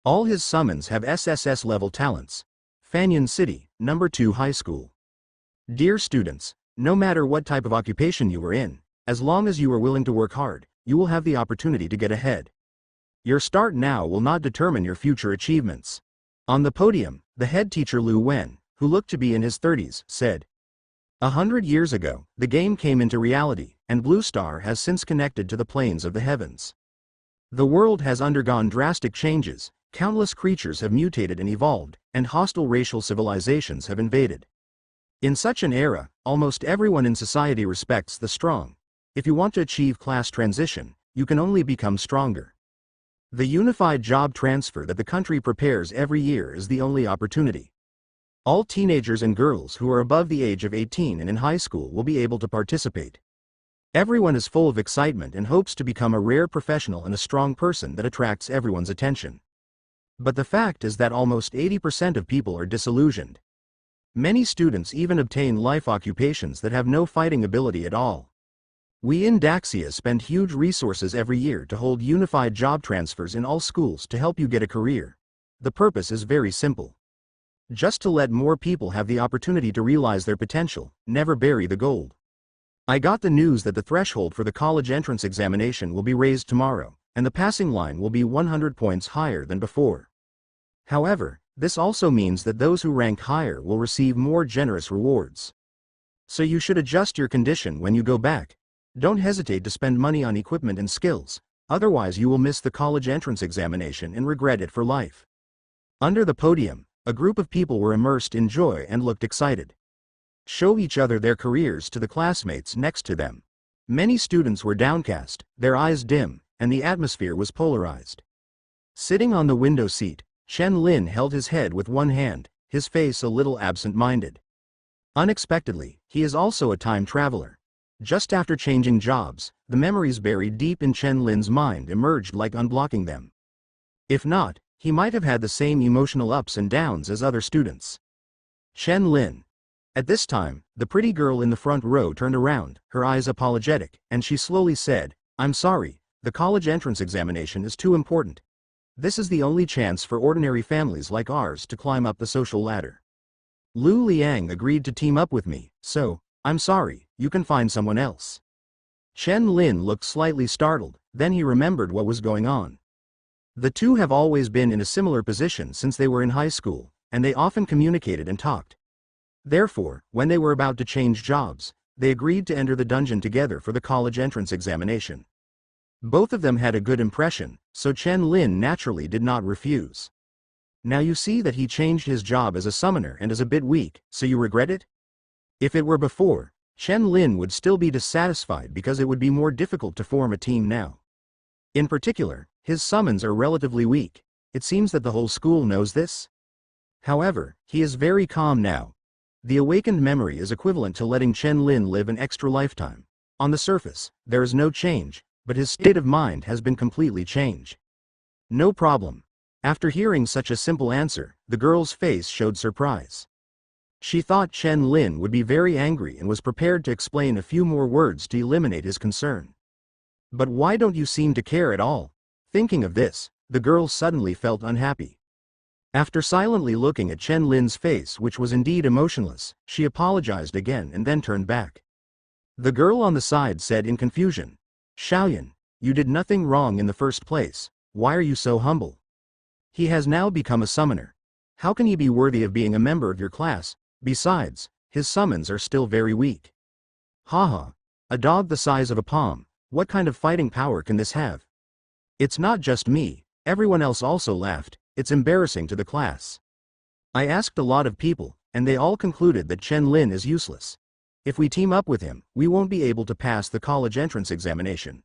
All his summons have SSS level talents. Fanyan City, number 2 High School. Dear students, no matter what type of occupation you are in, as long as you are willing to work hard, you will have the opportunity to get ahead. Your start now will not determine your future achievements. On the podium, the head teacher Lu Wen, who looked to be in his 30s, said, 100 years ago, the game came into reality, and Blue Star has since connected to the planes of the heavens. The world has undergone drastic changes, countless creatures have mutated and evolved, and hostile racial civilizations have invaded. In such an era, almost everyone in society respects the strong. If you want to achieve class transition, you can only become stronger. The unified job transfer that the country prepares every year is the only opportunity. All teenagers and girls who are above the age of 18 and in high school will be able to participate. Everyone is full of excitement and hopes to become a rare professional and a strong person that attracts everyone's attention. But the fact is that almost 80% of people are disillusioned. Many students even obtain life occupations that have no fighting ability at all. We in Daxia spend huge resources every year to hold unified job transfers in all schools to help you get a career. The purpose is very simple. Just to let more people have the opportunity to realize their potential, never bury the gold. I got the news that the threshold for the college entrance examination will be raised tomorrow, and the passing line will be 100 points higher than before. However, this also means that those who rank higher will receive more generous rewards. So you should adjust your condition when you go back. Don't hesitate to spend money on equipment and skills, otherwise you will miss the college entrance examination and regret it for life. Under the podium, a group of people were immersed in joy and looked excited. Show each other their careers to the classmates next to them. Many students were downcast, their eyes dim, and the atmosphere was polarized. Sitting on the window seat, Shen Lin held his head with one hand, his face a little absent-minded. Unexpectedly, he is also a time traveler. Just after changing jobs, the memories buried deep in Shen Lin's mind emerged like unblocking them. If not, he might have had the same emotional ups and downs as other students. Shen Lin. At this time, the pretty girl in the front row turned around, her eyes apologetic, and she slowly said, I'm sorry, the college entrance examination is too important. This is the only chance for ordinary families like ours to climb up the social ladder. Lu Liang agreed to team up with me, so, I'm sorry, you can find someone else. Shen Lin looked slightly startled, then he remembered what was going on. The two have always been in a similar position since they were in high school, and they often communicated and talked. Therefore, when they were about to change jobs, they agreed to enter the dungeon together for the college entrance examination. Both of them had a good impression, so Shen Lin naturally did not refuse. Now you see that he changed his job as a summoner and is a bit weak, so you regret it? If it were before, Shen Lin would still be dissatisfied because it would be more difficult to form a team now. In particular, his summons are relatively weak. It seems that the whole school knows this. However, he is very calm now. The awakened memory is equivalent to letting Shen Lin live an extra lifetime. On the surface, there is no change, but his state of mind has been completely changed. No problem. After hearing such a simple answer, the girl's face showed surprise. She thought Shen Lin would be very angry and was prepared to explain a few more words to eliminate his concern. But why don't you seem to care at all? Thinking of this, the girl suddenly felt unhappy. After silently looking at Shen Lin's face, which was indeed emotionless, she apologized again and then turned back. The girl on the side said in confusion, Xiaoyan, you did nothing wrong in the first place, why are you so humble? He has now become a summoner. How can he be worthy of being a member of your class? Besides, his summons are still very weak. Haha, a dog the size of a palm, what kind of fighting power can this have? It's not just me, everyone else also laughed, it's embarrassing to the class. I asked a lot of people, and they all concluded that Shen Lin is useless. If we team up with him, we won't be able to pass the college entrance examination.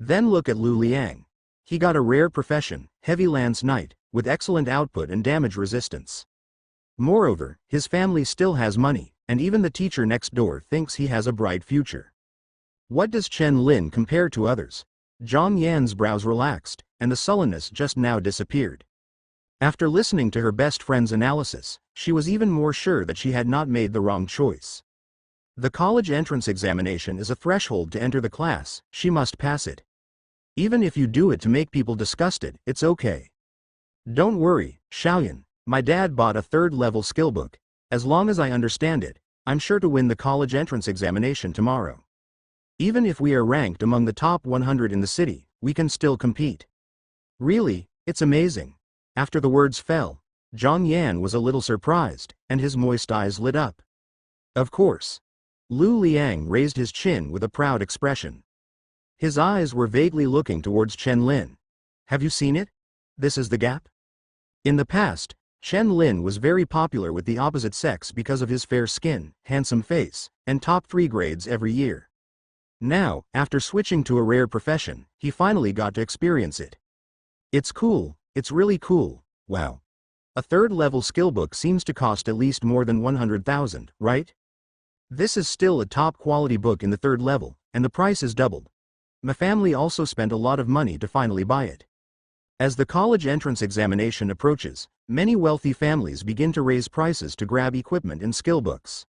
Then look at Lu Liang. He got a rare profession, Heavy Lance Knight, with excellent output and damage resistance. Moreover, his family still has money, and even the teacher next door thinks he has a bright future. What does Shen Lin compare to others? Zhang Yan's brows relaxed, and the sullenness just now disappeared. After listening to her best friend's analysis, she was even more sure that she had not made the wrong choice. The college entrance examination is a threshold to enter the class, she must pass it. Even if you do it to make people disgusted, it's okay. Don't worry, Xiaoyan, my dad bought a third-level skill book. As long as I understand it, I'm sure to win the college entrance examination tomorrow. Even if we are ranked among the top 100 in the city, we can still compete. Really, it's amazing. After the words fell, Zhang Yan was a little surprised, and his moist eyes lit up. Of course. Lu Liang raised his chin with a proud expression. His eyes were vaguely looking towards Shen Lin. Have you seen it? This is the gap? In the past, Shen Lin was very popular with the opposite sex because of his fair skin, handsome face, and top 3 grades every year. Now, after switching to a rare profession, he finally got to experience it. It's cool, it's really cool, wow. A third-level skill book seems to cost at least more than 100,000, right? This is still a top-quality book in the third level, and the price is doubled. My family also spent a lot of money to finally buy it. As the college entrance examination approaches, many wealthy families begin to raise prices to grab equipment and skill books.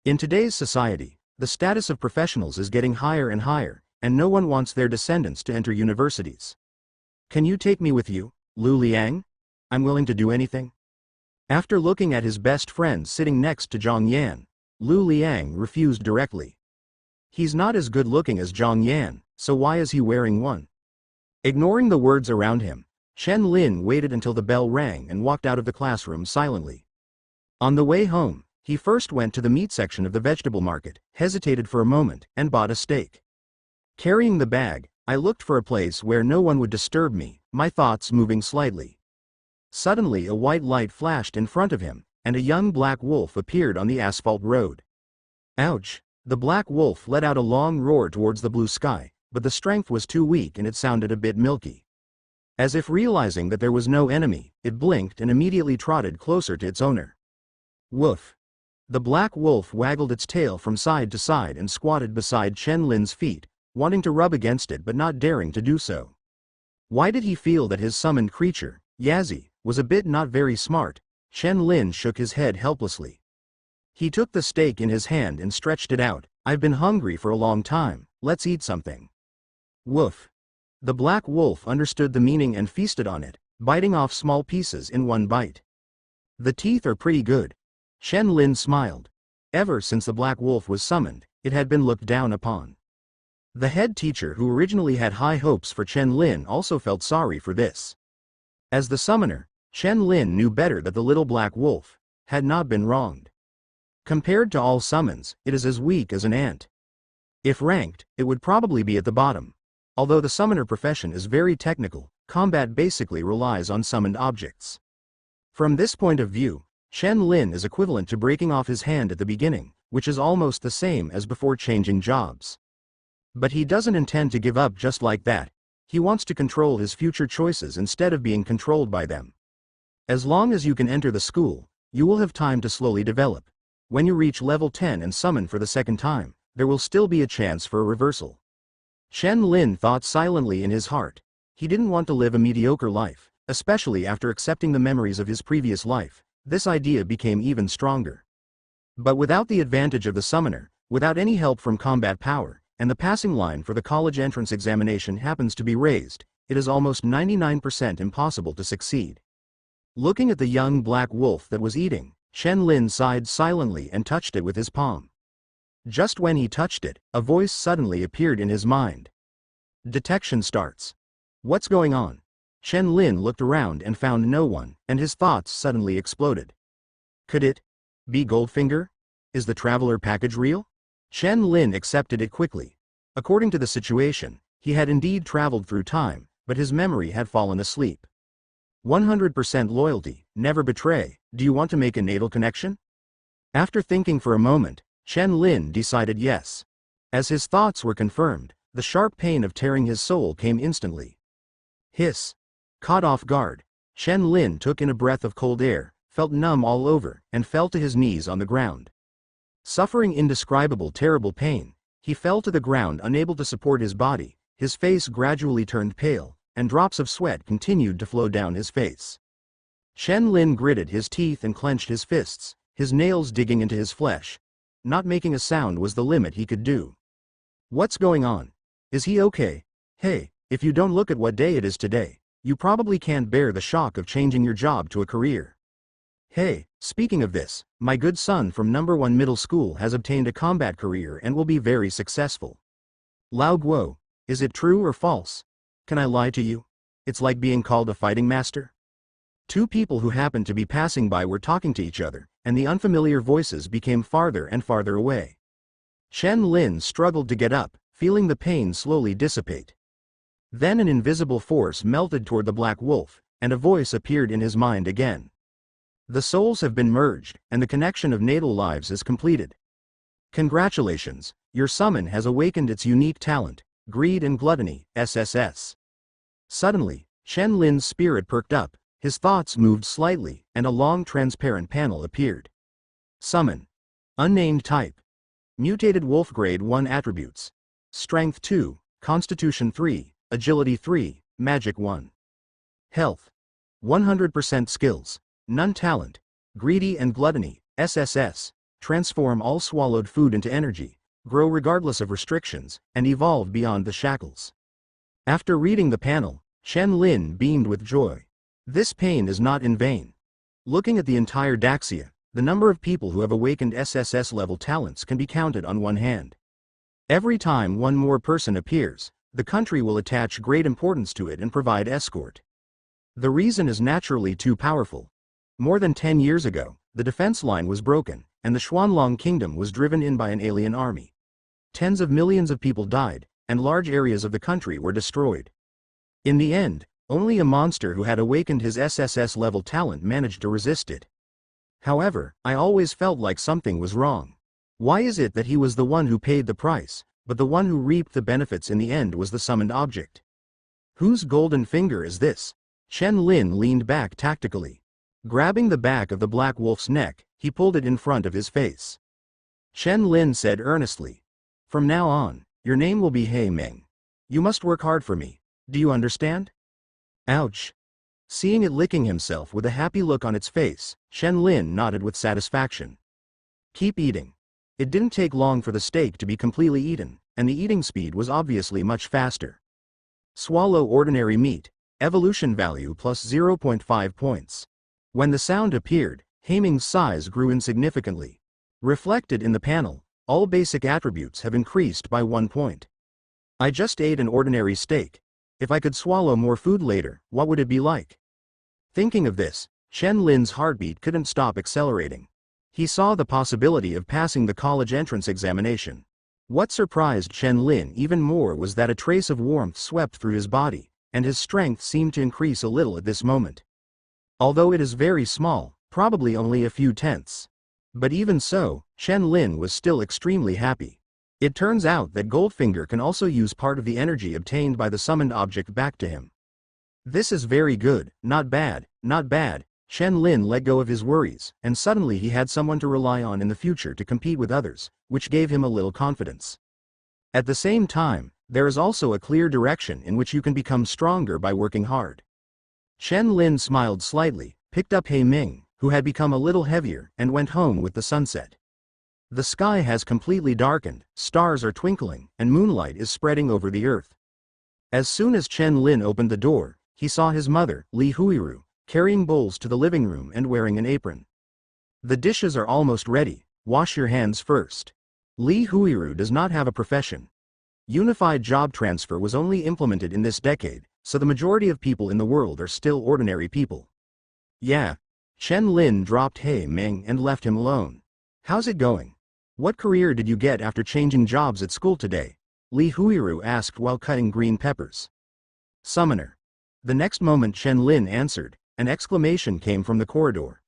In today's society, the status of professionals is getting higher and higher, and no one wants their descendants to enter universities. Can you take me with you, Lu Liang? I'm willing to do anything. After looking at his best friend sitting next to Zhang Yan, Lu Liang refused directly. He's not as good looking as Zhang Yan, so why is he wearing one? Ignoring the words around him, Shen Lin waited until the bell rang and walked out of the classroom silently. On the way home, he first went to the meat section of the vegetable market, hesitated for a moment, and bought a steak. Carrying the bag, I looked for a place where no one would disturb me, my thoughts moving slightly. Suddenly a white light flashed in front of him, and a young black wolf appeared on the asphalt road. Ouch! The black wolf let out a long roar towards the blue sky, but the strength was too weak and it sounded a bit milky. As if realizing that there was no enemy, it blinked and immediately trotted closer to its owner. Woof! The black wolf waggled its tail from side to side and squatted beside Shen Lin's feet, wanting to rub against it but not daring to do so. Why did he feel that his summoned creature, Yazi, was a bit not very smart? Shen Lin shook his head helplessly. He took the steak in his hand and stretched it out. I've been hungry for a long time, let's eat something. Woof! The black wolf understood the meaning and feasted on it, biting off small pieces in one bite. The teeth are pretty good. Shen Lin smiled. Ever since the black wolf was summoned, it had been looked down upon. The head teacher who originally had high hopes for Shen Lin also felt sorry for this. As the summoner, Shen Lin knew better that the little black wolf had not been wronged. Compared to all summons, it is as weak as an ant. If ranked, it would probably be at the bottom. Although the summoner profession is very technical, combat basically relies on summoned objects. From this point of view, Shen Lin is equivalent to breaking off his hand at the beginning, which is almost the same as before changing jobs. But he doesn't intend to give up just like that. He wants to control his future choices instead of being controlled by them. As long as you can enter the school, you will have time to slowly develop. When you reach level 10 and summon for the second time, there will still be a chance for a reversal. Shen Lin thought silently in his heart. He didn't want to live a mediocre life, especially after accepting the memories of his previous life. This idea became even stronger. But without the advantage of the summoner, without any help from combat power, and the passing line for the college entrance examination happens to be raised, it is almost 99% impossible to succeed. Looking at the young black wolf that was eating, Shen Lin sighed silently and touched it with his palm. Just when he touched it, a voice suddenly appeared in his mind. Detection starts. What's going on? Shen Lin looked around and found no one, and his thoughts suddenly exploded. Could it be Goldfinger? Is the traveler package real? Shen Lin accepted it quickly. According to the situation, he had indeed traveled through time, but his memory had fallen asleep. 100% loyalty, never betray. Do you want to make a natal connection? After thinking for a moment, Shen Lin decided yes. As his thoughts were confirmed, the sharp pain of tearing his soul came instantly. Hiss! Caught off guard, Shen Lin took in a breath of cold air, felt numb all over, and fell to his knees on the ground. Suffering indescribable terrible pain, he fell to the ground unable to support his body, his face gradually turned pale, and drops of sweat continued to flow down his face. Shen Lin gritted his teeth and clenched his fists, his nails digging into his flesh. Not making a sound was the limit he could do. What's going on? Is he okay? Hey, if you don't look at what day it is today, You probably can't bear the shock of changing your job to a career. Hey, speaking of this, my good son from number 1 middle school has obtained a combat career and will be very successful. Lao Guo, is it true or false? Can I lie to you? It's like being called a fighting master. Two people who happened to be passing by were talking to each other, and the unfamiliar voices became farther and farther away. Shen Lin struggled to get up, feeling the pain slowly dissipate. Then an invisible force melted toward the black wolf, and a voice appeared in his mind again. The souls have been merged, and the connection of natal lives is completed. Congratulations, your summon has awakened its unique talent, greed and gluttony, SSS. Suddenly, Shen Lin's spirit perked up, his thoughts moved slightly, and a long transparent panel appeared. Summon. Unnamed type. Mutated wolf grade 1 attributes. Strength 2, Constitution 3, Agility 3, Magic 1. Health. 100% skills. None talent. Greedy and gluttony, SSS. Transform all swallowed food into energy, grow regardless of restrictions, and evolve beyond the shackles. After reading the panel, Shen Lin beamed with joy. This pain is not in vain. Looking at the entire Daxia, the number of people who have awakened SSS level talents can be counted on one hand. Every time one more person appears, the country will attach great importance to it and provide escort. The reason is naturally too powerful. More than 10 years ago, the defense line was broken, and the Xuanlong kingdom was driven in by an alien army. Tens of millions of people died, and large areas of the country were destroyed. In the end, only a monster who had awakened his SSS level talent managed to resist it. However, I always felt like something was wrong. Why is it that he was the one who paid the price, but the one who reaped the benefits in the end was the summoned object? Whose golden finger is this? Shen Lin leaned back tactically. Grabbing the back of the black wolf's neck, he pulled it in front of his face. Shen Lin said earnestly, "From now on, your name will be He Ming. You must work hard for me. Do you understand?" Ouch. Seeing it licking himself with a happy look on its face, Shen Lin nodded with satisfaction. Keep eating. It didn't take long for the steak to be completely eaten, and the eating speed was obviously much faster. Swallow ordinary meat, evolution value plus 0.5 points. When the sound appeared, He Ming's size grew insignificantly. Reflected in the panel, all basic attributes have increased by 1 point. I just ate an ordinary steak. If I could swallow more food later, what would it be like? Thinking of this, Shen Lin's heartbeat couldn't stop accelerating. He saw the possibility of passing the college entrance examination. What surprised Shen Lin even more was that a trace of warmth swept through his body, and his strength seemed to increase a little at this moment. Although it is very small, probably only a few tenths. But even so, Shen Lin was still extremely happy. It turns out that Goldfinger can also use part of the energy obtained by the summoned object back to him. This is very good, not bad, not bad. Shen Lin let go of his worries, and suddenly he had someone to rely on in the future to compete with others, which gave him a little confidence. At the same time, there is also a clear direction in which you can become stronger by working hard. Shen Lin smiled slightly, picked up He Ming, who had become a little heavier, and went home with the sunset. The sky has completely darkened, stars are twinkling, and moonlight is spreading over the earth. As soon as Shen Lin opened the door, he saw his mother, Li Huiru, carrying bowls to the living room and wearing an apron. The dishes are almost ready, wash your hands first. Li Huiru does not have a profession. Unified job transfer was only implemented in this decade, so the majority of people in the world are still ordinary people. Yeah. Shen Lin dropped He Ming and left him alone. How's it going? What career did you get after changing jobs at school today? Li Huiru asked while cutting green peppers. Summoner. The next moment Shen Lin answered, an exclamation came from the corridor.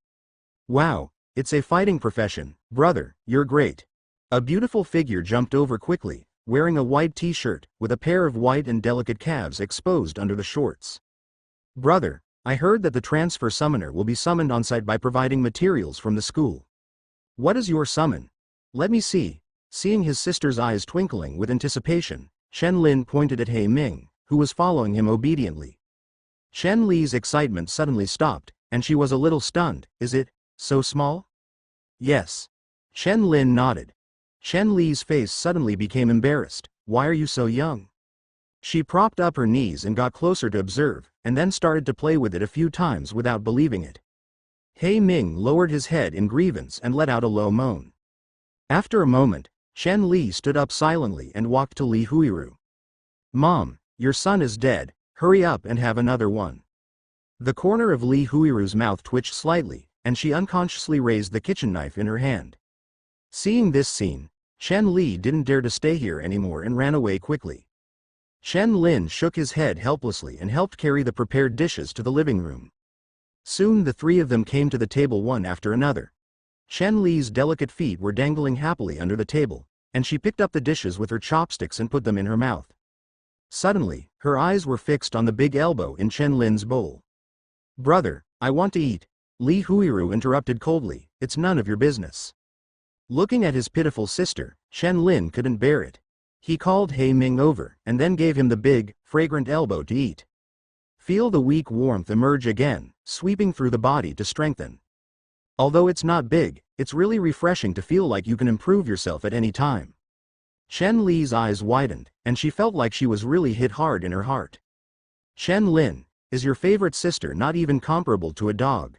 Wow, it's a fighting profession, brother, you're great. A beautiful figure jumped over quickly, wearing a white t-shirt, with a pair of white and delicate calves exposed under the shorts. Brother, I heard that the transfer summoner will be summoned on site by providing materials from the school. What is your summon? Let me see. Seeing his sister's eyes twinkling with anticipation, Shen Lin pointed at He Ming, who was following him obediently. Shen Li's excitement suddenly stopped, and she was a little stunned. Is it so small? Yes. Shen Lin nodded. Shen Li's face suddenly became embarrassed. Why are you so young? She propped up her knees and got closer to observe, and then started to play with it a few times without believing it. He Ming lowered his head in grievance and let out a low moan. After a moment, Shen Li stood up silently and walked to Li Huiru. "Mom, your son is dead, hurry up and have another one." The corner of Li Huiru's mouth twitched slightly, and she unconsciously raised the kitchen knife in her hand. Seeing this scene, Shen Li didn't dare to stay here anymore and ran away quickly. Shen Lin shook his head helplessly and helped carry the prepared dishes to the living room. Soon the three of them came to the table one after another. Shen Li's delicate feet were dangling happily under the table, and she picked up the dishes with her chopsticks and put them in her mouth. Suddenly, her eyes were fixed on the big elbow in Shen Lin's bowl. "Brother, I want to eat," Li Huiru interrupted coldly, "it's none of your business." Looking at his pitiful sister, Shen Lin couldn't bear it. He called He Ming over, and then gave him the big, fragrant elbow to eat. Feel the weak warmth emerge again, sweeping through the body to strengthen. Although it's not big, it's really refreshing to feel like you can improve yourself at any time. Shen Li's eyes widened, and she felt like she was really hit hard in her heart. "Shen Lin, is your favorite sister not even comparable to a dog?"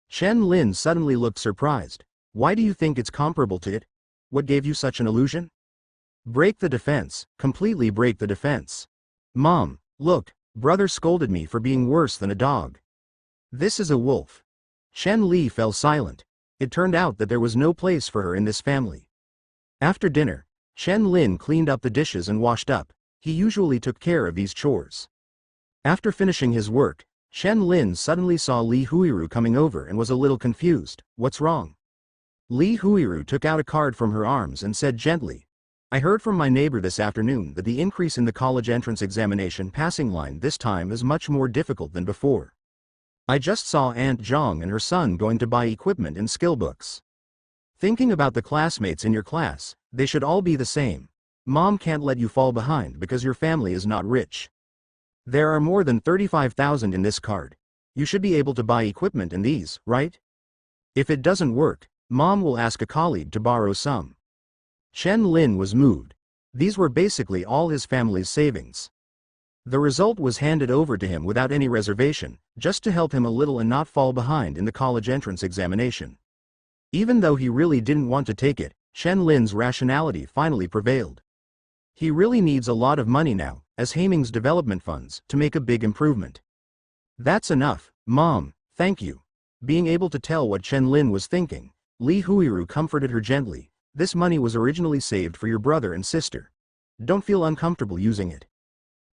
Shen Lin suddenly looked surprised. "Why do you think it's comparable to it? What gave you such an illusion?" "Break the defense, completely break the defense." "Mom, look, brother scolded me for being worse than a dog. This is a wolf." Shen Li fell silent. It turned out that there was no place for her in this family. After dinner, Shen Lin cleaned up the dishes and washed up. He usually took care of these chores. After finishing his work, Shen Lin suddenly saw Li Huiru coming over and was a little confused. "What's wrong?" Li Huiru took out a card from her arms and said gently, "I heard from my neighbor this afternoon that the increase in the college entrance examination passing line this time is much more difficult than before. I just saw Aunt Zhang and her son going to buy equipment and skill books. Thinking about the classmates in your class, they should all be the same. Mom can't let you fall behind because your family is not rich. There are more than 35,000 in this card. You should be able to buy equipment in these, right? If it doesn't work, Mom will ask a colleague to borrow some." Shen Lin was moved. These were basically all his family's savings. The result was handed over to him without any reservation, just to help him a little and not fall behind in the college entrance examination. Even though he really didn't want to take it, Shen Lin's rationality finally prevailed. He really needs a lot of money now, as He Ming's development funds, to make a big improvement. "That's enough, Mom, thank you." Being able to tell what Shen Lin was thinking, Li Huiru comforted her gently. "This money was originally saved for your brother and sister. Don't feel uncomfortable using it.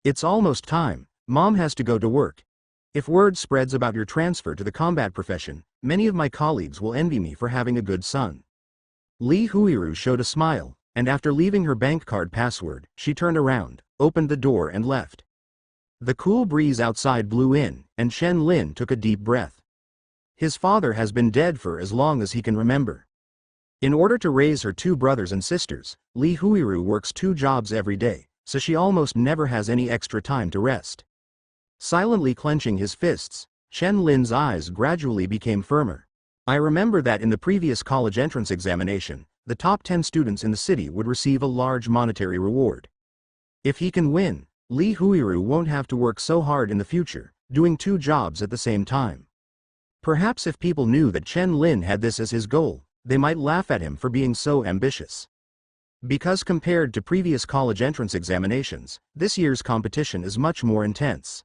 It's almost time, Mom has to go to work. If word spreads about your transfer to the combat profession, many of my colleagues will envy me for having a good son." Li Huiru showed a smile, and after leaving her bank card password, she turned around, opened the door and left. The cool breeze outside blew in, and Shen Lin took a deep breath. His father has been dead for as long as he can remember. In order to raise her two brothers and sisters, Li Huiru works 2 jobs every day, so she almost never has any extra time to rest. Silently clenching his fists, Shen Lin's eyes gradually became firmer. "I remember that in the previous college entrance examination, the top 10 students in the city would receive a large monetary reward. If he can win, Li Huiru won't have to work so hard in the future, doing 2 jobs at the same time." Perhaps if people knew that Shen Lin had this as his goal, they might laugh at him for being so ambitious. Because compared to previous college entrance examinations, this year's competition is much more intense.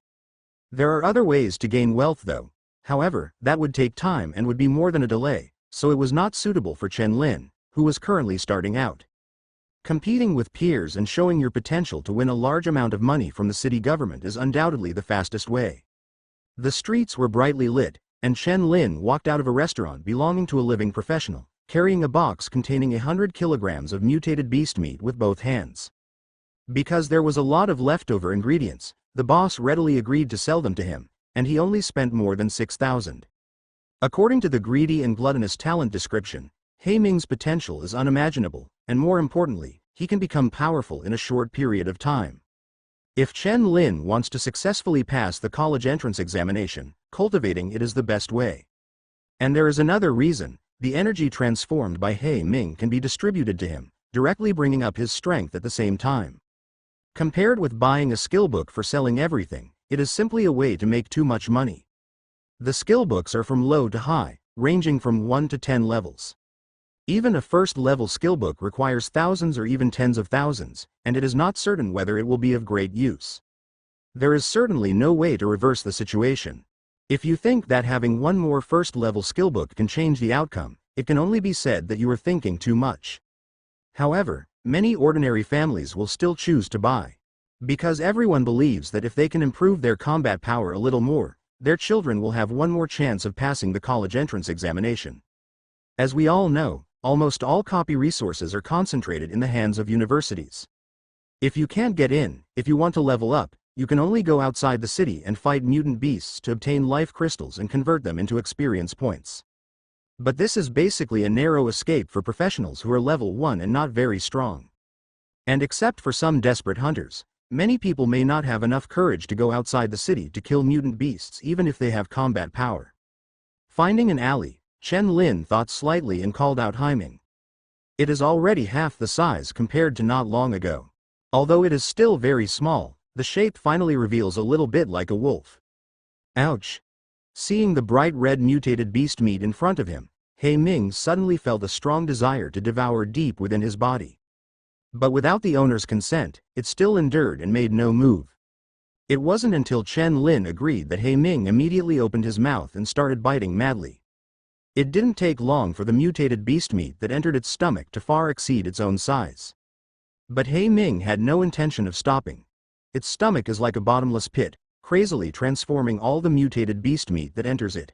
There are other ways to gain wealth though. However, that would take time and would be more than a delay, so it was not suitable for Shen Lin, who was currently starting out. Competing with peers and showing your potential to win a large amount of money from the city government is undoubtedly the fastest way. The streets were brightly lit, and Shen Lin walked out of a restaurant belonging to a living professional, carrying a box containing 100 kilograms of mutated beast meat with both hands. Because there was a lot of leftover ingredients, the boss readily agreed to sell them to him, and he only spent more than 6,000. According to the greedy and gluttonous talent description, He Ming's potential is unimaginable, and more importantly, he can become powerful in a short period of time. If Shen Lin wants to successfully pass the college entrance examination, cultivating it is the best way. And there is another reason: the energy transformed by He Ming can be distributed to him, directly bringing up his strength at the same time. Compared with buying a skill book for selling everything, it is simply a way to make too much money. The skill books are from low to high, ranging from 1 to 10 levels. Even a first-level skill book requires thousands or even tens of thousands, and it is not certain whether it will be of great use. There is certainly no way to reverse the situation. If you think that having one more first-level skill book can change the outcome, it can only be said that you are thinking too much. However, many ordinary families will still choose to buy. Because everyone believes that if they can improve their combat power a little more, their children will have one more chance of passing the college entrance examination. As we all know, almost all copy resources are concentrated in the hands of universities. If you can't get in, if you want to level up, you can only go outside the city and fight mutant beasts to obtain life crystals and convert them into experience points. But this is basically a narrow escape for professionals who are level 1 and not very strong. And except for some desperate hunters, many people may not have enough courage to go outside the city to kill mutant beasts even if they have combat power. Finding an alley, Shen Lin thought slightly and called out Haiming. It is already half the size compared to not long ago. Although it is still very small, the shape finally reveals a little bit like a wolf. Ouch! Seeing the bright red mutated beast meat in front of him, Haiming suddenly felt a strong desire to devour deep within his body. But without the owner's consent, it still endured and made no move. It wasn't until Shen Lin agreed that Haiming immediately opened his mouth and started biting madly. It didn't take long for the mutated beast meat that entered its stomach to far exceed its own size. But Haiming had no intention of stopping. Its stomach is like a bottomless pit, crazily transforming all the mutated beast meat that enters it.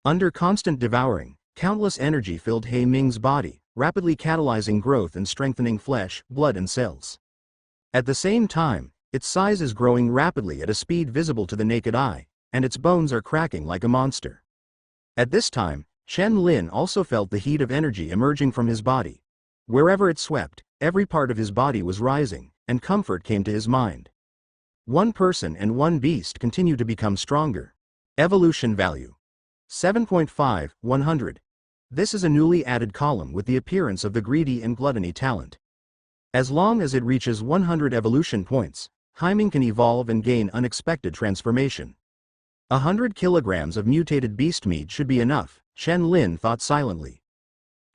Under constant devouring, countless energy filled Haiming's body, rapidly catalyzing growth and strengthening flesh, blood and cells. At the same time, its size is growing rapidly at a speed visible to the naked eye, and its bones are cracking like a monster. At this time, Shen Lin also felt the heat of energy emerging from his body. Wherever it swept, every part of his body was rising, and comfort came to his mind. One person and one beast continue to become stronger. Evolution value. 7.5, 100. This is a newly added column with the appearance of the greedy and gluttony talent. As long as it reaches 100 evolution points, Haiming can evolve and gain unexpected transformation. 100 kilograms of mutated beast meat should be enough, Shen Lin thought silently.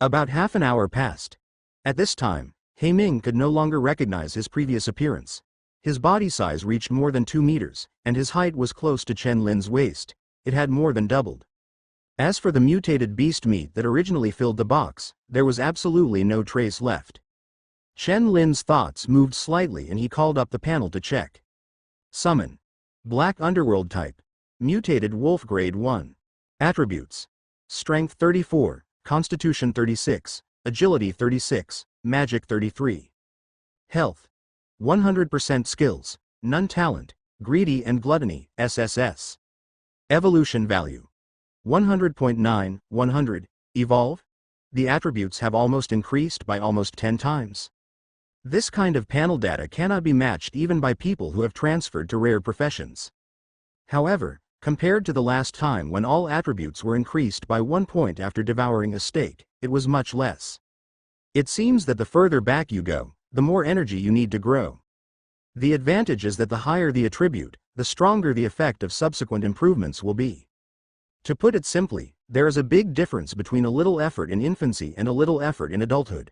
About half an hour passed. At this time, Haiming could no longer recognize his previous appearance. His body size reached more than 2 meters, and his height was close to Shen Lin's waist. It had more than doubled. As for the mutated beast meat that originally filled the box, there was absolutely no trace left. Shen Lin's thoughts moved slightly and he called up the panel to check. Summon. Black Underworld type. Mutated Wolf Grade 1. Attributes. Strength 34, Constitution 36, Agility 36, Magic 33. Health. 100% skills, none talent, greedy and gluttony, SSS. Evolution value. 100.9, 100, evolve? The attributes have almost increased by almost 10 times. This kind of panel data cannot be matched even by people who have transferred to rare professions. However, compared to the last time when all attributes were increased by 1 point after devouring a steak, it was much less. It seems that the further back you go, the more energy you need to grow. The advantage is that the higher the attribute, the stronger the effect of subsequent improvements will be. To put it simply, there is a big difference between a little effort in infancy and a little effort in adulthood.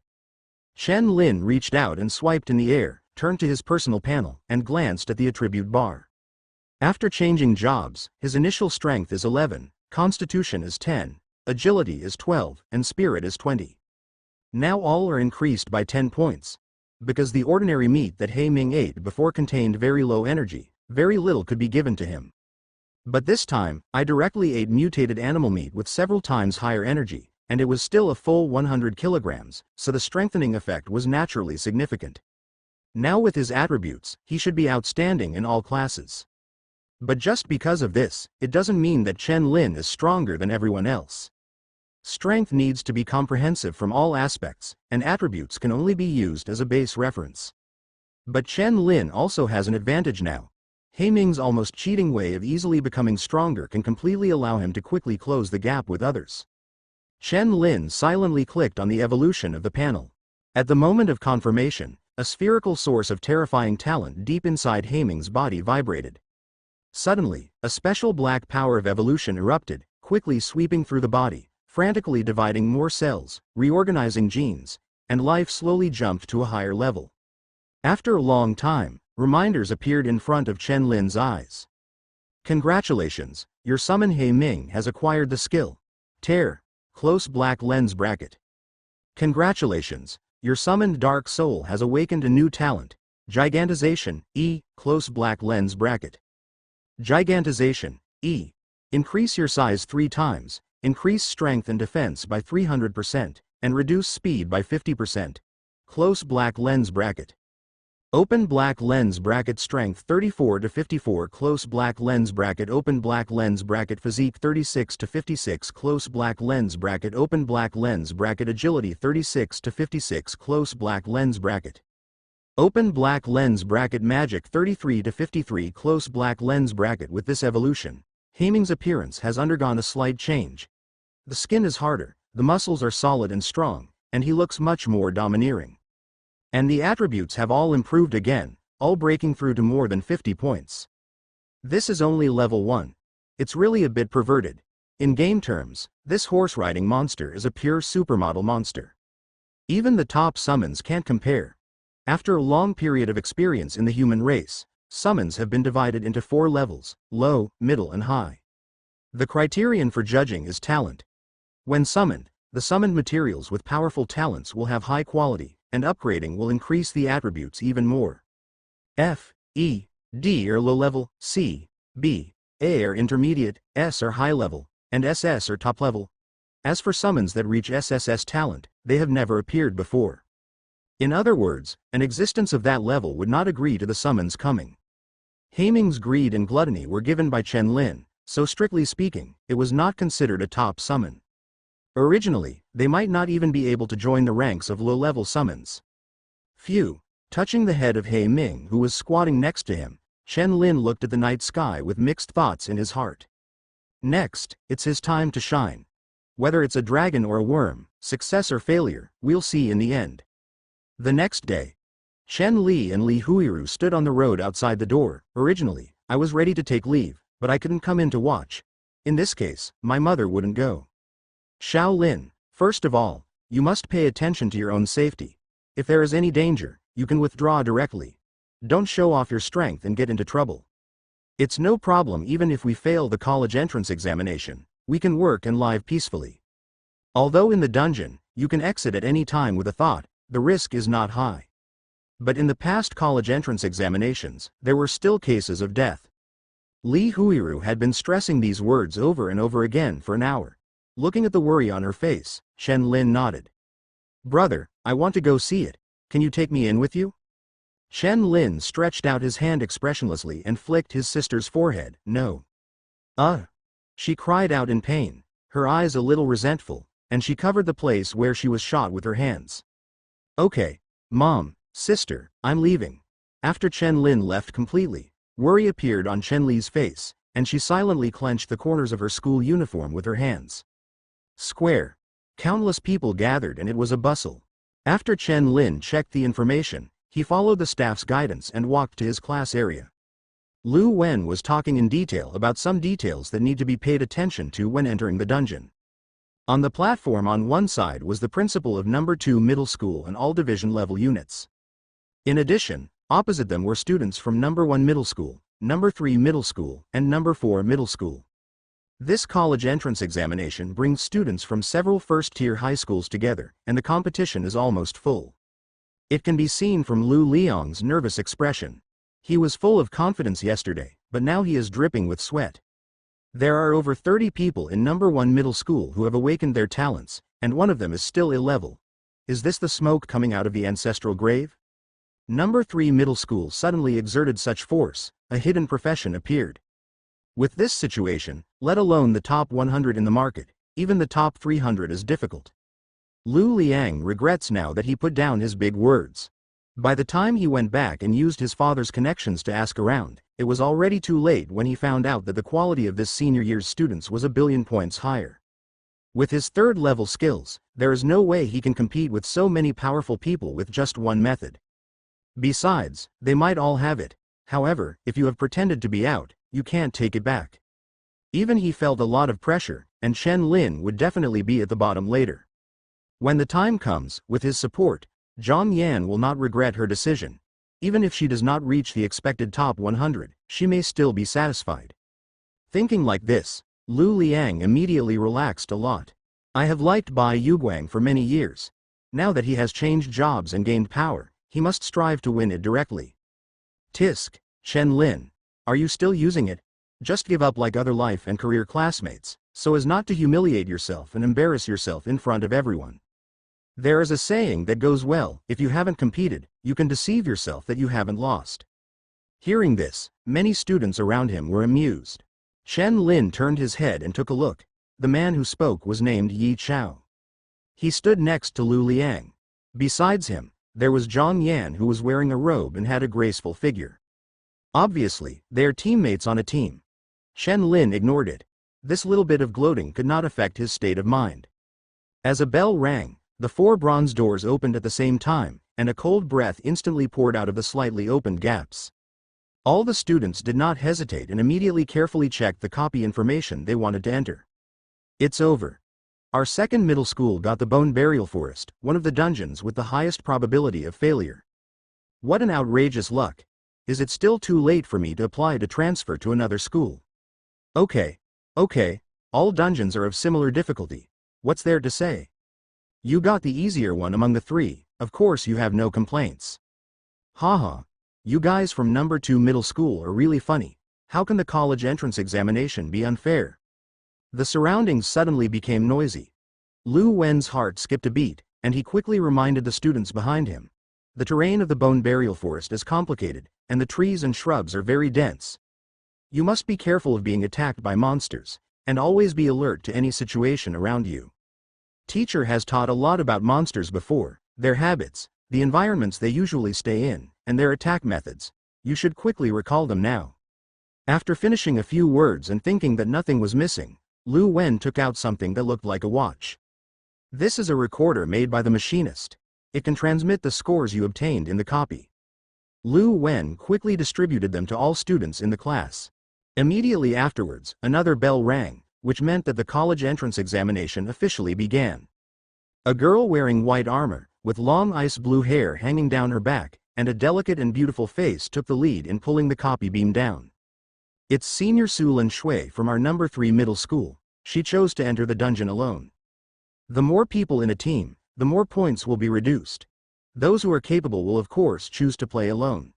Shen Lin reached out and swiped in the air, turned to his personal panel, and glanced at the attribute bar. After changing jobs, his initial strength is 11, constitution is 10, agility is 12, and spirit is 20. Now all are increased by 10 points. Because the ordinary meat that Haiming ate before contained very low energy, very little could be given to him. But this time, I directly ate mutated animal meat with several times higher energy, and it was still a full 100 kilograms, so the strengthening effect was naturally significant. Now with his attributes, he should be outstanding in all classes. But just because of this, it doesn't mean that Shen Lin is stronger than everyone else. Strength needs to be comprehensive from all aspects, and attributes can only be used as a base reference. But Shen Lin also has an advantage now. Haiming's almost cheating way of easily becoming stronger can completely allow him to quickly close the gap with others. Shen Lin silently clicked on the evolution of the panel. At the moment of confirmation, a spherical source of terrifying talent deep inside Haeming's body vibrated. Suddenly, a special black power of evolution erupted, quickly sweeping through the body, frantically dividing more cells, reorganizing genes, and life slowly jumped to a higher level. After a long time, reminders appeared in front of Shen Lin's eyes. Congratulations, your summon Haeming has acquired the skill. Tear. Close black lens bracket. Congratulations, your summoned dark soul has awakened a new talent. Gigantization, E, close black lens bracket. Gigantization, E. Increase your size 3 times, increase strength and defense by 300%, and reduce speed by 50%. Close black lens bracket. Open black lens bracket strength 34 to 54 close black lens bracket open black lens bracket physique 36 to 56 close black lens bracket open black lens bracket agility 36 to 56 close black lens bracket open black lens bracket magic 33 to 53 close black lens bracket. With this evolution, Haeming's appearance has undergone a slight change. The skin is harder, the muscles are solid and strong, and he looks much more domineering. And the attributes have all improved again, all breaking through to more than 50 points. This is only level 1. It's really a bit perverted. In game terms, this horse-riding monster is a pure supermodel monster. Even the top summons can't compare. After a long period of experience in the human race, summons have been divided into 4 levels: low, middle and high. The criterion for judging is talent. When summoned, the summoned materials with powerful talents will have high quality, and upgrading will increase the attributes even more. F, E, D are low level, C, B, A are intermediate, S are high level, and SS are top level. As for summons that reach SSS talent, they have never appeared before. In other words, an existence of that level would not agree to the summons coming. Haeming's greed and gluttony were given by Shen Lin, so strictly speaking, it was not considered a top summon. Originally, they might not even be able to join the ranks of low-level summons. Phew. Touching the head of Haeming who was squatting next to him, Shen Lin looked at the night sky with mixed thoughts in his heart. Next, it's his time to shine. Whether it's a dragon or a worm, success or failure, we'll see in the end. The next day, Shen Li and Li Huiru stood on the road outside the door. Originally, I was ready to take leave, but I couldn't come in to watch. In this case, my mother wouldn't go. Xiao Lin, first of all, you must pay attention to your own safety. If there is any danger, you can withdraw directly. Don't show off your strength and get into trouble. It's no problem even if we fail the college entrance examination, we can work and live peacefully. Although in the dungeon, you can exit at any time with a thought, the risk is not high. But in the past college entrance examinations, there were still cases of death. Li Huiru had been stressing these words over and over again for an hour. Looking at the worry on her face, Shen Lin nodded. Brother, I want to go see it. Can you take me in with you? Shen Lin stretched out his hand expressionlessly and flicked his sister's forehead. No. She cried out in pain, her eyes a little resentful, and she covered the place where she was shot with her hands. Okay, Mom, sister, I'm leaving. After Shen Lin left completely, worry appeared on Shen Li's face, and she silently clenched the corners of her school uniform with her hands. Square. Countless people gathered and it was a bustle. After Shen Lin checked the information, he followed the staff's guidance and walked to his class area. Lu Wen was talking in detail about some details that need to be paid attention to when entering the dungeon. On the platform on one side was the principal of No. 2 Middle School and all division level units. In addition, opposite them were students from No. 1 Middle School, No. 3 Middle School, and No. 4 Middle School. This college entrance examination brings students from several first-tier high schools together, and the competition is almost full. It can be seen from Lu Liang's nervous expression. He was full of confidence yesterday, but now he is dripping with sweat. There are over 30 people in No. 1 Middle School who have awakened their talents, and one of them is still ill level. Is this the smoke coming out of the ancestral grave? No. 3 Middle School suddenly exerted such force, a hidden profession appeared. With this situation, let alone the top 100 in the market, even the top 300 is difficult. Lu Liang regrets now that he put down his big words. By the time he went back and used his father's connections to ask around, it was already too late when he found out that the quality of this senior year's students was a billion points higher. With his third-level skills, there is no way he can compete with so many powerful people with just one method. Besides, they might all have it. However, if you have pretended to be out, you can't take it back. Even he felt a lot of pressure, and Shen Lin would definitely be at the bottom later. When the time comes, with his support, Zhang Yan will not regret her decision. Even if she does not reach the expected top 100, she may still be satisfied. Thinking like this, Lu Liang immediately relaxed a lot. I have liked Bai Yuguang for many years. Now that he has changed jobs and gained power, he must strive to win it directly. Tisk, Shen Lin. Are you still using it? Just give up like other life and career classmates, so as not to humiliate yourself and embarrass yourself in front of everyone. There is a saying that goes well, if you haven't competed, you can deceive yourself that you haven't lost. Hearing this, many students around him were amused. Shen Lin turned his head and took a look. The man who spoke was named Yi Chao. He stood next to Lu Liang. Besides him, there was Zhang Yan, who was wearing a robe and had a graceful figure. Obviously, they are teammates on a team. Shen Lin ignored it. This little bit of gloating could not affect his state of mind. As a bell rang, the 4 bronze doors opened at the same time, and a cold breath instantly poured out of the slightly opened gaps. All the students did not hesitate and immediately carefully checked the copy information they wanted to enter. It's over. Our second middle school got the Bone Burial Forest, one of the dungeons with the highest probability of failure. What an outrageous luck. Is it still too late for me to apply to transfer to another school? Okay. All dungeons are of similar difficulty. What's there to say? You got the easier one among the 3, of course you have no complaints. Haha. You guys from number 2 middle school are really funny. How can the college entrance examination be unfair? The surroundings suddenly became noisy. Lu Wen's heart skipped a beat, and he quickly reminded the students behind him. The terrain of the Bone Burial Forest is complicated, and the trees and shrubs are very dense. You must be careful of being attacked by monsters, and always be alert to any situation around you. Teacher has taught a lot about monsters before, their habits, the environments they usually stay in, and their attack methods. You should quickly recall them now. After finishing a few words and thinking that nothing was missing, Lu Wen took out something that looked like a watch. This is a recorder made by the machinist. It can transmit the scores you obtained in the copy. Lu Wen quickly distributed them to all students in the class. Immediately afterwards, another bell rang, which meant that the college entrance examination officially began. A girl wearing white armor, with long ice blue hair hanging down her back, and a delicate and beautiful face took the lead in pulling the copy beam down. It's Senior Su Lin Shui from our number 3 middle school. She chose to enter the dungeon alone. The more people in a team, the more points will be reduced. Those who are capable will of course choose to play alone.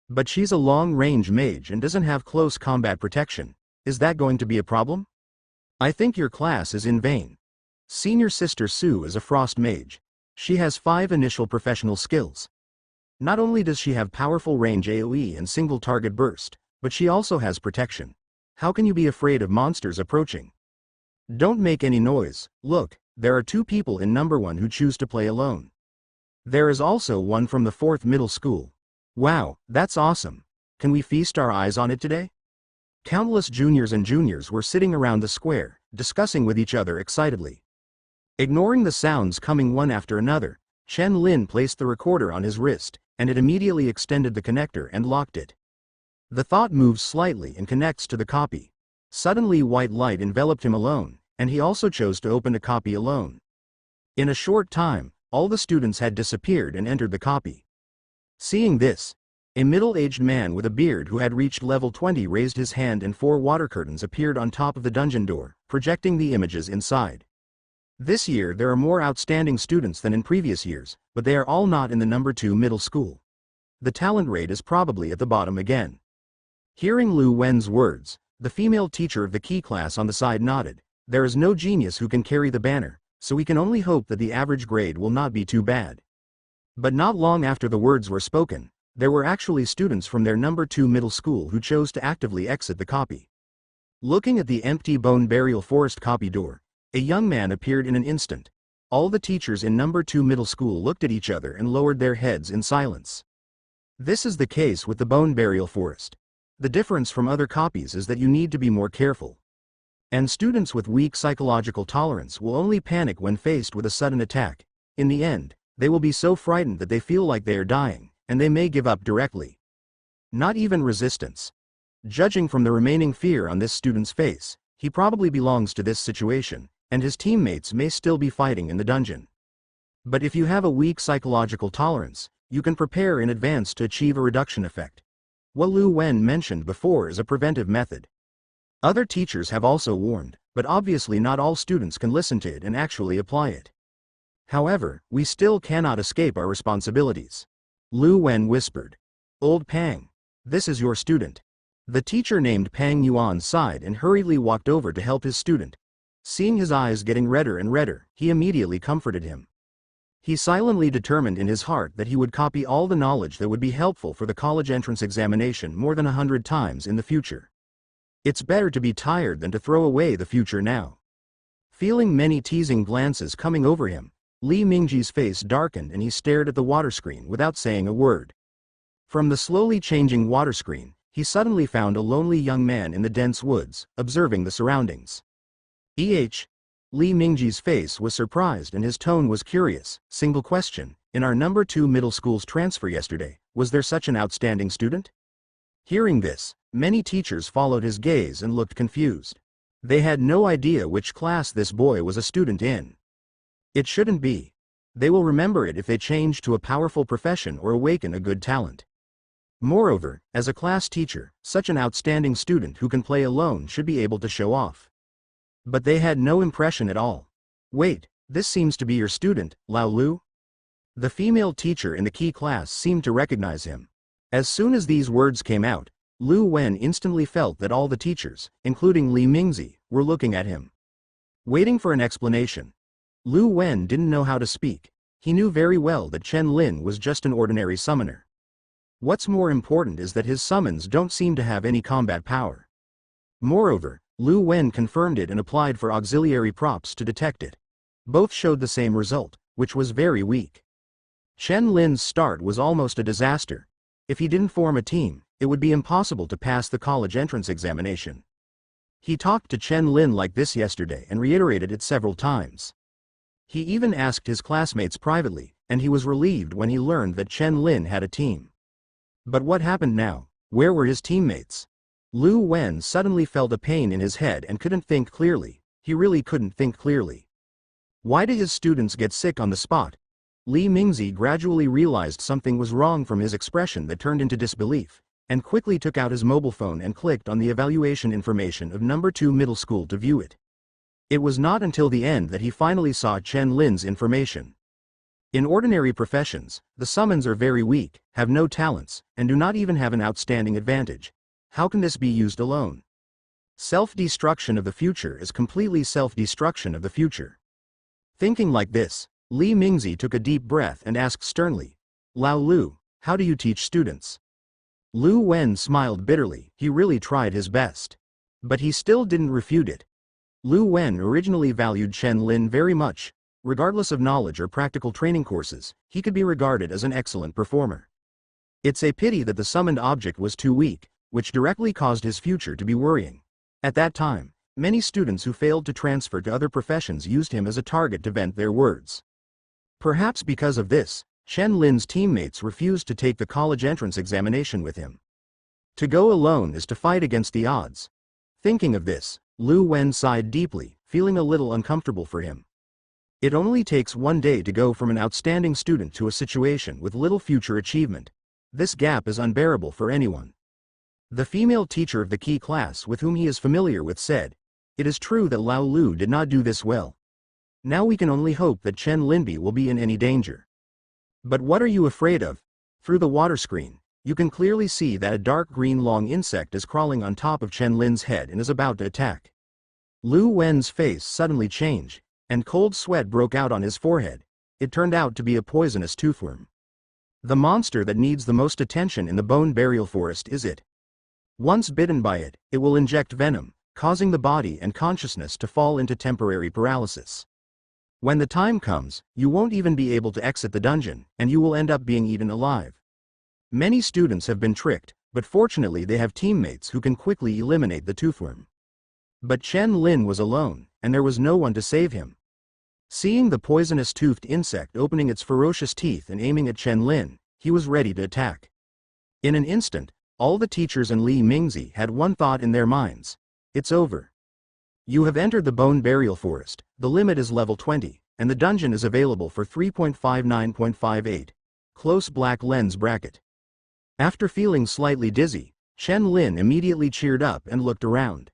But she's a long-range mage and doesn't have close combat protection. Is that going to be a problem? I think your class is in vain. Senior Sister Su is a frost mage. She has 5 initial professional skills. Not only does she have powerful range AoE and single target burst, but she also has protection. How can you be afraid of monsters approaching? Don't make any noise. Look, there are 2 people in number 1 who choose to play alone. There is also one from the 4th middle school. Wow, that's awesome. Can we feast our eyes on it today? Countless juniors and juniors were sitting around the square, discussing with each other excitedly. Ignoring the sounds coming one after another, Shen Lin placed the recorder on his wrist, and it immediately extended the connector and locked it. The thought moves slightly and connects to the copy. Suddenly white light enveloped him alone, and he also chose to open a copy alone. In a short time, all the students had disappeared and entered the copy. Seeing this, a middle-aged man with a beard who had reached level 20 raised his hand and 4 water curtains appeared on top of the dungeon door, projecting the images inside. This year there are more outstanding students than in previous years, but they are all not in the number 2 middle school. The talent rate is probably at the bottom again. Hearing Lu Wen's words, the female teacher of the key class on the side nodded. There is no genius who can carry the banner, so we can only hope that the average grade will not be too bad. But not long after the words were spoken, there were actually students from their number 2 middle school who chose to actively exit the copy. Looking at the empty Bone Burial Forest copy door, a young man appeared in an instant. All the teachers in number 2 middle school looked at each other and lowered their heads in silence. This is the case with the Bone Burial Forest. The difference from other copies is that you need to be more careful. And students with weak psychological tolerance will only panic when faced with a sudden attack. In the end, they will be so frightened that they feel like they are dying, and they may give up directly. Not even resistance. Judging from the remaining fear on this student's face, he probably belongs to this situation, and his teammates may still be fighting in the dungeon. But if you have a weak psychological tolerance, you can prepare in advance to achieve a reduction effect. What Lu Wen mentioned before is a preventive method. Other teachers have also warned, but obviously not all students can listen to it and actually apply it. However, we still cannot escape our responsibilities. Lu Wen whispered. Old Pang. This is your student. The teacher named Pang Yuan sighed and hurriedly walked over to help his student. Seeing his eyes getting redder and redder, he immediately comforted him. He silently determined in his heart that he would copy all the knowledge that would be helpful for the college entrance examination more than 100 times in the future. It's better to be tired than to throw away the future now. Feeling many teasing glances coming over him, Li Mingji's face darkened and he stared at the water screen without saying a word. From the slowly changing water screen, he suddenly found a lonely young man in the dense woods, observing the surroundings. Li Mingji's face was surprised and his tone was curious. Single question, in our number 2 middle school's transfer yesterday, was there such an outstanding student? Hearing this, many teachers followed his gaze and looked confused. They had no idea which class this boy was a student in. It shouldn't be. They will remember it if they change to a powerful profession or awaken a good talent. Moreover, as a class teacher, such an outstanding student who can play alone should be able to show off. But they had no impression at all. Wait, this seems to be your student, Lao Lu? The female teacher in the key class seemed to recognize him. As soon as these words came out, Lu Wen instantly felt that all the teachers, including Li Mingzi, were looking at him. Waiting for an explanation. Lu Wen didn't know how to speak. He knew very well that Shen Lin was just an ordinary summoner. What's more important is that his summons don't seem to have any combat power. Moreover, Lu Wen confirmed it and applied for auxiliary props to detect it. Both showed the same result, which was very weak. Shen Lin's start was almost a disaster. If he didn't form a team, it would be impossible to pass the college entrance examination. He talked to Shen Lin like this yesterday and reiterated it several times. He even asked his classmates privately, and he was relieved when he learned that Shen Lin had a team. But what happened now? Where were his teammates? Lu Wen suddenly felt a pain in his head and couldn't think clearly. He really couldn't think clearly. Why did his students get sick on the spot? Li Mingzi gradually realized something was wrong from his expression that turned into disbelief, and quickly took out his mobile phone and clicked on the evaluation information of number 2 middle school to view it. It was not until the end that he finally saw Shen Lin's information. In ordinary professions, the summons are very weak, have no talents, and do not even have an outstanding advantage. How can this be used alone? Self-destruction of the future is completely self-destruction of the future. Thinking like this, Li Mingzi took a deep breath and asked sternly, Lao Lu, how do you teach students? Lu Wen smiled bitterly. He really tried his best. But he still didn't refute it. Lu Wen originally valued Shen Lin very much. Regardless of knowledge or practical training courses, he could be regarded as an excellent performer. It's a pity that the summoned object was too weak, which directly caused his future to be worrying. At that time, many students who failed to transfer to other professions used him as a target to vent their words. Perhaps because of this, Shen Lin's teammates refused to take the college entrance examination with him. To go alone is to fight against the odds. Thinking of this, Lu Wen sighed deeply, feeling a little uncomfortable for him. It only takes one day to go from an outstanding student to a situation with little future achievement. This gap is unbearable for anyone. The female teacher of the key class with whom he is familiar with said, "It is true that Lao Lu did not do this well. Now we can only hope that Chen Linbi will be in any danger." But what are you afraid of? Through the water screen, you can clearly see that a dark green long insect is crawling on top of Chen Lin's head and is about to attack. Lu Wen's face suddenly changed, and cold sweat broke out on his forehead. It turned out to be a poisonous toothworm. The monster that needs the most attention in the bone burial forest is it. Once bitten by it, it will inject venom, causing the body and consciousness to fall into temporary paralysis. When the time comes, you won't even be able to exit the dungeon, and you will end up being eaten alive. Many students have been tricked, but fortunately they have teammates who can quickly eliminate the toothworm. But Shen Lin was alone, and there was no one to save him. Seeing the poisonous toothed insect opening its ferocious teeth and aiming at Shen Lin, he was ready to attack. In an instant, all the teachers and Li Mingzi had one thought in their minds. It's over. You have entered the Bone Burial Forest, the limit is level 20, and the dungeon is available for 3.59.58. Close black lens bracket. After feeling slightly dizzy, Shen Lin immediately cheered up and looked around.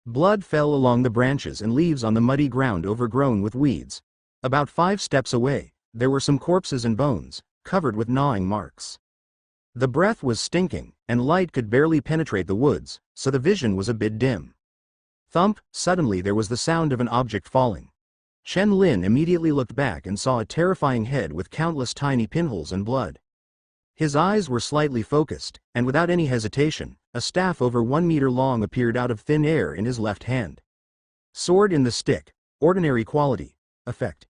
Blood fell along the branches and leaves on the muddy ground overgrown with weeds. About 5 steps away, there were some corpses and bones, covered with gnawing marks. The breath was stinking, and light could barely penetrate the woods, so the vision was a bit dim. Thump, suddenly there was the sound of an object falling. Shen Lin immediately looked back and saw a terrifying head with countless tiny pinholes and blood. His eyes were slightly focused, and without any hesitation, a staff over 1 meter long appeared out of thin air in his left hand. Sword in the stick, ordinary quality, effect.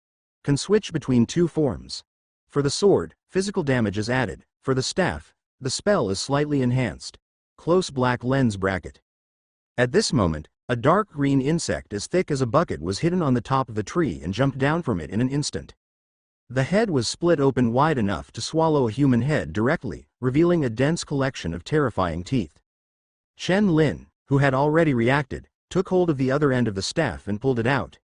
Can switch between 2 forms. For the sword, physical damage is added, for the staff, the spell is slightly enhanced. Close black lens bracket. At this moment, a dark green insect as thick as a bucket was hidden on the top of the tree and jumped down from it in an instant. The head was split open wide enough to swallow a human head directly, revealing a dense collection of terrifying teeth. Shen Lin, who had already reacted, took hold of the other end of the staff and pulled it out.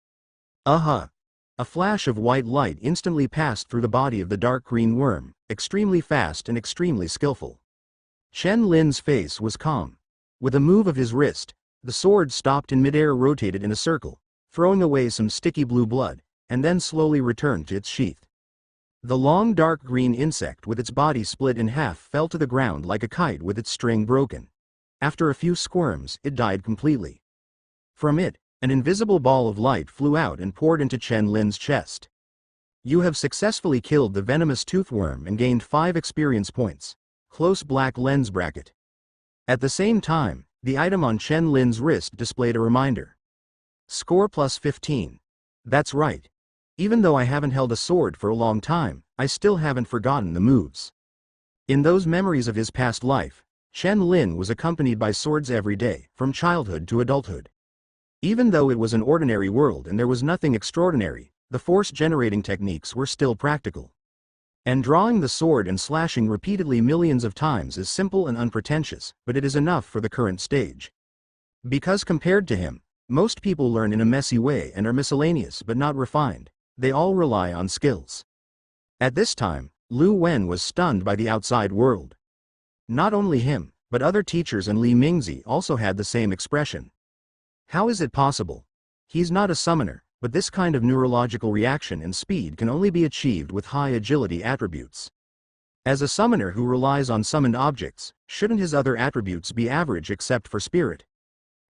Aha! A flash of white light instantly passed through the body of the dark green worm, extremely fast and extremely skillful. Shen Lin's face was calm. With a move of his wrist, the sword stopped in midair, rotated in a circle, throwing away some sticky blue blood, and then slowly returned to its sheath. The long dark green insect with its body split in half fell to the ground like a kite with its string broken. After a few squirms, it died completely. From it, an invisible ball of light flew out and poured into Shen Lin's chest. You have successfully killed the venomous toothworm and gained 5 experience points. Close black lens bracket. At the same time, the item on Shen Lin's wrist displayed a reminder. Score plus 15. That's right. Even though I haven't held a sword for a long time, I still haven't forgotten the moves. In those memories of his past life, Shen Lin was accompanied by swords every day, from childhood to adulthood. Even though it was an ordinary world and there was nothing extraordinary, the force-generating techniques were still practical. And drawing the sword and slashing repeatedly millions of times is simple and unpretentious, but it is enough for the current stage. Because compared to him, most people learn in a messy way and are miscellaneous but not refined. They all rely on skills. At this time, Lu Wen was stunned by the outside world. Not only him, but other teachers and Li Mingzi also had the same expression. How is it possible? He's not a summoner, but this kind of neurological reaction and speed can only be achieved with high agility attributes. As a summoner who relies on summoned objects, shouldn't his other attributes be average except for spirit?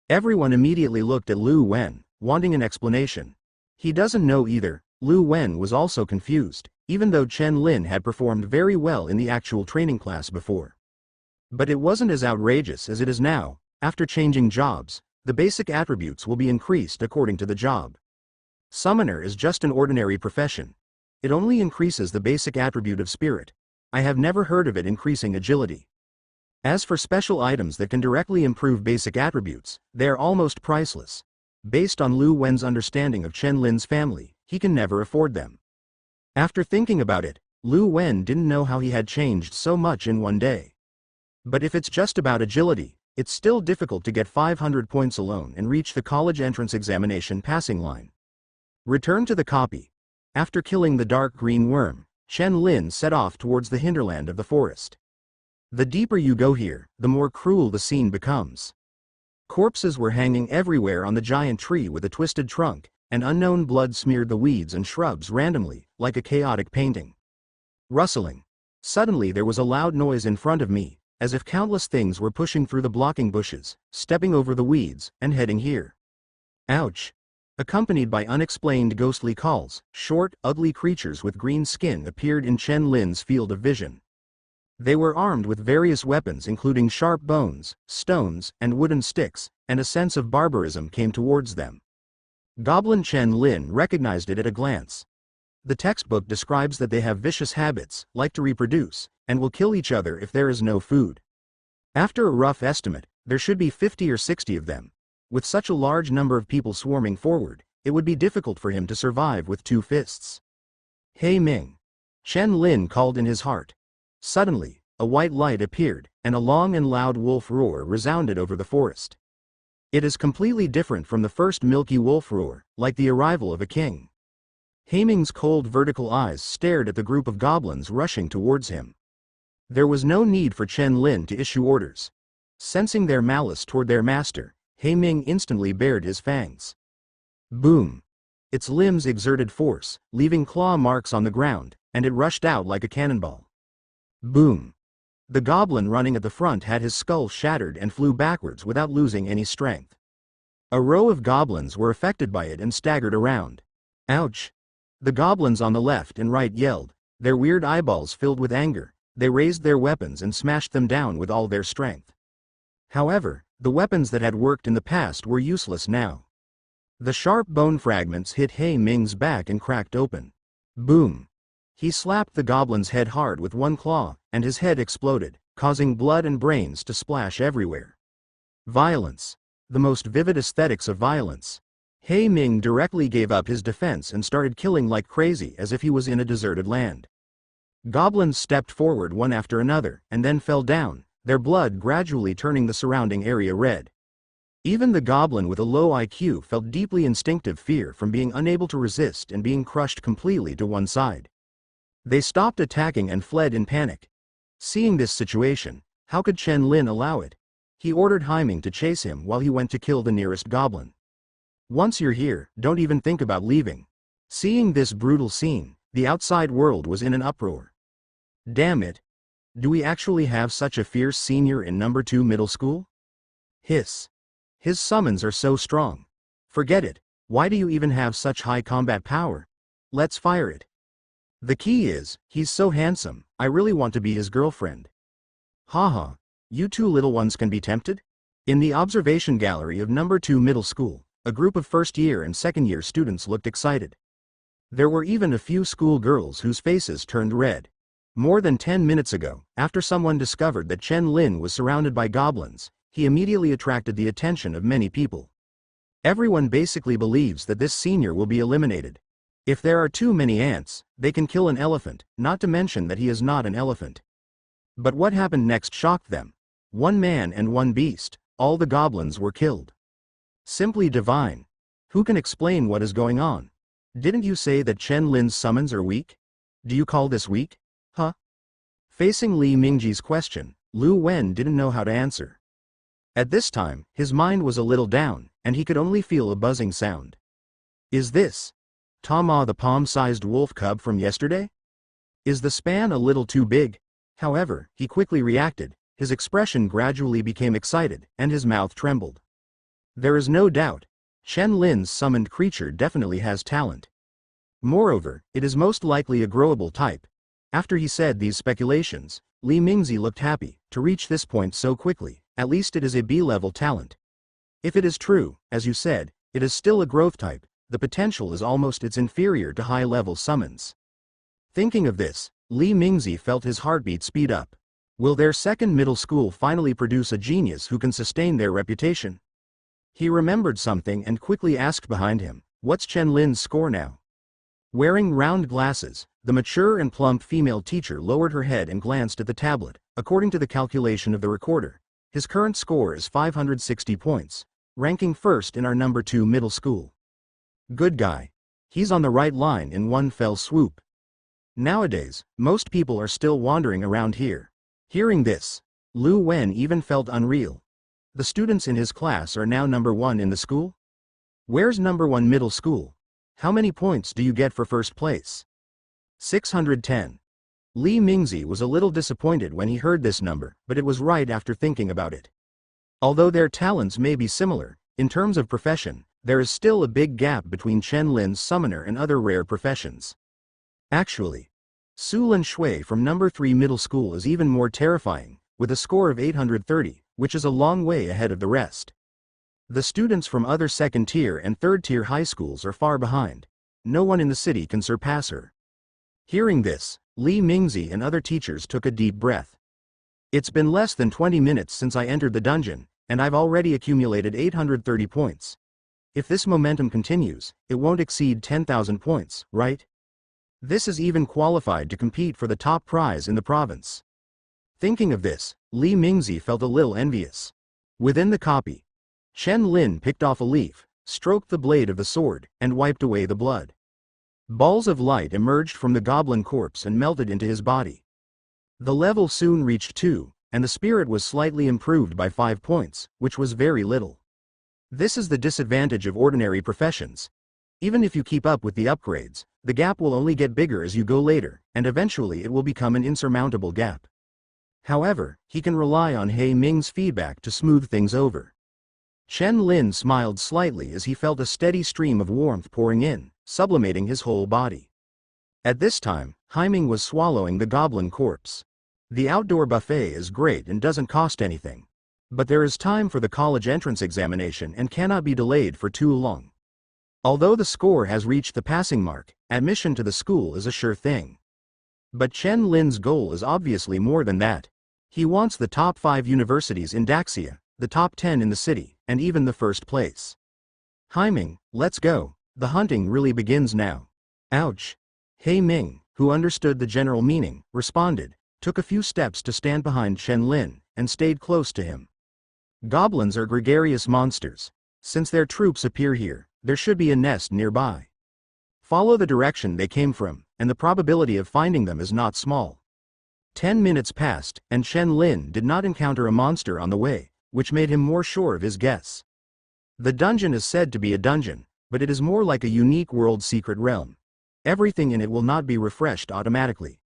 Everyone immediately looked at Lu Wen, wanting an explanation. He doesn't know either. Lu Wen was also confused, even though Shen Lin had performed very well in the actual training class before. But it wasn't as outrageous as it is now. After changing jobs, the basic attributes will be increased according to the job. Summoner is just an ordinary profession. It only increases the basic attribute of spirit. I have never heard of it increasing agility. As for special items that can directly improve basic attributes, they are almost priceless. Based on Lu Wen's understanding of Shen Lin's family, he can never afford them. After thinking about it, Lu Wen didn't know how he had changed so much in one day. But if it's just about agility, it's still difficult to get 500 points alone and reach the college entrance examination passing line. Return to the copy. After killing the dark green worm, Shen Lin set off towards the hinterland of the forest. The deeper you go here, the more cruel the scene becomes. Corpses were hanging everywhere on the giant tree with a twisted trunk, and unknown blood smeared the weeds and shrubs randomly, like a chaotic painting. Rustling. Suddenly there was a loud noise in front of me, as if countless things were pushing through the blocking bushes, stepping over the weeds, and heading here. Ouch! Accompanied by unexplained ghostly calls, short, ugly creatures with green skin appeared in Shen Lin's field of vision. They were armed with various weapons including sharp bones, stones, and wooden sticks, and a sense of barbarism came towards them. Goblin Shen Lin recognized it at a glance. The textbook describes that they have vicious habits, like to reproduce, and will kill each other if there is no food. After a rough estimate, there should be 50 or 60 of them. With such a large number of people swarming forward, it would be difficult for him to survive with 2 fists. Hey Ming! Shen Lin called in his heart. Suddenly, a white light appeared, and a long and loud wolf roar resounded over the forest. It is completely different from the first milky wolf roar, like the arrival of a king. Haiming's cold vertical eyes stared at the group of goblins rushing towards him. There was no need for Shen Lin to issue orders. Sensing their malice toward their master, Haiming instantly bared his fangs. Boom! Its limbs exerted force, leaving claw marks on the ground, and it rushed out like a cannonball. Boom! The goblin running at the front had his skull shattered and flew backwards without losing any strength. A row of goblins were affected by it and staggered around. Ouch! The goblins on the left and right yelled, their weird eyeballs filled with anger. They raised their weapons and smashed them down with all their strength. However, the weapons that had worked in the past were useless now. The sharp bone fragments hit Haiming's back and cracked open. Boom! He slapped the goblin's head hard with one claw, and his head exploded, causing blood and brains to splash everywhere. Violence. The most vivid aesthetics of violence. Haiming directly gave up his defense and started killing like crazy as if he was in a deserted land. Goblins stepped forward one after another, and then fell down, their blood gradually turning the surrounding area red. Even the goblin with a low IQ felt deeply instinctive fear from being unable to resist and being crushed completely to one side. They stopped attacking and fled in panic. Seeing this situation, how could Shen Lin allow it? He ordered Haiming to chase him while he went to kill the nearest goblin. Once you're here, don't even think about leaving. Seeing this brutal scene, the outside world was in an uproar. Damn it! Do we actually have such a fierce senior in number 2 middle school? Hiss. His summons are so strong. Forget it, why do you even have such high combat power? Let's fire it. The key is, he's so handsome, I really want to be his girlfriend. Haha, you two little ones can be tempted? In the observation gallery of number 2 middle school, a group of first-year and second-year students looked excited. There were even a few schoolgirls whose faces turned red. More than 10 minutes ago, after someone discovered that Shen Lin was surrounded by goblins, he immediately attracted the attention of many people. Everyone basically believes that this senior will be eliminated. If there are too many ants, they can kill an elephant, not to mention that he is not an elephant. But what happened next shocked them. One man and one beast, all the goblins were killed. Simply divine. Who can explain what is going on? Didn't you say that Shen Lin's summons are weak? Do you call this weak? Huh? Facing Li Mingji's question, Lu Wen didn't know how to answer. At this time, his mind was a little down, and he could only feel a buzzing sound. Is this Tama the palm-sized wolf cub from yesterday? Is the span a little too big? However, he quickly reacted, his expression gradually became excited, and his mouth trembled. There is no doubt, Shen Lin's summoned creature definitely has talent. Moreover, it is most likely a growable type. After he said these speculations, Li Mingzi looked happy, to reach this point so quickly, at least it is a B-level talent. If it is true, as you said, it is still a growth type, the potential is almost its inferior to high-level summons. Thinking of this, Li Mingzi felt his heartbeat speed up. Will their second middle school finally produce a genius who can sustain their reputation? He remembered something and quickly asked behind him, what's Shen Lin's score now? Wearing round glasses, the mature and plump female teacher lowered her head and glanced at the tablet. According to the calculation of the recorder, his current score is 560 points, ranking first in our number 2 middle school. Good guy. He's on the right line in one fell swoop. Nowadays, most people are still wandering around here. Hearing this, Lu Wen even felt unreal. The students in his class are now number 1 in the school? Where's number 1 middle school? How many points do you get for first place? 610. Li Mingzi was a little disappointed when he heard this number, but it was right after thinking about it. Although their talents may be similar, in terms of profession, there is still a big gap between Shen Lin's summoner and other rare professions. Actually, Su Lin Shui from number 3 middle school is even more terrifying, with a score of 830, which is a long way ahead of the rest. The students from other second-tier and third-tier high schools are far behind. No one in the city can surpass her. Hearing this, Li Mingzi and other teachers took a deep breath. It's been less than 20 minutes since I entered the dungeon, and I've already accumulated 830 points. If this momentum continues, it won't exceed 10,000 points, right? This is even qualified to compete for the top prize in the province. Thinking of this, Li Mingzi felt a little envious. Within the copy, Shen Lin picked off a leaf, stroked the blade of the sword, and wiped away the blood. Balls of light emerged from the goblin corpse and melted into his body. The level soon reached 2, and the spirit was slightly improved by 5 points, which was very little. This is the disadvantage of ordinary professions. Even if you keep up with the upgrades, the gap will only get bigger as you go later, and eventually it will become an insurmountable gap. However, he can rely on He Ming's feedback to smooth things over. Shen Lin smiled slightly as he felt a steady stream of warmth pouring in, sublimating his whole body. At this time, He Ming was swallowing the goblin corpse. The outdoor buffet is great and doesn't cost anything. But there is time for the college entrance examination and cannot be delayed for too long. Although the score has reached the passing mark, admission to the school is a sure thing. But Shen Lin's goal is obviously more than that. He wants the top 5 universities in Daxia, the top 10 in the city, and even the first place. He Ming, let's go, the hunting really begins now. Ouch. He Ming, who understood the general meaning, responded, took a few steps to stand behind Shen Lin, and stayed close to him. Goblins are gregarious monsters. Since their troops appear here, there should be a nest nearby. Follow the direction they came from, and the probability of finding them is not small. 10 minutes passed, and Shen Lin did not encounter a monster on the way, which made him more sure of his guess. The dungeon is said to be a dungeon, but it is more like a unique world secret realm. Everything in it will not be refreshed automatically.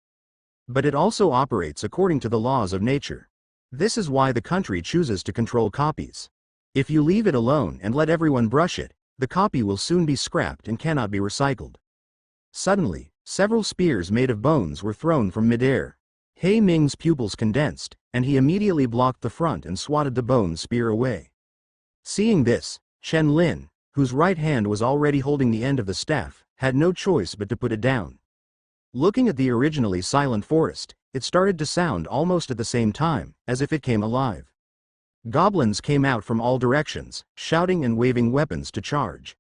But it also operates according to the laws of nature. This is why the country chooses to control copies. If you leave it alone and let everyone brush it, the copy will soon be scrapped and cannot be recycled. Suddenly, several spears made of bones were thrown from midair. He Ming's pupils condensed, and he immediately blocked the front and swatted the bone spear away. Seeing this, Shen Lin, whose right hand was already holding the end of the staff, had no choice but to put it down. Looking at the originally silent forest, it started to sound almost at the same time, as if it came alive. Goblins came out from all directions, shouting and waving weapons to charge.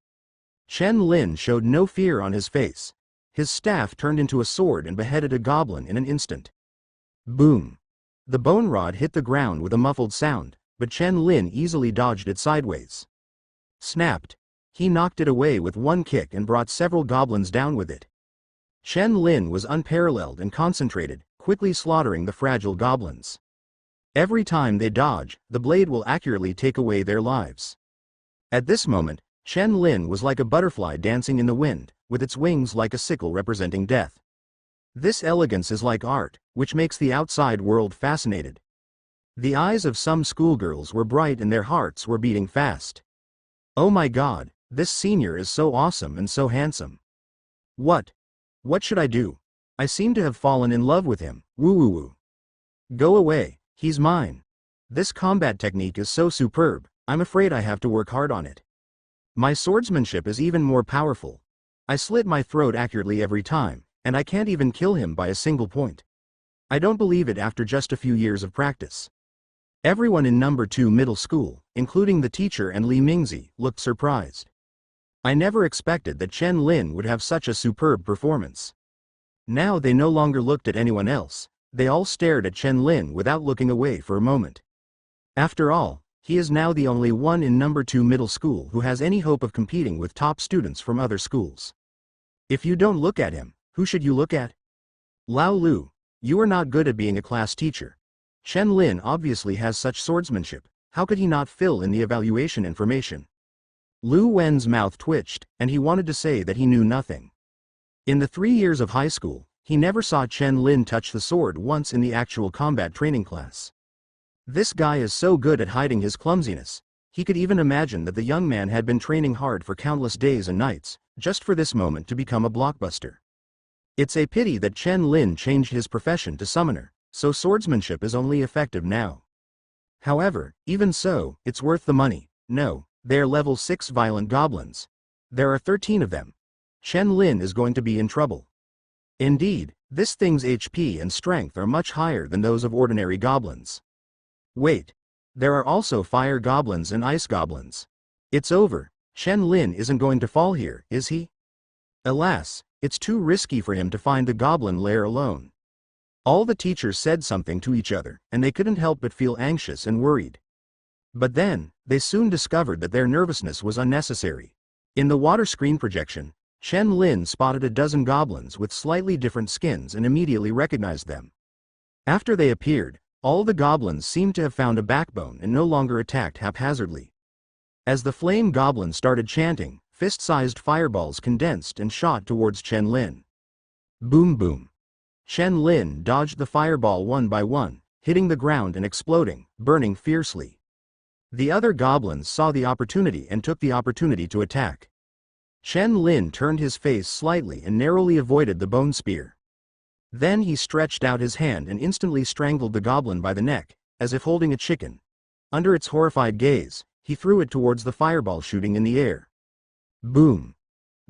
Shen Lin showed no fear on his face. His staff turned into a sword and beheaded a goblin in an instant. Boom! The bone rod hit the ground with a muffled sound, but Shen Lin easily dodged it sideways. Snapped! He knocked it away with one kick and brought several goblins down with it. Shen Lin was unparalleled and concentrated, quickly slaughtering the fragile goblins. Every time they dodge, the blade will accurately take away their lives. At this moment, Shen Lin was like a butterfly dancing in the wind, with its wings like a sickle representing death. This elegance is like art, which makes the outside world fascinated. The eyes of some schoolgirls were bright and their hearts were beating fast. Oh my God, this senior is so awesome and so handsome. What should I do? I seem to have fallen in love with him, woo woo woo. Go away, he's mine. This combat technique is so superb, I'm afraid I have to work hard on it. My swordsmanship is even more powerful. I slit my throat accurately every time, and I can't even kill him by a single point. I don't believe it after just a few years of practice. Everyone in number 2 middle school, including the teacher and Li Mingzi, looked surprised. I never expected that Shen Lin would have such a superb performance. Now they no longer looked at anyone else, they all stared at Shen Lin without looking away for a moment. After all, he is now the only one in number 2 middle school who has any hope of competing with top students from other schools. If you don't look at him, who should you look at? Lao Lu, you are not good at being a class teacher. Shen Lin obviously has such swordsmanship, how could he not fill in the evaluation information? Lu Wen's mouth twitched, and he wanted to say that he knew nothing. In the 3 years of high school, he never saw Shen Lin touch the sword once in the actual combat training class. This guy is so good at hiding his clumsiness. He could even imagine that the young man had been training hard for countless days and nights, just for this moment to become a blockbuster. It's a pity that Shen Lin changed his profession to summoner, so swordsmanship is only effective now. However, even so, it's worth the money. No, they are level 6 violent goblins. There are 13 of them. Shen Lin is going to be in trouble. Indeed, this thing's HP and strength are much higher than those of ordinary goblins. Wait. There are also fire goblins and ice goblins. It's over. Shen Lin isn't going to fall here, is he? Alas, it's too risky for him to find the goblin lair alone. All the teachers said something to each other, and they couldn't help but feel anxious and worried. But then, they soon discovered that their nervousness was unnecessary. In the water screen projection, Shen Lin spotted a dozen goblins with slightly different skins and immediately recognized them. After they appeared, all the goblins seemed to have found a backbone and no longer attacked haphazardly. As the flame goblin started chanting, fist-sized fireballs condensed and shot towards Shen Lin. Boom boom. Shen Lin dodged the fireball one by one, hitting the ground and exploding, burning fiercely. The other goblins saw the opportunity and took the opportunity to attack. Shen Lin turned his face slightly and narrowly avoided the bone spear. Then he stretched out his hand and instantly strangled the goblin by the neck, as if holding a chicken. Under its horrified gaze, he threw it towards the fireball shooting in the air. Boom!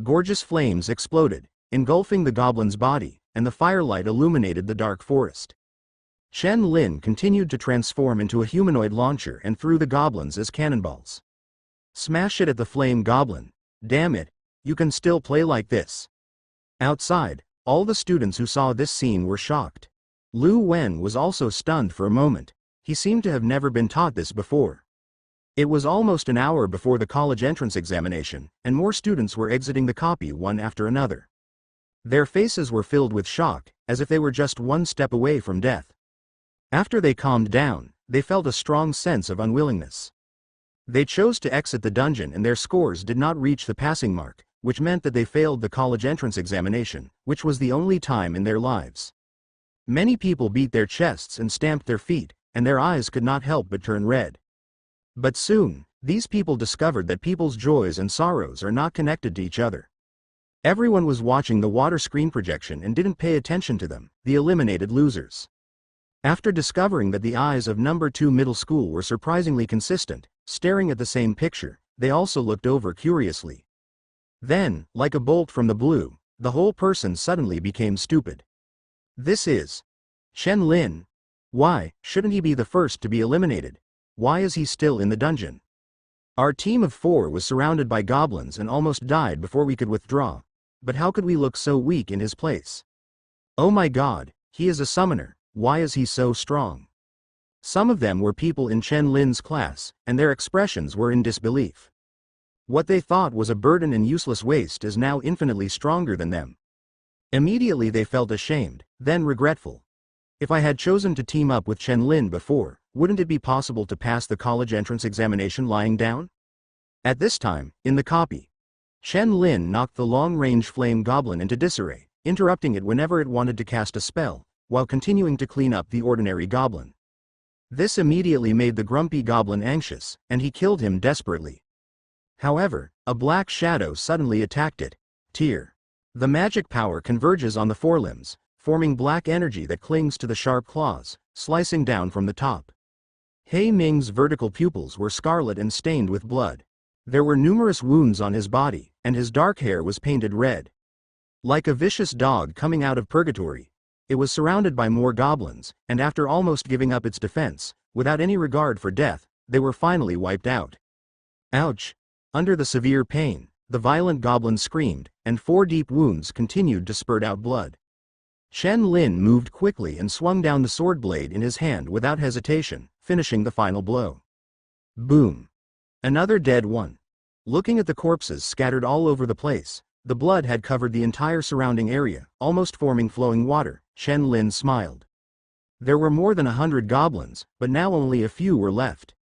Gorgeous flames exploded, engulfing the goblin's body, and the firelight illuminated the dark forest. Shen Lin continued to transform into a humanoid launcher and threw the goblins as cannonballs. Smash it at the flame goblin. Damn it, you can still play like this. Outside, all the students who saw this scene were shocked. Lu Wen was also stunned for a moment. He seemed to have never been taught this before. It was almost an hour before the college entrance examination, and more students were exiting the copy one after another. Their faces were filled with shock, as if they were just one step away from death. After they calmed down, they felt a strong sense of unwillingness. They chose to exit the dungeon and their scores did not reach the passing mark, which meant that they failed the college entrance examination, which was the only time in their lives. Many people beat their chests and stamped their feet, and their eyes could not help but turn red. But soon, these people discovered that people's joys and sorrows are not connected to each other. Everyone was watching the water screen projection and didn't pay attention to them, the eliminated losers. After discovering that the eyes of number 2 middle school were surprisingly consistent, staring at the same picture, they also looked over curiously. Then, like a bolt from the blue, the whole person suddenly became stupid. This is Shen Lin. Why shouldn't he be the first to be eliminated? Why is he still in the dungeon? Our team of 4 was surrounded by goblins and almost died before we could withdraw. But how could we look so weak in his place? Oh my god, he is a summoner. Why is he so strong? Some of them were people in Shen Lin's class, and their expressions were in disbelief. What they thought was a burden and useless waste is now infinitely stronger than them. Immediately they felt ashamed, then regretful. If I had chosen to team up with Shen Lin before, wouldn't it be possible to pass the college entrance examination lying down? At this time, in the copy, Shen Lin knocked the long-range flame goblin into disarray, interrupting it whenever it wanted to cast a spell, while continuing to clean up the ordinary goblin. This immediately made the grumpy goblin anxious, and he killed him desperately. However, a black shadow suddenly attacked it. Tear. The magic power converges on the forelimbs, forming black energy that clings to the sharp claws, slicing down from the top. He Ming's vertical pupils were scarlet and stained with blood. There were numerous wounds on his body, and his dark hair was painted red. Like a vicious dog coming out of purgatory, it was surrounded by more goblins, and after almost giving up its defense, without any regard for death, they were finally wiped out. Ouch! Under the severe pain, the violent goblin screamed, and 4 deep wounds continued to spurt out blood. Shen Lin moved quickly and swung down the sword blade in his hand without hesitation, finishing the final blow. Boom! Another dead one. Looking at the corpses scattered all over the place, the blood had covered the entire surrounding area, almost forming flowing water. Shen Lin smiled. There were more than 100 goblins, but now only a few were left.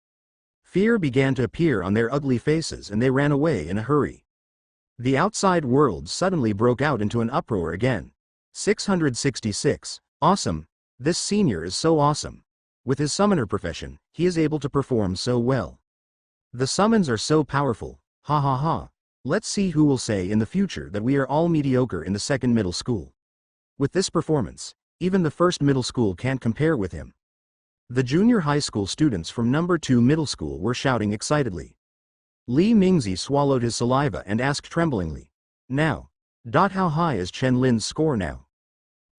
Fear began to appear on their ugly faces and they ran away in a hurry. The outside world suddenly broke out into an uproar again. 666. Awesome. This senior is so awesome. With his summoner profession, he is able to perform so well. The summons are so powerful. Ha ha ha. Let's see who will say in the future that we are all mediocre in the second middle school. With this performance, even the first middle school can't compare with him. The junior high school students from number 2 middle school were shouting excitedly. Li Mingzi swallowed his saliva and asked tremblingly. Now. How high is Shen Lin's score now?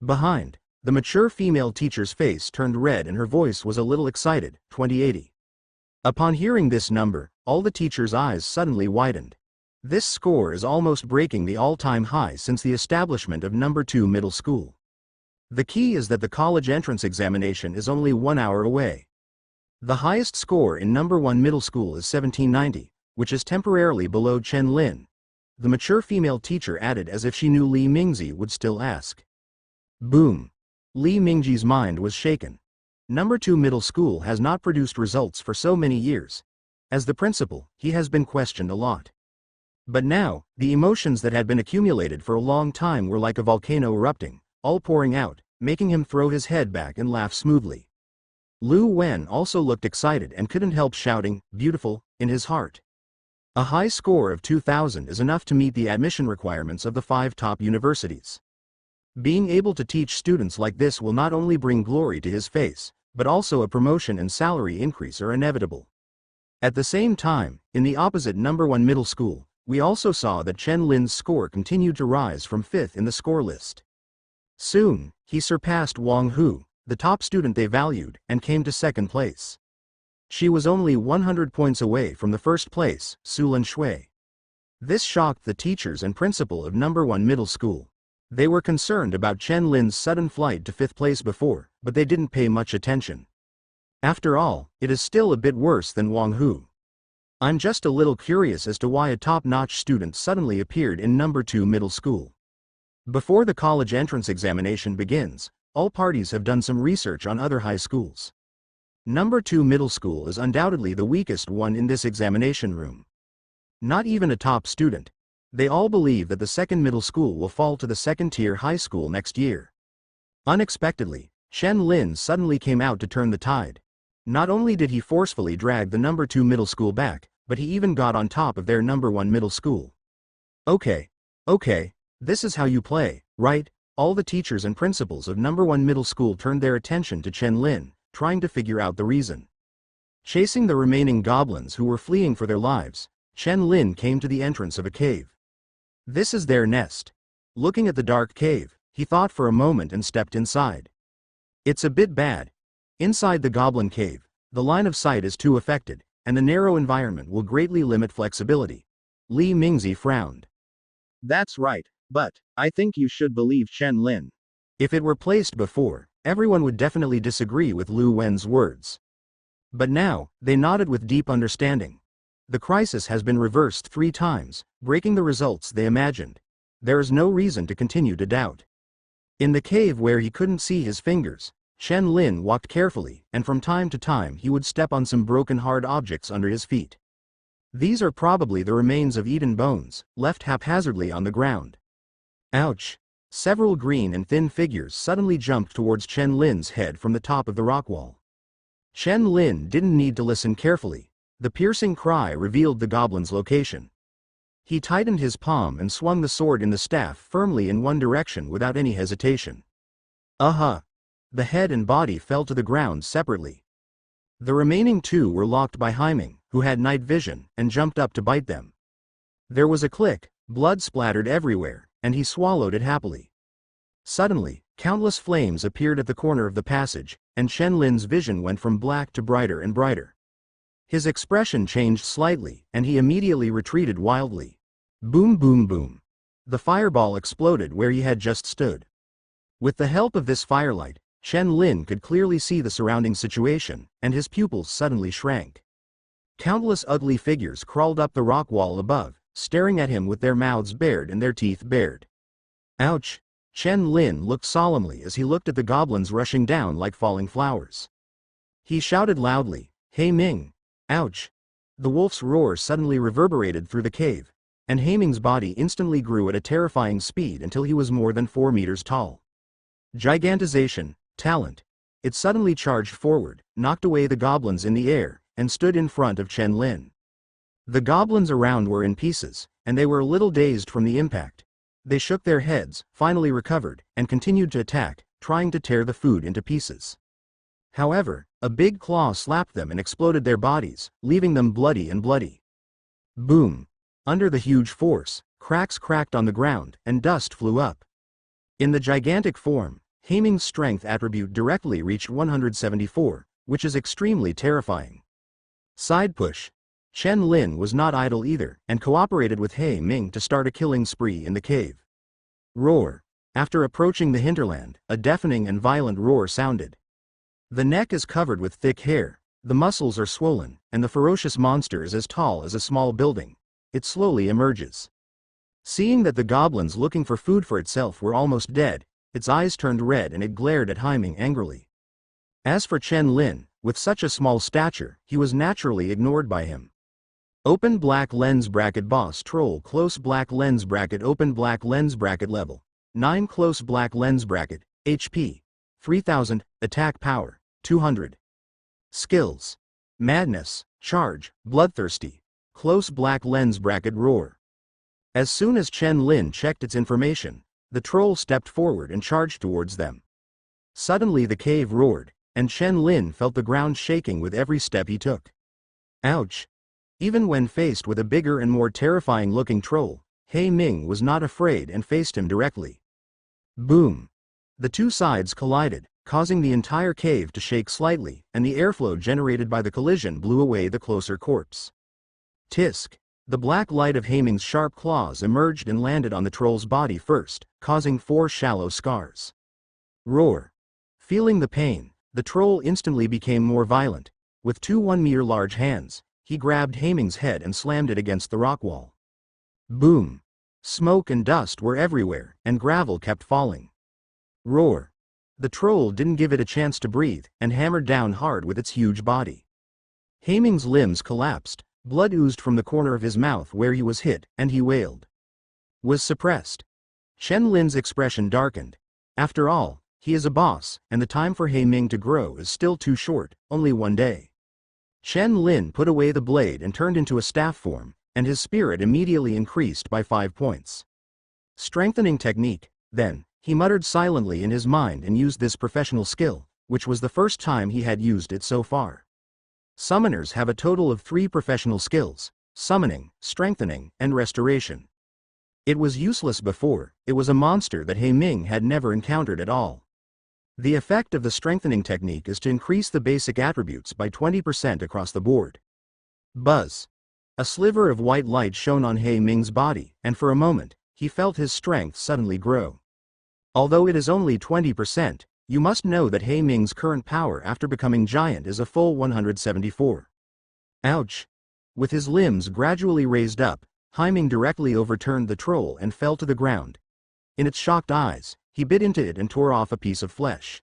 Behind, the mature female teacher's face turned red and her voice was a little excited. 2080. Upon hearing this number, all the teachers' eyes suddenly widened. This score is almost breaking the all-time high since the establishment of number 2 middle school. The key is that the college entrance examination is only 1 hour away. The highest score in number 1 middle school is 1790, which is temporarily below Shen Lin. The mature female teacher added as if she knew Li Mingzi would still ask. Boom. Li Mingji's mind was shaken. Number 2 middle school has not produced results for so many years. As the principal, he has been questioned a lot. But now, the emotions that had been accumulated for a long time were like a volcano erupting, all pouring out, making him throw his head back and laugh smoothly. Lu Wen also looked excited and couldn't help shouting, "Beautiful," in his heart. A high score of 2000 is enough to meet the admission requirements of the 5 top universities. Being able to teach students like this will not only bring glory to his face, but also a promotion and salary increase are inevitable. At the same time, in the opposite number 1 middle school, we also saw that Shen Lin's score continued to rise from 5th in the score list. Soon, he surpassed Wang Hu, the top student they valued, and came to 2nd place. She was only 100 points away from the 1st place, Sulan Shui. This shocked the teachers and principal of number 1 middle school. They were concerned about Shen Lin's sudden flight to 5th place before, but they didn't pay much attention. After all, it is still a bit worse than Wang Hu. I'm just a little curious as to why a top-notch student suddenly appeared in number 2 middle school. Before the college entrance examination begins, all parties have done some research on other high schools. Number 2 middle school is undoubtedly the weakest one in this examination room. Not even a top student. They all believe that the 2nd middle school will fall to the 2nd-tier high school next year. Unexpectedly, Shen Lin suddenly came out to turn the tide. Not only did he forcefully drag the number 2 middle school back, but he even got on top of their number 1 middle school. Okay, this is how you play, right? All the teachers and principals of number 1 middle school turned their attention to Shen Lin, trying to figure out the reason. Chasing the remaining goblins who were fleeing for their lives, Shen Lin came to the entrance of a cave. This is their nest. Looking at the dark cave, he thought for a moment and stepped inside. It's a bit bad. Inside the goblin cave, the line of sight is too affected, and the narrow environment will greatly limit flexibility. Li Mingzi frowned. That's right, but I think you should believe Shen Lin. If it were placed before, everyone would definitely disagree with Lu Wen's words. But now, they nodded with deep understanding. The crisis has been reversed 3 times, breaking the results they imagined. There is no reason to continue to doubt. In the cave where he couldn't see his fingers, Shen Lin walked carefully, and from time to time he would step on some broken hard objects under his feet. These are probably the remains of eaten bones, left haphazardly on the ground. Ouch! Several green and thin figures suddenly jumped towards Shen Lin's head from the top of the rock wall. Shen Lin didn't need to listen carefully. The piercing cry revealed the goblin's location. He tightened his palm and swung the sword in the staff firmly in one direction without any hesitation. The head and body fell to the ground separately. The remaining 2 were locked by Haiming, who had night vision, and jumped up to bite them. There was a click, blood splattered everywhere, and he swallowed it happily. Suddenly, countless flames appeared at the corner of the passage, and Shen Lin's vision went from black to brighter and brighter. His expression changed slightly, and he immediately retreated wildly. Boom boom boom. The fireball exploded where he had just stood. With the help of this firelight, Shen Lin could clearly see the surrounding situation, and his pupils suddenly shrank. Countless ugly figures crawled up the rock wall above, staring at him with their mouths bared and their teeth bared. Ouch! Shen Lin looked solemnly as he looked at the goblins rushing down like falling flowers. He shouted loudly, "Hey Ming!" Ouch! The wolf's roar suddenly reverberated through the cave, and Haiming's body instantly grew at a terrifying speed until he was more than 4 meters tall. Gigantization, talent. It suddenly charged forward, knocked away the goblins in the air, and stood in front of Shen Lin. The goblins around were in pieces, and they were a little dazed from the impact. They shook their heads, finally recovered, and continued to attack, trying to tear the food into pieces. However, a big claw slapped them and exploded their bodies, leaving them bloody and bloody. Boom! Under the huge force, cracks cracked on the ground, and dust flew up. In the gigantic form, Haiming's strength attribute directly reached 174, which is extremely terrifying. Side push. Shen Lin was not idle either, and cooperated with Haiming to start a killing spree in the cave. Roar. After approaching the hinterland, a deafening and violent roar sounded. The neck is covered with thick hair, the muscles are swollen, and the ferocious monster is as tall as a small building. It slowly emerges. Seeing that the goblins looking for food for itself were almost dead, its eyes turned red and it glared at Haiming angrily. As for Shen Lin, with such a small stature, he was naturally ignored by him. Open black lens bracket boss troll close black lens bracket open black lens bracket level 9 close black lens bracket HP 3000 attack power 200 skills madness charge bloodthirsty close black lens bracket roar. As soon as Shen Lin checked its information, the troll stepped forward and charged towards them. Suddenly the cave roared, and Shen Lin felt the ground shaking with every step he took. Ouch! Even when faced with a bigger and more terrifying-looking troll, Haiming was not afraid and faced him directly. Boom! The two sides collided, causing the entire cave to shake slightly, and the airflow generated by the collision blew away the closer corpse. Tisk! The black light of Haiming's sharp claws emerged and landed on the troll's body first, causing 4 shallow scars. Roar! Feeling the pain, the troll instantly became more violent. With 2 1-meter large hands, he grabbed Haiming's head and slammed it against the rock wall. Boom! Smoke and dust were everywhere, and gravel kept falling. Roar! The troll didn't give it a chance to breathe, and hammered down hard with its huge body. Haiming's limbs collapsed, blood oozed from the corner of his mouth where he was hit, and he wailed. Was suppressed. Shen Lin's expression darkened. After all, he is a boss, and the time for Haiming to grow is still too short, only 1 day. Shen Lin put away the blade and turned into a staff form, and his spirit immediately increased by 5 points. Strengthening technique, then, he muttered silently in his mind and used this professional skill, which was the first time he had used it so far. Summoners have a total of 3 professional skills: summoning, strengthening, and restoration. It was useless before, it was a monster that Haiming had never encountered at all. The effect of the strengthening technique is to increase the basic attributes by 20% across the board. Buzz! A sliver of white light shone on Haiming's body, and for a moment, he felt his strength suddenly grow. Although it is only 20%, you must know that Haiming's current power after becoming giant is a full 174. Ouch! With his limbs gradually raised up, Haiming directly overturned the troll and fell to the ground. In its shocked eyes, he bit into it and tore off a piece of flesh.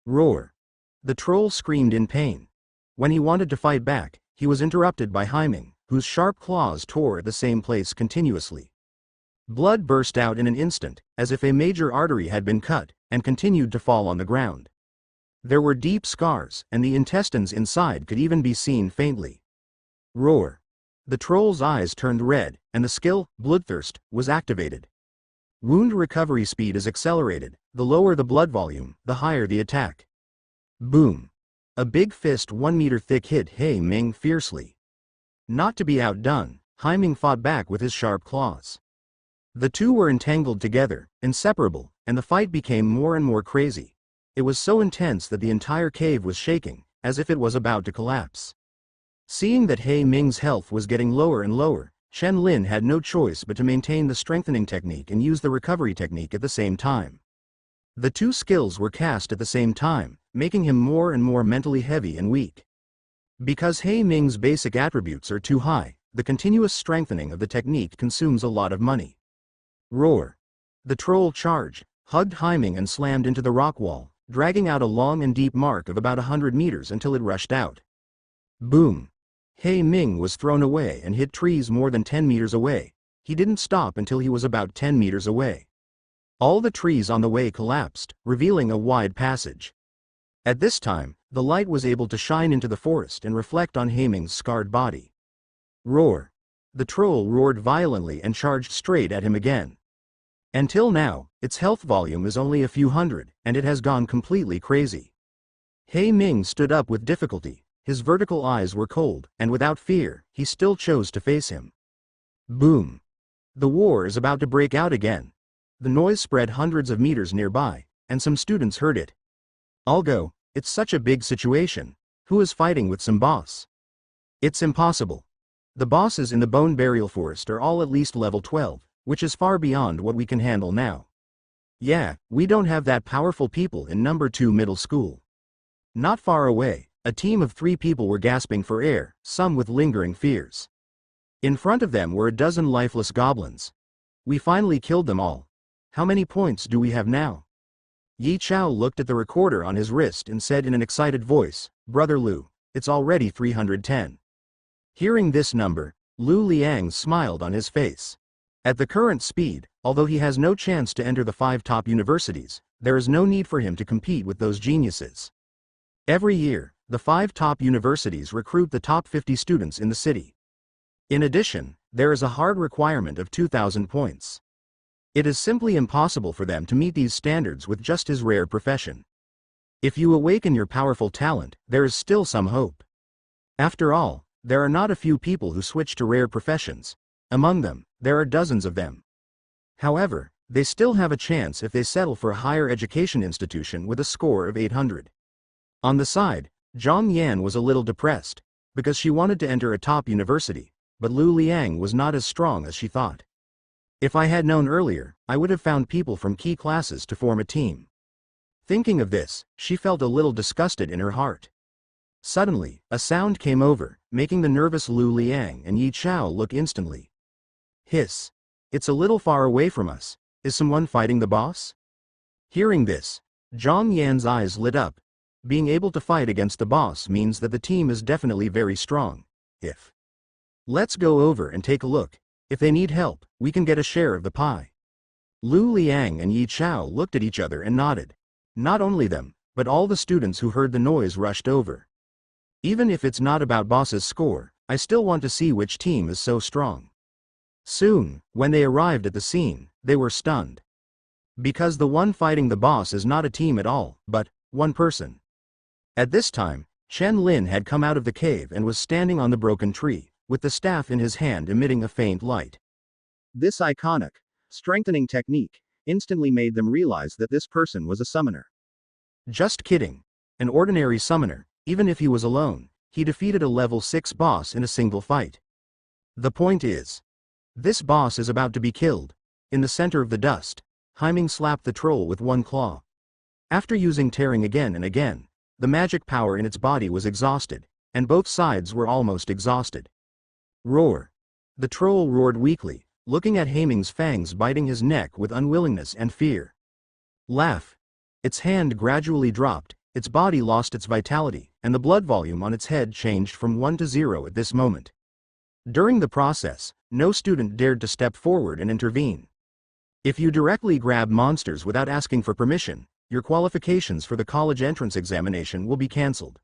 Roar! The troll screamed in pain. When he wanted to fight back, he was interrupted by Haiming, whose sharp claws tore at the same place continuously. Blood burst out in an instant, as if a major artery had been cut, and continued to fall on the ground. There were deep scars, and the intestines inside could even be seen faintly. Roar! The troll's eyes turned red, and the skill, Bloodthirst, was activated. Wound recovery speed is accelerated. The lower the blood volume, the higher the attack. Boom! A big fist 1 meter thick hit Haiming fiercely. Not to be outdone, Haiming fought back with his sharp claws. The two were entangled together, inseparable, and the fight became more and more crazy. It was so intense that the entire cave was shaking, as if it was about to collapse. Seeing that Haiming's health was getting lower and lower, Shen Lin had no choice but to maintain the strengthening technique and use the recovery technique at the same time. The 2 skills were cast at the same time, making him more and more mentally heavy and weak. Because Haiming's basic attributes are too high, the continuous strengthening of the technique consumes a lot of money. Roar! The troll charged, hugged Haiming and slammed into the rock wall, dragging out a long and deep mark of about 100 meters until it rushed out. Boom! Haiming was thrown away and hit trees more than 10 meters away. He didn't stop until he was about 10 meters away. All the trees on the way collapsed, revealing a wide passage. At this time, the light was able to shine into the forest and reflect on Haiming's scarred body. Roar! The troll roared violently and charged straight at him again. Until now, its health volume is only a few hundred, and it has gone completely crazy. Haiming stood up with difficulty. His vertical eyes were cold, and without fear, he still chose to face him. Boom! The war is about to break out again. The noise spread hundreds of meters nearby, and some students heard it. I'll go, it's such a big situation. Who is fighting with some boss? It's impossible. The bosses in the Bone Burial Forest are all at least level 12, which is far beyond what we can handle now. Yeah, we don't have that powerful people in number 2 middle school. Not far away, a team of 3 people were gasping for air, some with lingering fears. In front of them were a dozen lifeless goblins. We finally killed them all. How many points do we have now? Yi Chao looked at the recorder on his wrist and said in an excited voice, Brother Lu, it's already 310. Hearing this number, Lu Liang smiled on his face. At the current speed, although he has no chance to enter the 5 top universities, there is no need for him to compete with those geniuses. Every year, the 5 top universities recruit the top 50 students in the city. In addition, there is a hard requirement of 2,000 points. It is simply impossible for them to meet these standards with just his rare profession. If you awaken your powerful talent, there is still some hope. After all, there are not a few people who switch to rare professions. Among them, there are dozens of them. However, they still have a chance if they settle for a higher education institution with a score of 800. On the side, Zhang Yan was a little depressed, because she wanted to enter a top university, but Lu Liang was not as strong as she thought. If I had known earlier, I would have found people from key classes to form a team. Thinking of this, she felt a little disgusted in her heart. Suddenly, a sound came over, making the nervous Lu Liang and Yi Chao look instantly. Hiss. It's a little far away from us. Is someone fighting the boss? Hearing this, Zhang Yan's eyes lit up. Being able to fight against the boss means that the team is definitely very strong. Let's go over and take a look. If they need help, we can get a share of the pie. Lu Liang and Yi Chao looked at each other and nodded. Not only them, but all the students who heard the noise rushed over. Even if it's not about boss's score, I still want to see which team is so strong. Soon, when they arrived at the scene, they were stunned. Because the one fighting the boss is not a team at all, but one person. At this time, Shen Lin had come out of the cave and was standing on the broken tree, with the staff in his hand emitting a faint light. This iconic, strengthening technique instantly made them realize that this person was a summoner. Just kidding. An ordinary summoner, even if he was alone, he defeated a level 6 boss in a single fight. The point is, this boss is about to be killed. In the center of the dust, Heiming slapped the troll with one claw. After using tearing again and again, the magic power in its body was exhausted, and both sides were almost exhausted. Roar. The troll roared weakly, looking at Heiming's fangs biting his neck with unwillingness and fear. Laugh. Its hand gradually dropped, its body lost its vitality, and the blood volume on its head changed from 1 to 0 at this moment. During the process, no student dared to step forward and intervene. If you directly grab monsters without asking for permission, your qualifications for the college entrance examination will be cancelled.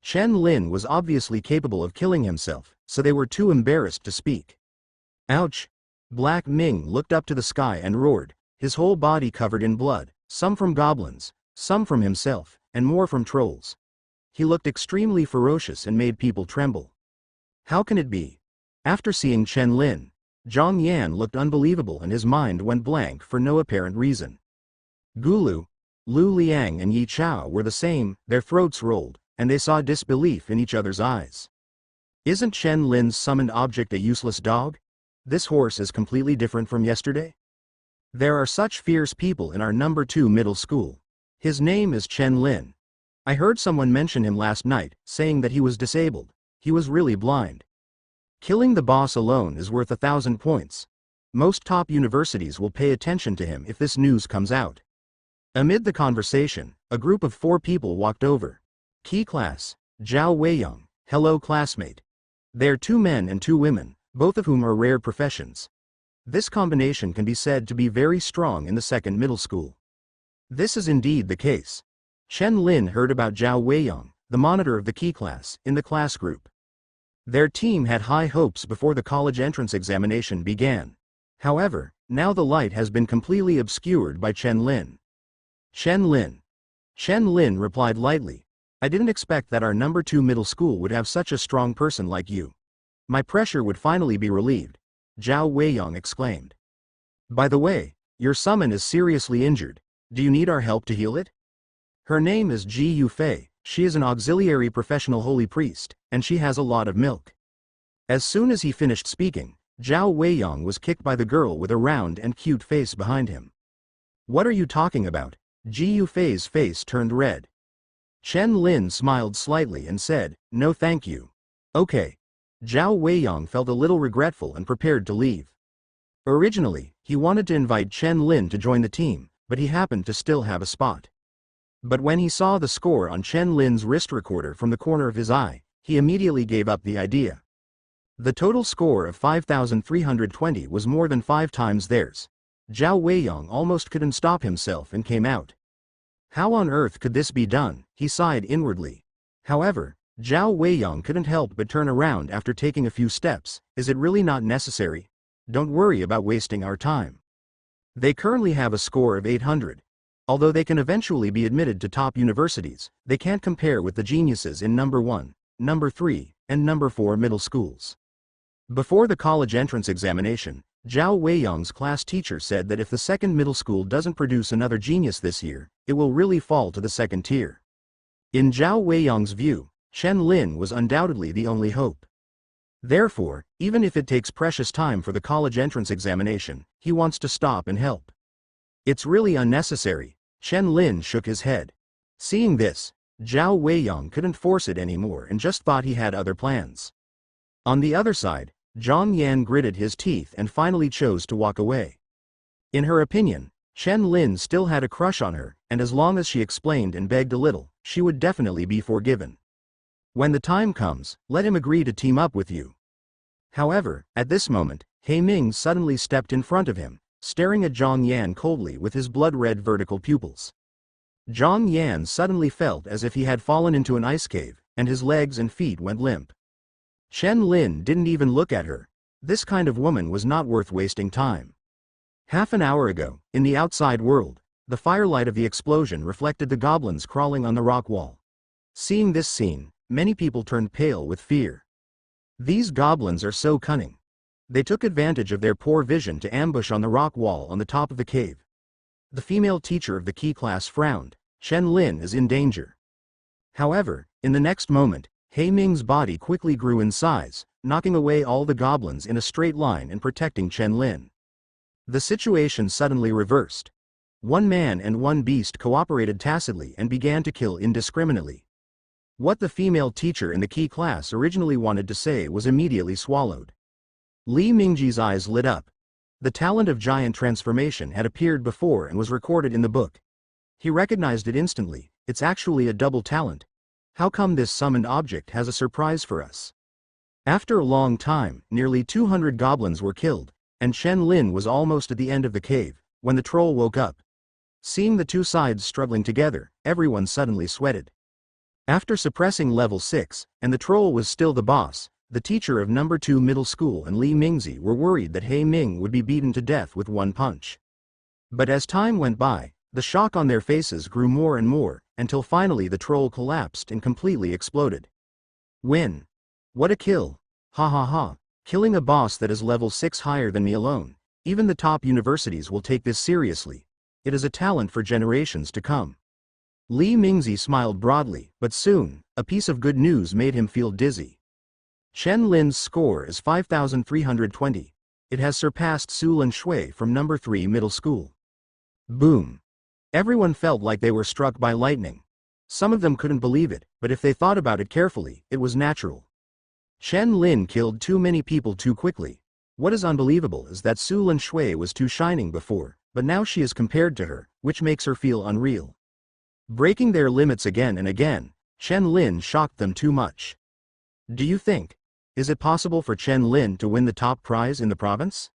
Shen Lin was obviously capable of killing himself, so they were too embarrassed to speak. Ouch! Black Ming looked up to the sky and roared, his whole body covered in blood, some from goblins, some from himself, and more from trolls. He looked extremely ferocious and made people tremble. How can it be? After seeing Shen Lin, Zhang Yan looked unbelievable and his mind went blank for no apparent reason. Gulu, Lu Liang and Yi Chao were the same, their throats rolled, and they saw disbelief in each other's eyes. Isn't Shen Lin's summoned object a useless dog? This horse is completely different from yesterday? There are such fierce people in our number 2 middle school. His name is Shen Lin. I heard someone mention him last night, saying that he was disabled. He was really blind. Killing the boss alone is worth 1,000 points. Most top universities will pay attention to him if this news comes out. Amid the conversation, a group of 4 people walked over. Key class, Zhao Weiyang, hello classmate. They're 2 men and 2 women, both of whom are rare professions. This combination can be said to be very strong in the 2nd middle school. This is indeed the case. Shen Lin heard about Zhao Weiyang, the monitor of the key class, in the class group. Their team had high hopes before the college entrance examination began. However, now the light has been completely obscured by Shen Lin. Shen Lin. Shen Lin replied lightly, I didn't expect that our number 2 middle school would have such a strong person like you. My pressure would finally be relieved, Zhao Weiyang exclaimed. By the way, your summon is seriously injured. Do you need our help to heal it? Her name is Ji Yufei, she is an auxiliary professional holy priest, and she has a lot of milk. As soon as he finished speaking, Zhao Weiyang was kicked by the girl with a round and cute face behind him. What are you talking about? Gu Fei's face turned red. Shen Lin smiled slightly and said, no thank you. Okay. Zhao Weiyang felt a little regretful and prepared to leave. Originally, he wanted to invite Shen Lin to join the team, but he happened to still have a spot. But when he saw the score on Shen Lin's wrist recorder from the corner of his eye, he immediately gave up the idea. The total score of 5,320 was more than 5 times theirs. Zhao Weiyang almost couldn't stop himself and came out. How on earth could this be done? He sighed inwardly. However, Zhao Weiyang couldn't help but turn around after taking a few steps. Is it really not necessary? Don't worry about wasting our time. They currently have a score of 800. Although they can eventually be admitted to top universities, they can't compare with the geniuses in number 1, number 3, and number 4 middle schools. Before the college entrance examination, Zhao Weiyang's class teacher said that if the second middle school doesn't produce another genius this year, it will really fall to the second tier. In Zhao Weiyang's view, Shen Lin was undoubtedly the only hope. Therefore, even if it takes precious time for the college entrance examination, he wants to stop and help. It's really unnecessary. Shen Lin shook his head. Seeing this, Zhao Weiyang couldn't force it anymore and just thought he had other plans. On the other side, Zhang Yan gritted his teeth and finally chose to walk away. In her opinion, Shen Lin still had a crush on her, and as long as she explained and begged a little, she would definitely be forgiven. When the time comes, let him agree to team up with you. However, at this moment, He Ming suddenly stepped in front of him, staring at Zhang Yan coldly with his blood-red vertical pupils. Zhang Yan suddenly felt as if he had fallen into an ice cave, and his legs and feet went limp. Shen Lin didn't even look at her. This kind of woman was not worth wasting time. Half an hour ago, in the outside world, the firelight of the explosion reflected the goblins crawling on the rock wall. Seeing this scene, many people turned pale with fear. These goblins are so cunning. They took advantage of their poor vision to ambush on the rock wall on the top of the cave. The female teacher of the key class frowned. Shen Lin is in danger. However, in the next moment, He Ming's body quickly grew in size, knocking away all the goblins in a straight line and protecting Shen Lin. The situation suddenly reversed. One man and one beast cooperated tacitly and began to kill indiscriminately. What the female teacher in the key class originally wanted to say was immediately swallowed. Li Mingji's eyes lit up. The talent of giant transformation had appeared before and was recorded in the book. He recognized it instantly. It's actually a double talent. How come this summoned object has a surprise for us? After a long time, nearly 200 goblins were killed, and Shen Lin was almost at the end of the cave, when the troll woke up. Seeing the two sides struggling together, everyone suddenly sweated. After suppressing level 6, and the troll was still the boss, the teacher of number 2 middle school and Li Mingzi were worried that He Ming would be beaten to death with one punch. But as time went by, the shock on their faces grew more and more, until finally the troll collapsed and completely exploded. Win. What a kill. Ha ha ha. Killing a boss that is level 6 higher than me alone. Even the top universities will take this seriously. It is a talent for generations to come. Li Mingzi smiled broadly, but soon, a piece of good news made him feel dizzy. Shen Lin's score is 5,320. It has surpassed Su Lin Shui from number 3 middle school. Boom. Everyone felt like they were struck by lightning. Some of them couldn't believe it, but if they thought about it carefully, it was natural. Shen Lin killed too many people too quickly. What is unbelievable is that Su Lin Shui was too shining before, but now she is compared to her, which makes her feel unreal. Breaking their limits again and again, Shen Lin shocked them too much. Do you think? Is it possible for Shen Lin to win the top prize in the province?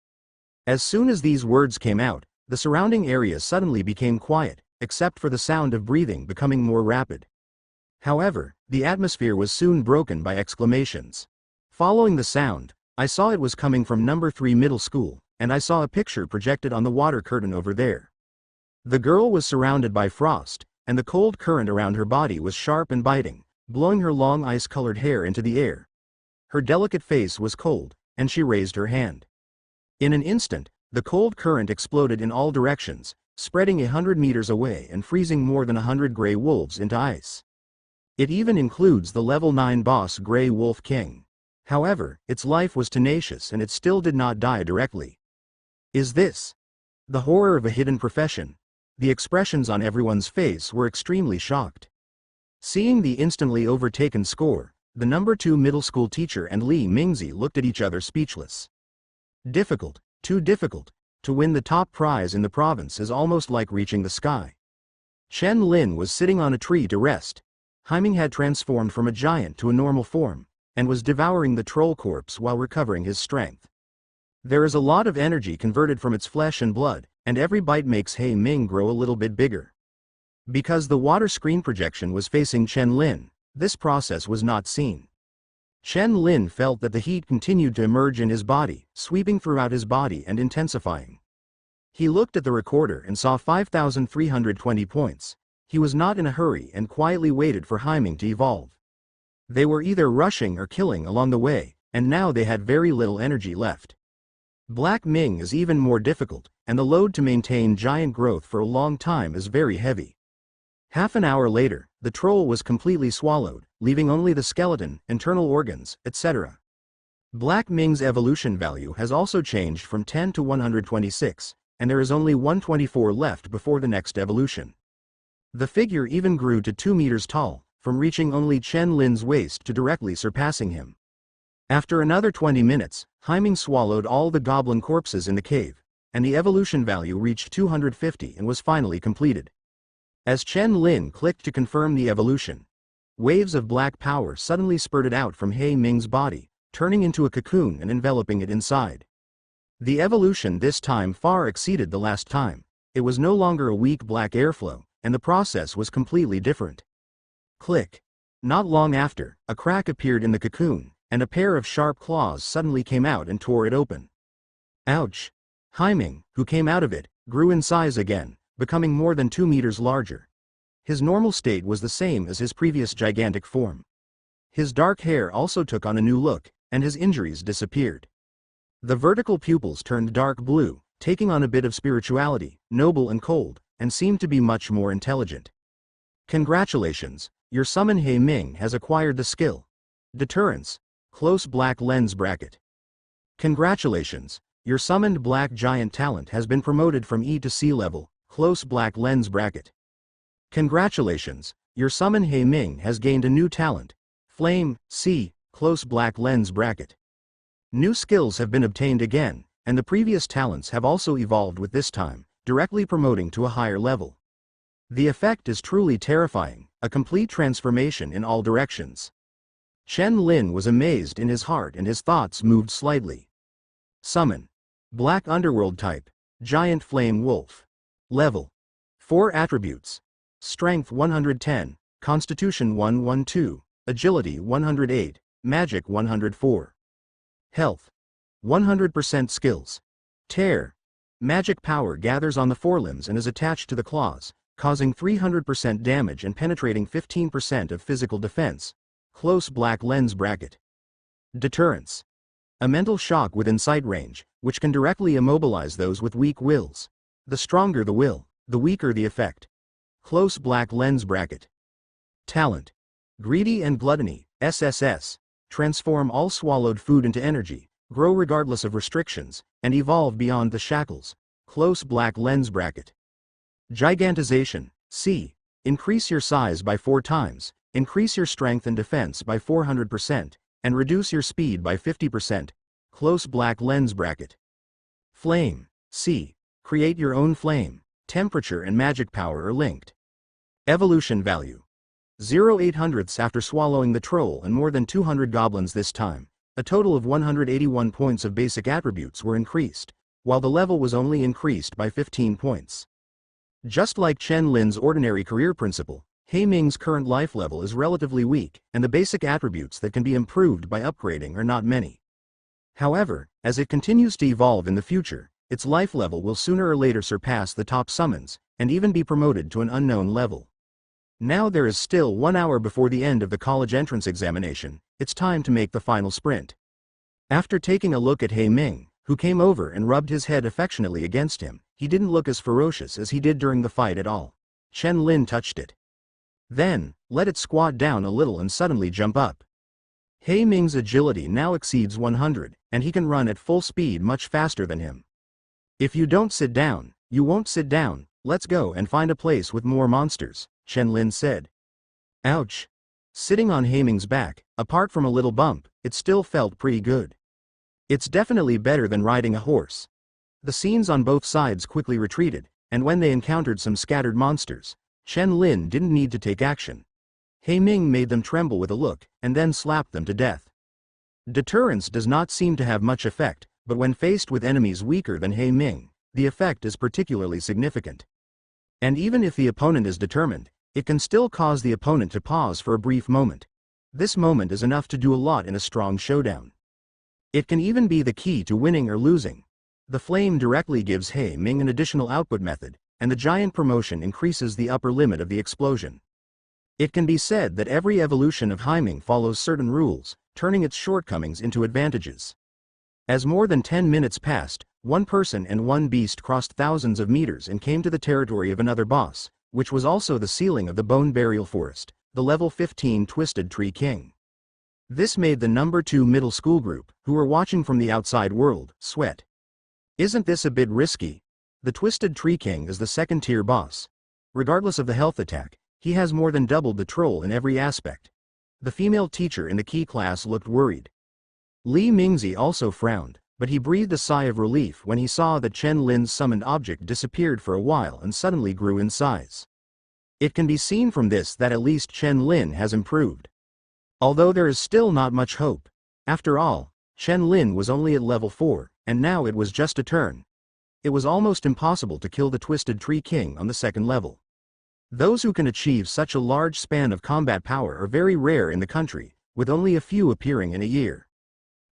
As soon as these words came out, the surrounding area suddenly became quiet, except for the sound of breathing becoming more rapid. However, the atmosphere was soon broken by exclamations. Following the sound, I saw it was coming from number 3 middle school, and I saw a picture projected on the water curtain over there. The girl was surrounded by frost, and the cold current around her body was sharp and biting, blowing her long ice-colored hair into the air. Her delicate face was cold, and she raised her hand. In an instant, the cold current exploded in all directions, spreading 100 meters away and freezing more than 100 gray wolves into ice. It even includes the level 9 boss Gray Wolf King. However, its life was tenacious and it still did not die directly. Is this the horror of a hidden profession? The expressions on everyone's face were extremely shocked. Seeing the instantly overtaken score, the number 2 middle school teacher and Li Mingzi looked at each other speechless. Difficult, too difficult. To win the top prize in the province is almost like reaching the sky. Shen Lin was sitting on a tree to rest. Haiming had transformed from a giant to a normal form, and was devouring the troll corpse while recovering his strength. There is a lot of energy converted from its flesh and blood, and every bite makes Haiming grow a little bit bigger. Because the water screen projection was facing Shen Lin, this process was not seen. Shen Lin felt that the heat continued to emerge in his body, sweeping throughout his body and intensifying. He looked at the recorder and saw 5,320 points. He was not in a hurry and quietly waited for Haiming to evolve. They were either rushing or killing along the way, and now they had very little energy left. Black Ming is even more difficult, and the load to maintain giant growth for a long time is very heavy. Half an hour later, the troll was completely swallowed, leaving only the skeleton, internal organs, etc. Black Ming's evolution value has also changed from 10 to 126, and there is only 124 left before the next evolution. The figure even grew to 2 meters tall, from reaching only Shen Lin's waist to directly surpassing him. After another 20 minutes, Haiming swallowed all the goblin corpses in the cave, and the evolution value reached 250 and was finally completed. As Shen Lin clicked to confirm the evolution, waves of black power suddenly spurted out from Haiming's body, turning into a cocoon and enveloping it inside. The evolution this time far exceeded the last time. It was no longer a weak black airflow, and the process was completely different. Click. Not long after, a crack appeared in the cocoon, and a pair of sharp claws suddenly came out and tore it open. Ouch! Haiming, who came out of it, grew in size again, becoming more than 2 meters larger. His normal state was the same as his previous gigantic form. His dark hair also took on a new look, and his injuries disappeared. The vertical pupils turned dark blue, taking on a bit of spirituality, noble and cold, and seemed to be much more intelligent. Congratulations, your summon Haiming has acquired the skill. Deterrence. Close black lens bracket. Congratulations, your summoned black giant talent has been promoted from E to C level, close black lens bracket. Congratulations, your summon Haiming has gained a new talent, Flame, C, close black lens bracket. New skills have been obtained again, and the previous talents have also evolved with this time, directly promoting to a higher level. The effect is truly terrifying, a complete transformation in all directions. Shen Lin was amazed in his heart and his thoughts moved slightly. Summon. Black Underworld type, Giant Flame Wolf. Level. 4 attributes. Strength 110, Constitution 112, Agility 108, Magic 104. Health. 100% skills. Tear. Magic power gathers on the forelimbs and is attached to the claws, causing 300% damage and penetrating 15% of physical defense. Close black lens bracket. Deterrence. A mental shock within sight range, which can directly immobilize those with weak wills. The stronger the will, the weaker the effect. Close black lens bracket. Talent. Greedy and Gluttony, SSS. Transform all swallowed food into energy, grow regardless of restrictions, and evolve beyond the shackles. Close black lens bracket. Gigantization, C. Increase your size by 4 times, increase your strength and defense by 400%, and reduce your speed by 50%. Close black lens bracket. Flame, C. Create your own flame. Temperature and magic power are linked. Evolution value. 0.08 after swallowing the troll and more than 200 goblins this time. A total of 181 points of basic attributes were increased, while the level was only increased by 15 points. Just like Shen Lin's ordinary career principle, Haiming's current life level is relatively weak, and the basic attributes that can be improved by upgrading are not many. However, as it continues to evolve in the future, its life level will sooner or later surpass the top summons, and even be promoted to an unknown level. Now there is still 1 hour before the end of the college entrance examination. It's time to make the final sprint. After taking a look at Haiming, who came over and rubbed his head affectionately against him, he didn't look as ferocious as he did during the fight at all. Shen Lin touched it. Then, let it squat down a little and suddenly jump up. Haiming's agility now exceeds 100, and he can run at full speed much faster than him. If you don't sit down, you won't sit down, Let's go and find a place with more monsters, Shen Lin said. Ouch. Sitting on Haiming's back, apart from a little bump, it still felt pretty good. It's definitely better than riding a horse. The scenes on both sides quickly retreated, and when they encountered some scattered monsters, Shen Lin didn't need to take action. Haiming made them tremble with a look, and then slapped them to death. Deterrence does not seem to have much effect, but when faced with enemies weaker than Haiming, the effect is particularly significant. And even if the opponent is determined, it can still cause the opponent to pause for a brief moment. This moment is enough to do a lot in a strong showdown. It can even be the key to winning or losing. The flame directly gives Haiming an additional output method, and the giant promotion increases the upper limit of the explosion. It can be said that every evolution of Haiming follows certain rules, turning its shortcomings into advantages. As more than 10 minutes passed, one person and one beast crossed thousands of meters and came to the territory of another boss, which was also the ceiling of the Bone Burial Forest, the level 15 Twisted Tree King. This made the number 2 middle school group, who were watching from the outside world, sweat. Isn't this a bit risky? The Twisted Tree King is the second-tier boss. Regardless of the health attack, he has more than doubled the troll in every aspect. The female teacher in the key class looked worried. Li Mingzi also frowned, but he breathed a sigh of relief when he saw that Shen Lin's summoned object disappeared for a while and suddenly grew in size. It can be seen from this that at least Shen Lin has improved. Although there is still not much hope. After all, Shen Lin was only at level 4, and now it was just a turn. It was almost impossible to kill the Twisted Tree King on the second level. Those who can achieve such a large span of combat power are very rare in the country, with only a few appearing in a year.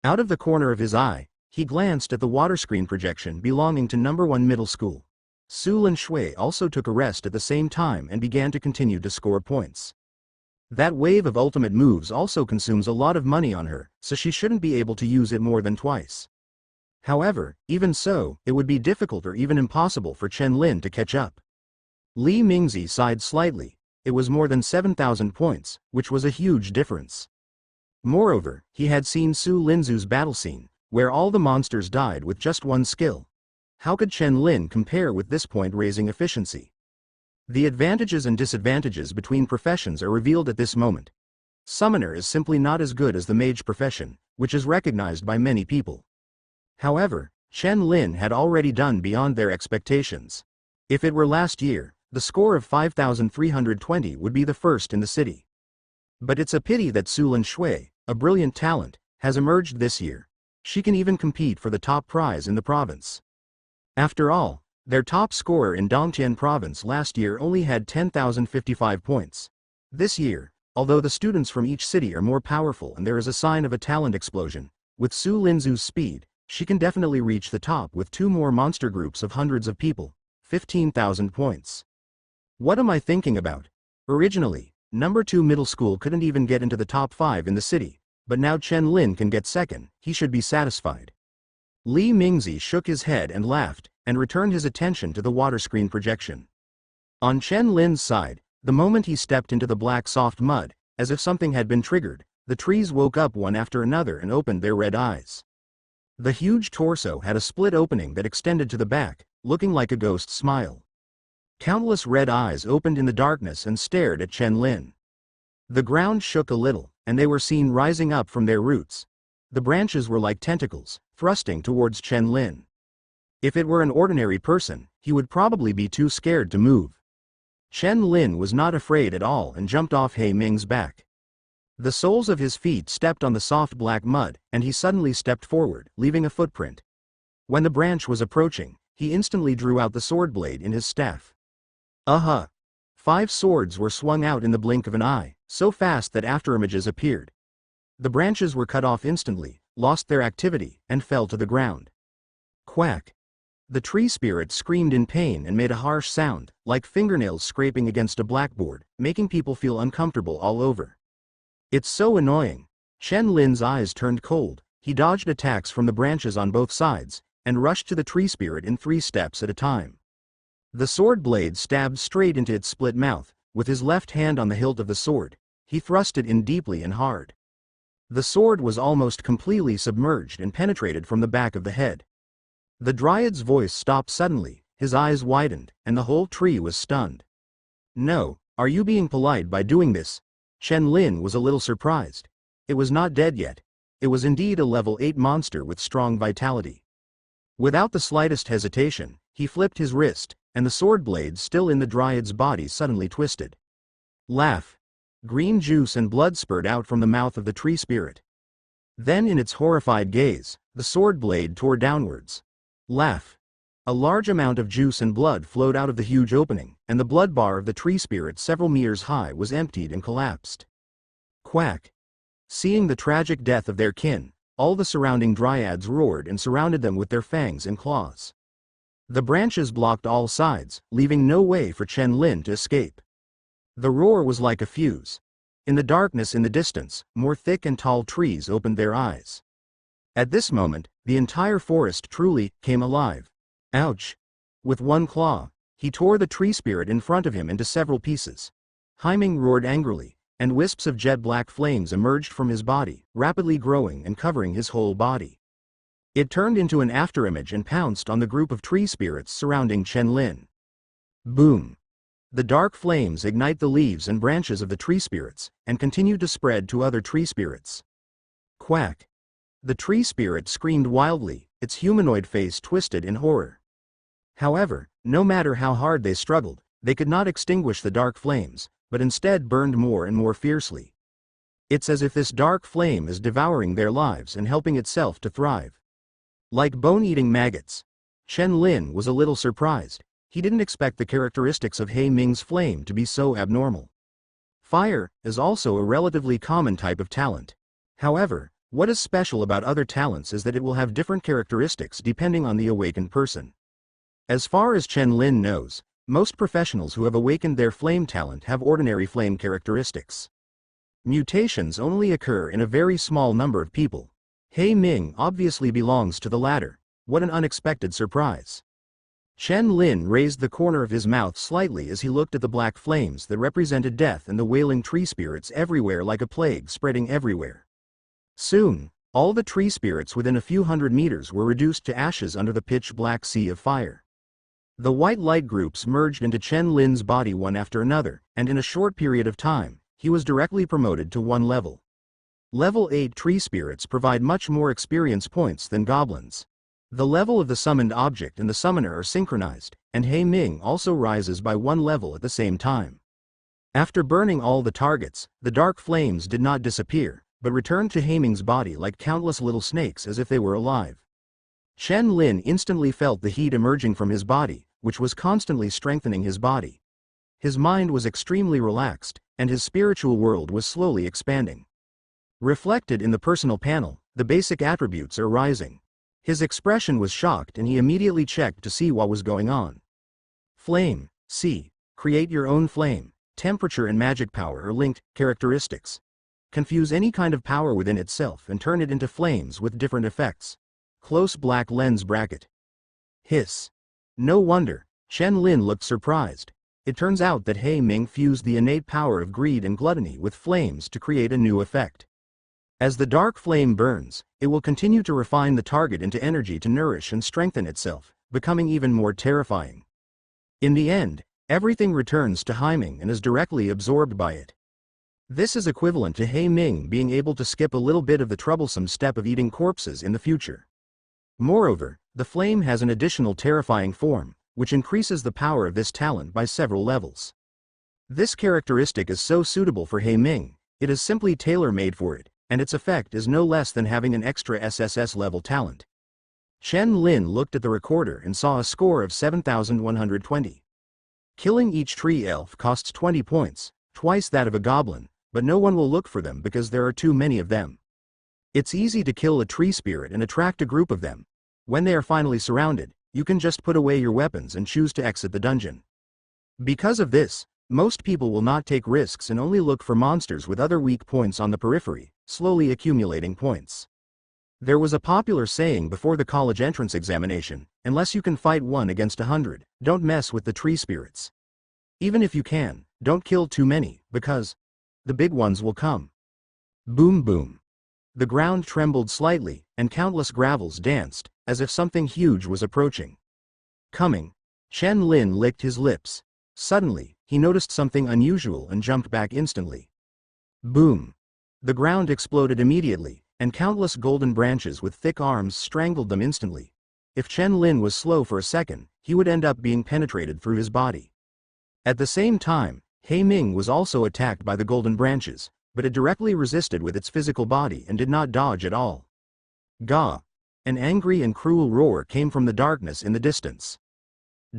Out of the corner of his eye, he glanced at the water screen projection belonging to number 1 middle school. Su Lin Shui also took a rest at the same time and began to continue to score points. That wave of ultimate moves also consumes a lot of money on her, so she shouldn't be able to use it more than twice. However, even so, it would be difficult or even impossible for Shen Lin to catch up. Li Mingzi sighed slightly. It was more than 7,000 points, which was a huge difference. Moreover, he had seen Su Linzu's battle scene, where all the monsters died with just one skill. How could Shen Lin compare with this point-raising efficiency? The advantages and disadvantages between professions are revealed at this moment. Summoner is simply not as good as the mage profession, which is recognized by many people. However, Shen Lin had already done beyond their expectations. If it were last year, the score of 5,320 would be the first in the city. But it's a pity that Su Lin Shui, a brilliant talent, has emerged this year. She can even compete for the top prize in the province. After all, their top scorer in Dongtian province last year only had 10,055 points. This year, although the students from each city are more powerful and there is a sign of a talent explosion, with Su Linzu's speed, she can definitely reach the top with 2 more monster groups of hundreds of people, 15,000 points. What am I thinking about? Originally, number 2 middle school couldn't even get into the top 5 in the city, but now Shen Lin can get second, he should be satisfied. Li Mingzi shook his head and laughed, and returned his attention to the water screen projection. On Shen Lin's side, the moment he stepped into the black soft mud, as if something had been triggered, the trees woke up one after another and opened their red eyes. The huge torso had a split opening that extended to the back, looking like a ghost smile. Countless red eyes opened in the darkness and stared at Shen Lin. The ground shook a little, and they were seen rising up from their roots. The branches were like tentacles, thrusting towards Shen Lin. If it were an ordinary person, he would probably be too scared to move. Shen Lin was not afraid at all and jumped off Haiming's back. The soles of his feet stepped on the soft black mud, and he suddenly stepped forward, leaving a footprint. When the branch was approaching, he instantly drew out the sword blade in his staff. 5 swords were swung out in the blink of an eye, so fast that afterimages appeared. The branches were cut off instantly, lost their activity, and fell to the ground. Quack! The tree spirit screamed in pain and made a harsh sound, like fingernails scraping against a blackboard, making people feel uncomfortable all over. It's so annoying. Shen Lin's eyes turned cold. He dodged attacks from the branches on both sides, and rushed to the tree spirit in 3 steps at a time. The sword blade stabbed straight into its split mouth. With his left hand on the hilt of the sword, he thrust it in deeply and hard. The sword was almost completely submerged and penetrated from the back of the head. The dryad's voice stopped suddenly, His eyes widened, and the whole tree was stunned. "No, are you being polite by doing this?" Shen Lin was a little surprised. It was not dead yet. It was indeed a level 8 monster with strong vitality. Without the slightest hesitation, he flipped his wrist, and the sword blade still in the dryad's body suddenly twisted. Laugh. Green juice and blood spurted out from the mouth of the tree spirit. Then in its horrified gaze, the sword blade tore downwards. Laugh. A large amount of juice and blood flowed out of the huge opening, and the blood bar of the tree spirit several meters high was emptied and collapsed. Quack. Seeing the tragic death of their kin, all the surrounding dryads roared and surrounded them with their fangs and claws. The branches blocked all sides, leaving no way for Shen Lin to escape. The roar was like a fuse. In the darkness in the distance, more thick and tall trees opened their eyes. At this moment, the entire forest truly came alive. Ouch! With one claw, he tore the tree spirit in front of him into several pieces. Haiming roared angrily, and wisps of jet-black flames emerged from his body, rapidly growing and covering his whole body. It turned into an afterimage and pounced on the group of tree spirits surrounding Shen Lin. Boom! The dark flames ignite the leaves and branches of the tree spirits, and continue to spread to other tree spirits. Quack! The tree spirit screamed wildly, its humanoid face twisted in horror. However, no matter how hard they struggled, they could not extinguish the dark flames, but instead burned more and more fiercely. It's as if this dark flame is devouring their lives and helping itself to thrive. Like bone-eating maggots. Shen Lin was a little surprised. He didn't expect the characteristics of He Ming's flame to be so abnormal. Fire is also a relatively common type of talent. However, what is special about other talents is that it will have different characteristics depending on the awakened person. As far as Shen Lin knows, most professionals who have awakened their flame talent have ordinary flame characteristics. Mutations only occur in a very small number of people. He Ming obviously belongs to the latter. What an unexpected surprise. Shen Lin raised the corner of his mouth slightly as he looked at the black flames that represented death and the wailing tree spirits everywhere like a plague spreading everywhere. Soon, all the tree spirits within a few hundred meters were reduced to ashes under the pitch-black sea of fire. The white light groups merged into Shen Lin's body one after another, and in a short period of time, he was directly promoted to 1 level. Level 8 tree spirits provide much more experience points than goblins. The level of the summoned object and the summoner are synchronized, and He Ming also rises by 1 level at the same time. After burning all the targets, the dark flames did not disappear, but returned to He Ming's body like countless little snakes as if they were alive. Shen Lin instantly felt the heat emerging from his body, which was constantly strengthening his body. His mind was extremely relaxed, and his spiritual world was slowly expanding. Reflected in the personal panel, the basic attributes are rising. His expression was shocked and he immediately checked to see what was going on. Flame, C. Create your own flame. Temperature and magic power are linked. Characteristics. Confuse any kind of power within itself and turn it into flames with different effects. Close black lens bracket. Hiss. No wonder, Shen Lin looked surprised. It turns out that He Ming fused the innate power of greed and gluttony with flames to create a new effect. As the dark flame burns, it will continue to refine the target into energy to nourish and strengthen itself, becoming even more terrifying. In the end, everything returns to He Ming and is directly absorbed by it. This is equivalent to He Ming being able to skip a little bit of the troublesome step of eating corpses in the future. Moreover, the flame has an additional terrifying form, which increases the power of this talent by several levels. This characteristic is so suitable for He Ming, it is simply tailor-made for it, and its effect is no less than having an extra SSS level talent. Shen Lin looked at the recorder and saw a score of 7,120. Killing each tree elf costs 20 points, twice that of a goblin, but no one will look for them because there are too many of them. It's easy to kill a tree spirit and attract a group of them. When they are finally surrounded, you can just put away your weapons and choose to exit the dungeon. Because of this, most people will not take risks and only look for monsters with other weak points on the periphery, slowly accumulating points. There was a popular saying before the college entrance examination, unless you can fight 1 against 100, don't mess with the tree spirits. Even if you can, don't kill too many, because the big ones will come. Boom boom. The ground trembled slightly, and countless gravels danced, as if something huge was approaching. Coming. Shen Lin licked his lips. Suddenly, he noticed something unusual and jumped back instantly. Boom! The ground exploded immediately, and countless golden branches with thick arms strangled them instantly. If Shen Lin was slow for a second, he would end up being penetrated through his body. At the same time, He Ming was also attacked by the golden branches, but it directly resisted with its physical body and did not dodge at all. Gah! An angry and cruel roar came from the darkness in the distance.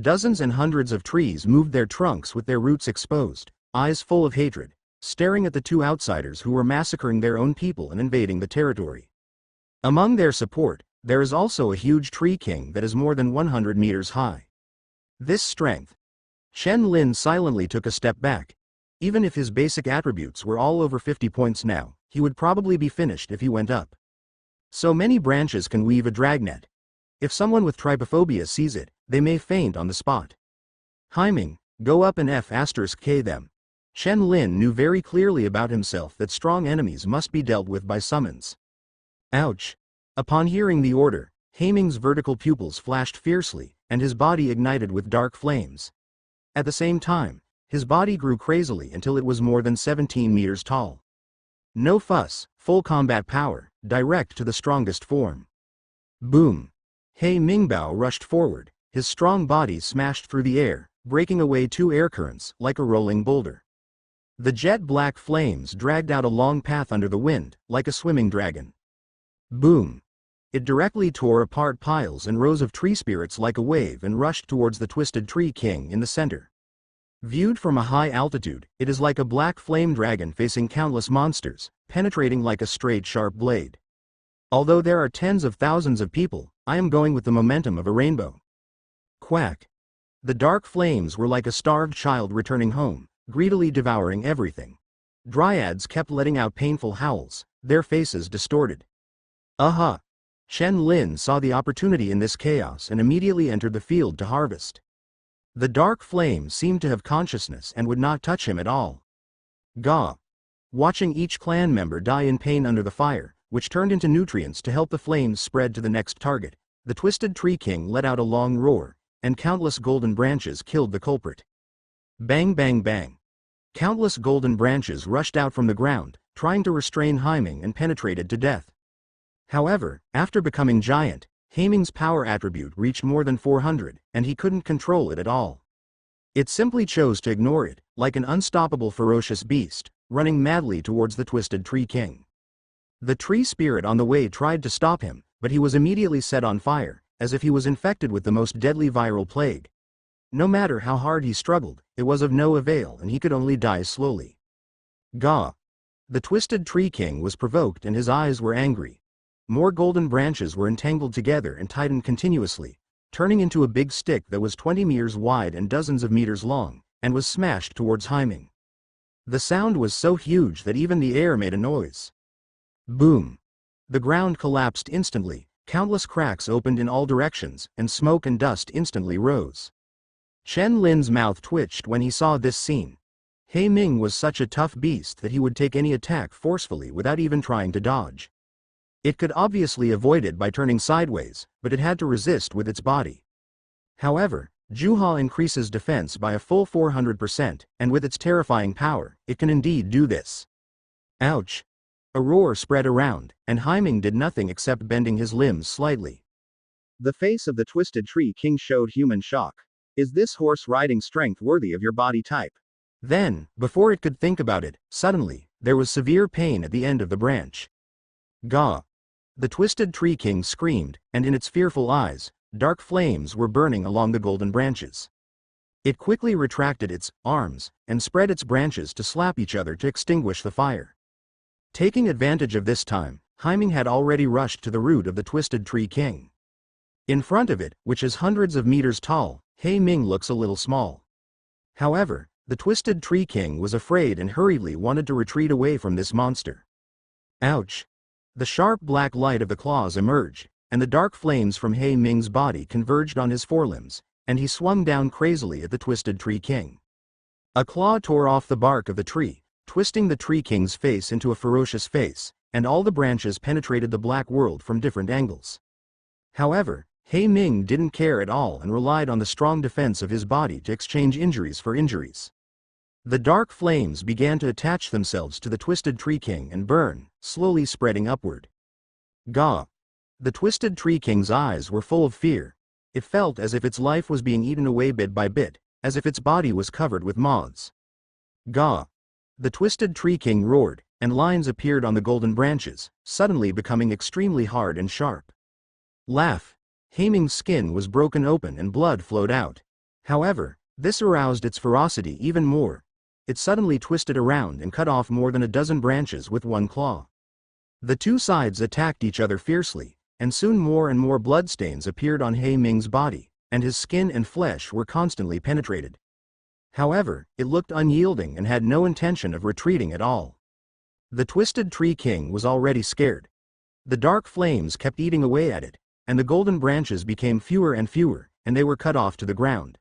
Dozens and hundreds of trees moved their trunks with their roots exposed, eyes full of hatred, staring at the two outsiders who were massacring their own people and invading the territory. Among their support, there is also a huge tree king that is more than 100 meters high. This strength. Shen Lin silently took a step back. Even if his basic attributes were all over 50 points now, he would probably be finished if he went up. So many branches can weave a dragnet. If someone with trypophobia sees it, they may faint on the spot. He Ming, go up and F*K them. Shen Lin knew very clearly about himself that strong enemies must be dealt with by summons. Ouch! Upon hearing the order, He Ming's vertical pupils flashed fiercely, and his body ignited with dark flames. At the same time, his body grew crazily until it was more than 17 meters tall. No fuss, full combat power, direct to the strongest form. Boom! He Mingbao rushed forward, his strong body smashed through the air, breaking away two air currents like a rolling boulder. The jet-black flames dragged out a long path under the wind, like a swimming dragon. Boom! It directly tore apart piles and rows of tree spirits like a wave and rushed towards the twisted tree king in the center. Viewed from a high altitude, it is like a black flame dragon facing countless monsters, penetrating like a straight sharp blade. Although there are tens of thousands of people, I am going with the momentum of a rainbow. Quack! The dark flames were like a starved child returning home, greedily devouring everything. Dryads kept letting out painful howls, their faces distorted. Aha! Shen Lin saw the opportunity in this chaos and immediately entered the field to harvest. The dark flame seemed to have consciousness and would not touch him at all. Gah! Watching each clan member die in pain under the fire, which turned into nutrients to help the flames spread to the next target, the twisted tree king let out a long roar, and countless golden branches killed the culprit. Bang bang bang! Countless golden branches rushed out from the ground, trying to restrain He Ming and penetrated to death. However, after becoming giant, He Ming's power attribute reached more than 400, and he couldn't control it at all. It simply chose to ignore it, like an unstoppable ferocious beast, running madly towards the twisted tree king. The tree spirit on the way tried to stop him, but he was immediately set on fire, as if he was infected with the most deadly viral plague. No matter how hard he struggled, it was of no avail and he could only die slowly. Gah! The twisted tree king was provoked and his eyes were angry. More golden branches were entangled together and tightened continuously, turning into a big stick that was 20 meters wide and dozens of meters long, and was smashed towards He Ming. The sound was so huge that even the air made a noise. Boom! The ground collapsed instantly, countless cracks opened in all directions, and smoke and dust instantly rose. Shen Lin's mouth twitched when he saw this scene. He Ming was such a tough beast that he would take any attack forcefully without even trying to dodge. It could obviously avoid it by turning sideways, but it had to resist with its body. However, Juha increases defense by a full 400%, and with its terrifying power, it can indeed do this. Ouch! A roar spread around, and He Ming did nothing except bending his limbs slightly. The face of the twisted tree king showed human shock. Is this horse riding strength worthy of your body type? Then, before it could think about it, suddenly, there was severe pain at the end of the branch. Gah! The twisted tree king screamed, and in its fearful eyes, dark flames were burning along the golden branches. It quickly retracted its arms, and spread its branches to slap each other to extinguish the fire. Taking advantage of this time, He Ming had already rushed to the root of the twisted tree king. In front of it, which is hundreds of meters tall, He Ming looks a little small. However, the twisted tree king was afraid and hurriedly wanted to retreat away from this monster. Ouch! The sharp black light of the claws emerged, and the dark flames from He Ming's body converged on his forelimbs, and he swung down crazily at the twisted tree king. A claw tore off the bark of the tree, twisting the tree king's face into a ferocious face, and all the branches penetrated the black world from different angles. However, He Ming didn't care at all and relied on the strong defense of his body to exchange injuries for injuries. The dark flames began to attach themselves to the Twisted Tree King and burn, slowly spreading upward. Gah! The Twisted Tree King's eyes were full of fear. It felt as if its life was being eaten away bit by bit, as if its body was covered with moths. Gah! The Twisted Tree King roared, and lines appeared on the golden branches, suddenly becoming extremely hard and sharp. Laugh! He Ming's skin was broken open and blood flowed out. However, this aroused its ferocity even more. It suddenly twisted around and cut off more than a dozen branches with one claw. The two sides attacked each other fiercely, and soon more and more bloodstains appeared on He Ming's body, and his skin and flesh were constantly penetrated. However, it looked unyielding and had no intention of retreating at all. The Twisted Tree King was already scared. The dark flames kept eating away at it, and the golden branches became fewer and fewer, and they were cut off to the ground.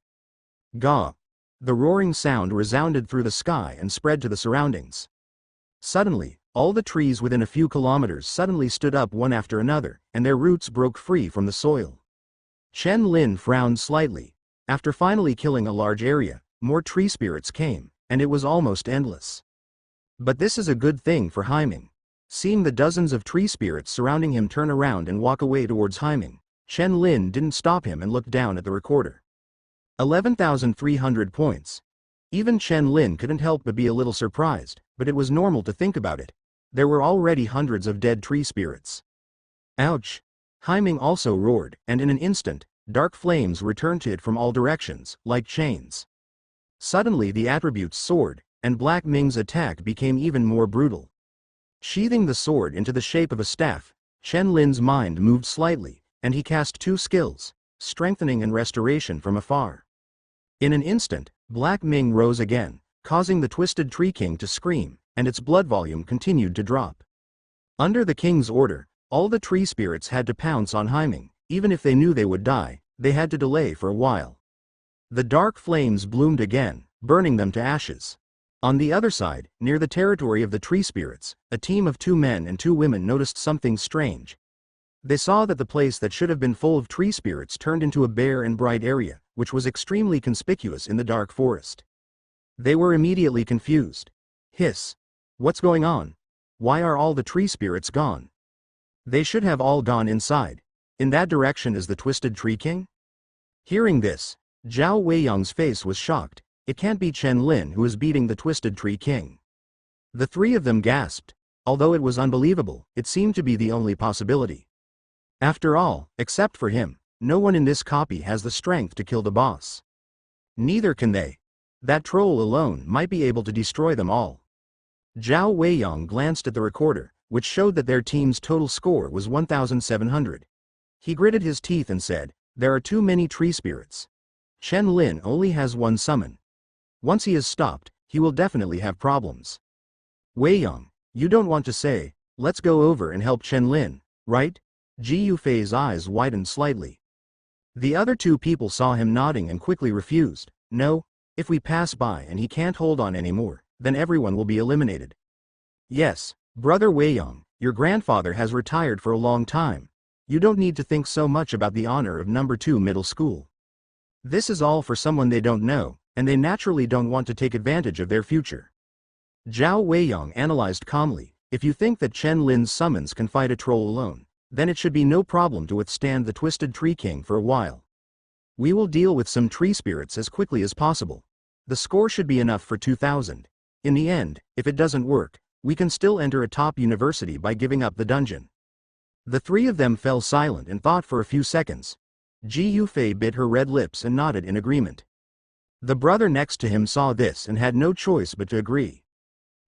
Gah! The roaring sound resounded through the sky and spread to the surroundings. Suddenly, all the trees within a few kilometers suddenly stood up one after another, and their roots broke free from the soil. Shen Lin frowned slightly. After finally killing a large area, more tree spirits came, and it was almost endless. But this is a good thing for He Ming. Seeing the dozens of tree spirits surrounding him turn around and walk away towards He Ming, Shen Lin didn't stop him and looked down at the recorder. 11,300 points. Even Shen Lin couldn't help but be a little surprised, but it was normal to think about it. There were already hundreds of dead tree spirits. Ouch! He Ming also roared, and in an instant, dark flames returned to it from all directions, like chains. Suddenly the attributes soared, and Black Ming's attack became even more brutal. Sheathing the sword into the shape of a staff, Shen Lin's mind moved slightly, and he cast two skills, strengthening and restoration from afar. In an instant, Black Ming rose again, causing the Twisted Tree King to scream, and its blood volume continued to drop. Under the king's order, all the tree spirits had to pounce on He Ming. Even if they knew they would die, they had to delay for a while. The dark flames bloomed again, burning them to ashes. On the other side, near the territory of the tree spirits, a team of 2 men and 2 women noticed something strange. They saw that the place that should have been full of tree spirits turned into a bare and bright area, which was extremely conspicuous in the dark forest. They were immediately confused. Hiss! What's going on? Why are all the tree spirits gone? They should have all gone inside. In that direction is the Twisted Tree King? Hearing this, Zhao Weiyang's face was shocked. It can't be Shen Lin who is beating the Twisted Tree King. The 3 of them gasped. Although it was unbelievable, it seemed to be the only possibility. After all, except for him, no one in this copy has the strength to kill the boss. Neither can they. That troll alone might be able to destroy them all. Zhao Weiyang glanced at the recorder, which showed that their team's total score was 1,700. He gritted his teeth and said, "There are too many tree spirits. Shen Lin only has 1 summon. Once he is stopped, he will definitely have problems." Weiyang, you don't want to say, "Let's go over and help Shen Lin," right? Ji Yufei's eyes widened slightly. The other 2 people saw him nodding and quickly refused. "No, if we pass by and he can't hold on anymore, then everyone will be eliminated." "Yes, Brother Weiyang, your grandfather has retired for a long time. You don't need to think so much about the honor of number 2 middle school. This is all for someone they don't know, and they naturally don't want to take advantage of their future." Zhao Weiyang analyzed calmly. If you think that Shen Lin's summons can fight a troll alone, then it should be no problem to withstand the Twisted Tree King for a while. We will deal with some tree spirits as quickly as possible. The score should be enough for 2,000. In the end, if it doesn't work, we can still enter a top university by giving up the dungeon. The 3 of them fell silent and thought for a few seconds. Ji Yufei bit her red lips and nodded in agreement. The brother next to him saw this and had no choice but to agree.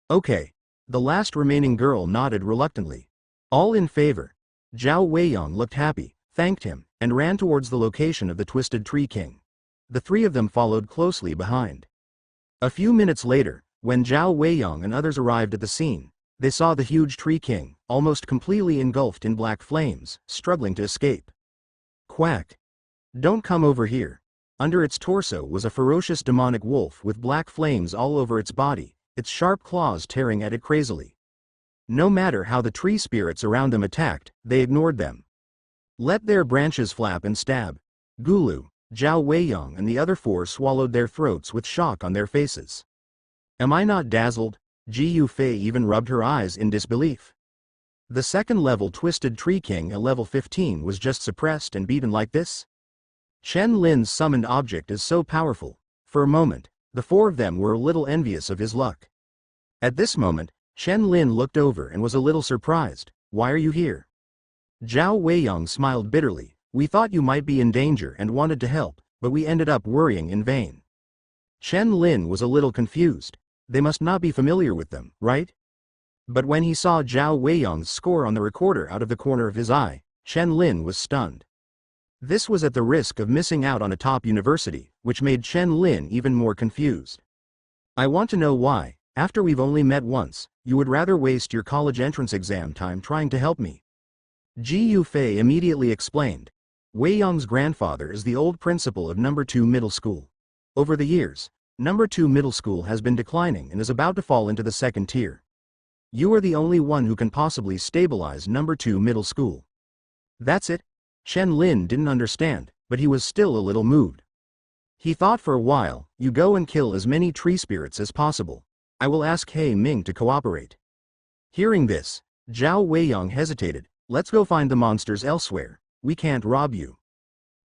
Okay. The last remaining girl nodded reluctantly. All in favor. Zhao Weiyang looked happy, thanked him, and ran towards the location of the Twisted Tree King. The 3 of them followed closely behind. A few minutes later, when Zhao Weiyang and others arrived at the scene, they saw the huge Tree King, almost completely engulfed in black flames, struggling to escape. Quack! Don't come over here. Under its torso was a ferocious demonic wolf with black flames all over its body, its sharp claws tearing at it crazily. No matter how the tree spirits around them attacked, they ignored them. Let their branches flap and stab. Gulu, Zhao Weiyang and the other four swallowed their throats with shock on their faces. Am I not dazzled? Ji Yufei even rubbed her eyes in disbelief. The second level Twisted Tree King at level 15 was just suppressed and beaten like this? Shen Lin's summoned object is so powerful. For a moment, the four of them were a little envious of his luck. At this moment, Shen Lin looked over and was a little surprised. Why are you here? Zhao Weiyang smiled bitterly. We thought you might be in danger and wanted to help, but we ended up worrying in vain. Shen Lin was a little confused. They must not be familiar with them, right? But when he saw Zhao Weiyang's score on the recorder out of the corner of his eye, Shen Lin was stunned. This was at the risk of missing out on a top university, which made Shen Lin even more confused. I want to know why, after we've only met once, you would rather waste your college entrance exam time trying to help me. Ji Yufei immediately explained. Weiyang's grandfather is the old principal of No. 2 Middle School. Over the years, No. 2 Middle School has been declining and is about to fall into the second tier. You are the only one who can possibly stabilize No. 2 Middle School. That's it? Shen Lin didn't understand, but he was still a little moved. He thought for a while, you go and kill as many tree spirits as possible. I will ask He Ming to cooperate. Hearing this, Zhao Weiyang hesitated. Let's go find the monsters elsewhere. We can't rob you.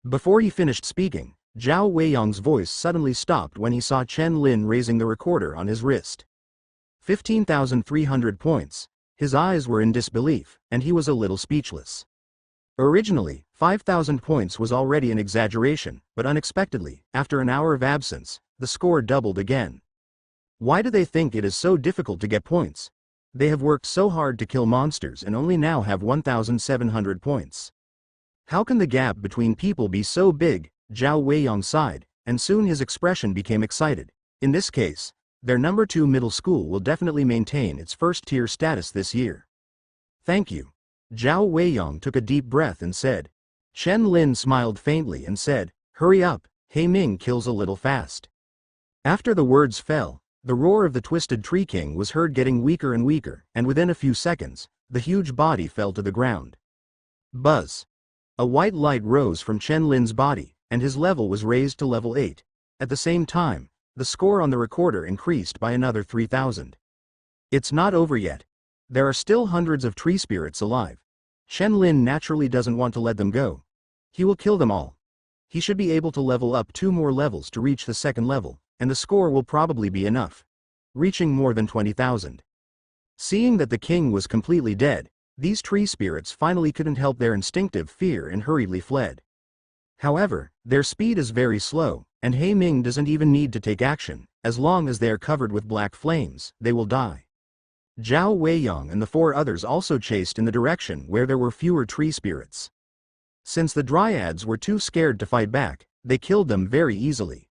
Before he finished speaking, Zhao Weiyang's voice suddenly stopped when he saw Shen Lin raising the recorder on his wrist. 15,300 points. His eyes were in disbelief, and he was a little speechless. Originally, 5,000 points was already an exaggeration, but unexpectedly, after an hour of absence, the score doubled again. Why do they think it is so difficult to get points? They have worked so hard to kill monsters and only now have 1,700 points. How can the gap between people be so big? Zhao Weiyang sighed, and soon his expression became excited. In this case, their No. 2 middle school will definitely maintain its first-tier status this year. Thank you. Zhao Weiyang took a deep breath and said. Shen Lin smiled faintly and said, hurry up, He Ming kills a little fast. After the words fell, the roar of the Twisted Tree King was heard getting weaker and weaker, and within a few seconds, the huge body fell to the ground. Buzz. A white light rose from Shen Lin's body, and his level was raised to level 8. At the same time, the score on the recorder increased by another 3,000. It's not over yet. There are still hundreds of tree spirits alive. Shen Lin naturally doesn't want to let them go. He will kill them all. He should be able to level up 2 more levels to reach the second level, and the score will probably be enough, reaching more than 20,000. Seeing that the king was completely dead, these tree spirits finally couldn't help their instinctive fear and hurriedly fled. However, their speed is very slow, and He Ming doesn't even need to take action. As long as they are covered with black flames, they will die. Zhao Weiyang and the 4 others also chased in the direction where there were fewer tree spirits. Since the dryads were too scared to fight back, they killed them very easily.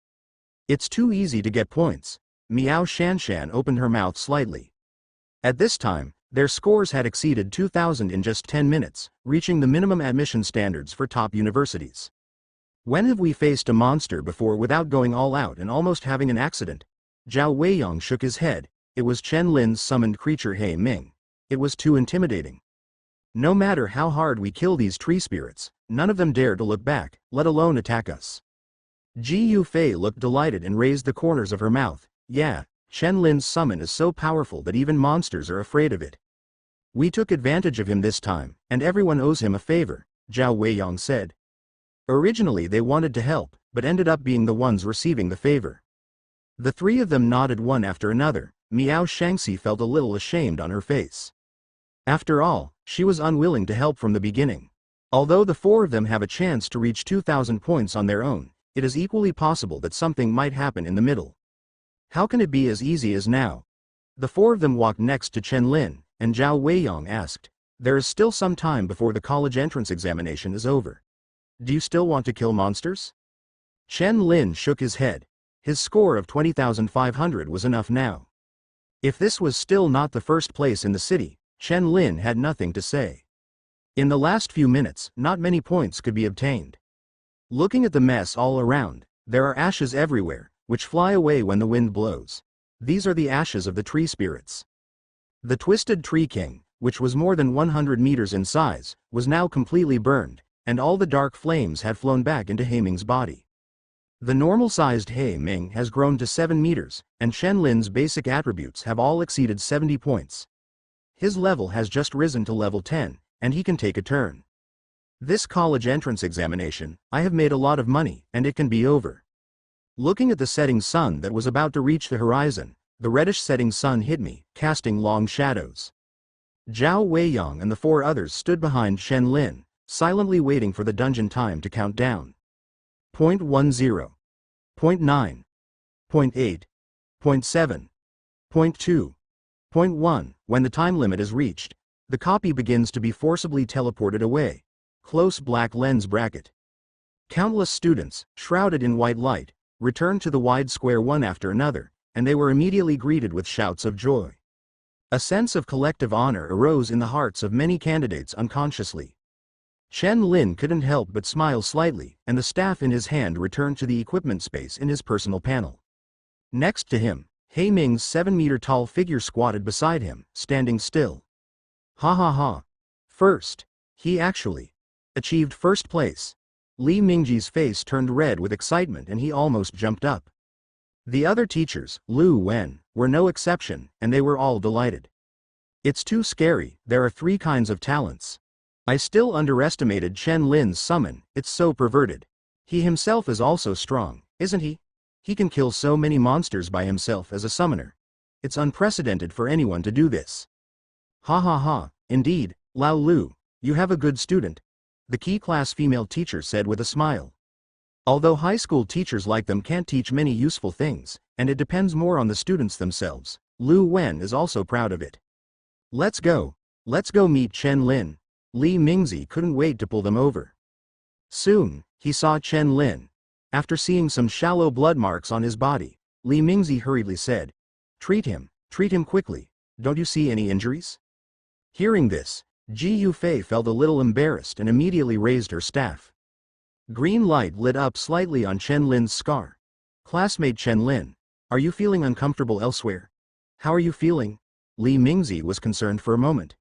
It's too easy to get points. Miao Shanshan opened her mouth slightly. At this time, their scores had exceeded 2,000 in just 10 minutes, reaching the minimum admission standards for top universities. When have we faced a monster before without going all out and almost having an accident? Zhao Weiyang shook his head. It was Shen Lin's summoned creature He Ming. It was too intimidating. No matter how hard we kill these tree spirits, none of them dare to look back, let alone attack us. Ji Yufei looked delighted and raised the corners of her mouth. Yeah, Shen Lin's summon is so powerful that even monsters are afraid of it. We took advantage of him this time, and everyone owes him a favor, Zhao Weiyang said. Originally they wanted to help, but ended up being the ones receiving the favor. The 3 of them nodded one after another. Miao Shangxi felt a little ashamed on her face. After all, she was unwilling to help from the beginning. Although the 4 of them have a chance to reach 2,000 points on their own, it is equally possible that something might happen in the middle. How can it be as easy as now? The 4 of them walked next to Shen Lin, and Zhao Weiyang asked, there is still some time before the college entrance examination is over. Do you still want to kill monsters? Shen Lin shook his head. His score of 20,500 was enough now. If this was still not the first place in the city, Shen Lin had nothing to say. In the last few minutes, not many points could be obtained. Looking at the mess all around, there are ashes everywhere, which fly away when the wind blows. These are the ashes of the tree spirits. The Twisted Tree King, which was more than 100 meters in size, was now completely burned, and all the dark flames had flown back into Heiming's body. The normal-sized Heiming has grown to 7 meters, and Shen Lin's basic attributes have all exceeded 70 points. His level has just risen to level 10, and he can take a turn. This college entrance examination, I have made a lot of money, and it can be over. Looking at the setting sun that was about to reach the horizon, the reddish setting sun hid me, casting long shadows. Zhao Weiyang and the 4 others stood behind Shen Lin, silently waiting for the dungeon time to count down. 0.10, 0.9, 0.8, 0.7, 0.2, 0.1. When the time limit is reached, the copy begins to be forcibly teleported away. Close black lens bracket. Countless students, shrouded in white light, returned to the wide square one after another, and they were immediately greeted with shouts of joy. A sense of collective honor arose in the hearts of many candidates unconsciously. Shen Lin couldn't help but smile slightly, and the staff in his hand returned to the equipment space in his personal panel. Next to him, Heiming's 7-meter-tall figure squatted beside him, standing still. Ha ha ha. First. He actually achieved first place. Li Mingji's face turned red with excitement and he almost jumped up. The other teachers, Lu Wen, were no exception, and they were all delighted. It's too scary, there are 3 kinds of talents. I still underestimated Shen Lin's summon, it's so perverted. He himself is also strong, isn't he? He can kill so many monsters by himself as a summoner. It's unprecedented for anyone to do this. Ha ha ha, indeed, Lao Lu, you have a good student, the key class female teacher said with a smile. Although high school teachers like them can't teach many useful things, and it depends more on the students themselves, Lu Wen is also proud of it. Let's go meet Shen Lin. Li Mingzi couldn't wait to pull them over. Soon, he saw Shen Lin. After seeing some shallow blood marks on his body, Li Mingzi hurriedly said, treat him quickly, don't you see any injuries? Hearing this, Ji Yufei felt a little embarrassed and immediately raised her staff. Green light lit up slightly on Shen Lin's scar. Classmate Shen Lin, are you feeling uncomfortable elsewhere? How are you feeling? Li Mingzi was concerned for a moment.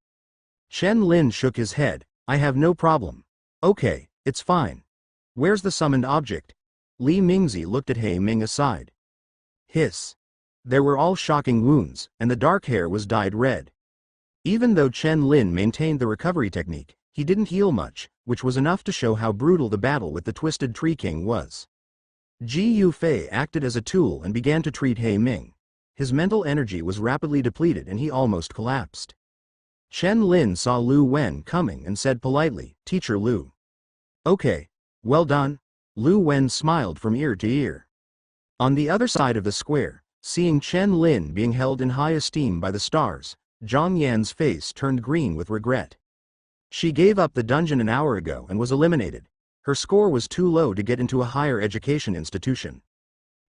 Shen Lin shook his head, I have no problem. Okay, it's fine. Where's the summoned object? Li Mingzi looked at Heiming aside. Hiss. There were all shocking wounds, and the dark hair was dyed red. Even though Shen Lin maintained the recovery technique, he didn't heal much, which was enough to show how brutal the battle with the Twisted Tree King was. Ji Yufei acted as a tool and began to treat Heiming. His mental energy was rapidly depleted and he almost collapsed. Shen Lin saw Lu Wen coming and said politely, Teacher Lu. Okay, well done. Lu Wen smiled from ear to ear. On the other side of the square, seeing Shen Lin being held in high esteem by the stars, Zhang Yan's face turned green with regret. She gave up the dungeon an hour ago and was eliminated. Her score was too low to get into a higher education institution.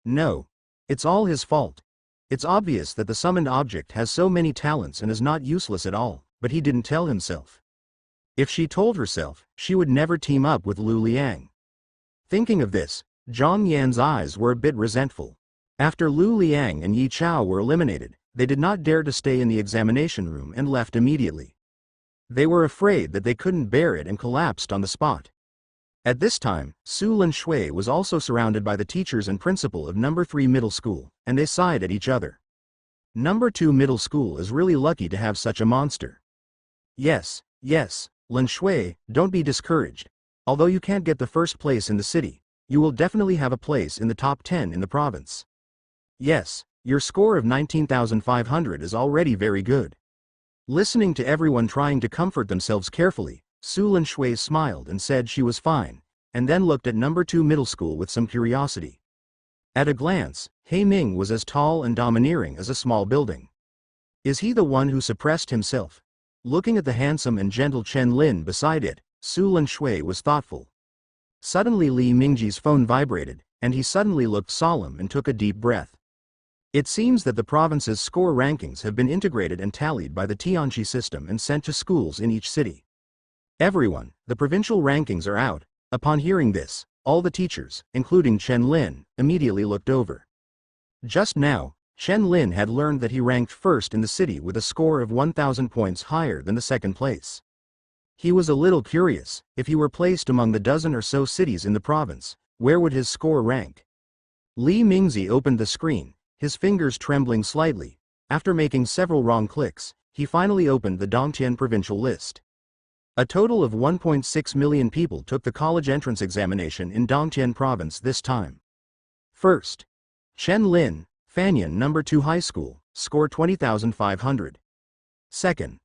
No. It's all his fault. It's obvious that the summoned object has so many talents and is not useless at all, but he didn't tell himself. If she told herself, she would never team up with Lu Liang. Thinking of this, Zhang Yan's eyes were a bit resentful. After Lu Liang and Yi Chao were eliminated, they did not dare to stay in the examination room and left immediately. They were afraid that they couldn't bear it and collapsed on the spot. At this time, Su Lin Shui was also surrounded by the teachers and principal of No. 3 Middle School, and they sighed at each other. No. 2 Middle School is really lucky to have such a monster. Yes, Lin Shui, don't be discouraged. Although you can't get the first place in the city, you will definitely have a place in the top 10 in the province. Yes, your score of 19,500 is already very good. Listening to everyone trying to comfort themselves carefully, Su Lin Shui smiled and said she was fine, and then looked at No. 2 Middle School with some curiosity. At a glance, Heiming was as tall and domineering as a small building. Is he the one who suppressed himself? Looking at the handsome and gentle Shen Lin beside it, Su Lin Shui was thoughtful. Suddenly Li Mingji's phone vibrated, and he suddenly looked solemn and took a deep breath. It seems that the province's score rankings have been integrated and tallied by the Tianqi system and sent to schools in each city. Everyone, the provincial rankings are out. Upon hearing this, all the teachers, including Shen Lin, immediately looked over. Just now, Shen Lin had learned that he ranked first in the city with a score of 1,000 points higher than the second place. He was a little curious, if he were placed among the dozen or so cities in the province, where would his score rank? Li Mingzi opened the screen, his fingers trembling slightly. After making several wrong clicks, he finally opened the Dongtian provincial list. A total of 1.6 million people took the college entrance examination in Dongtian province this time. First, Shen Lin, Fanyan No. 2 High School, score 20,500. Second,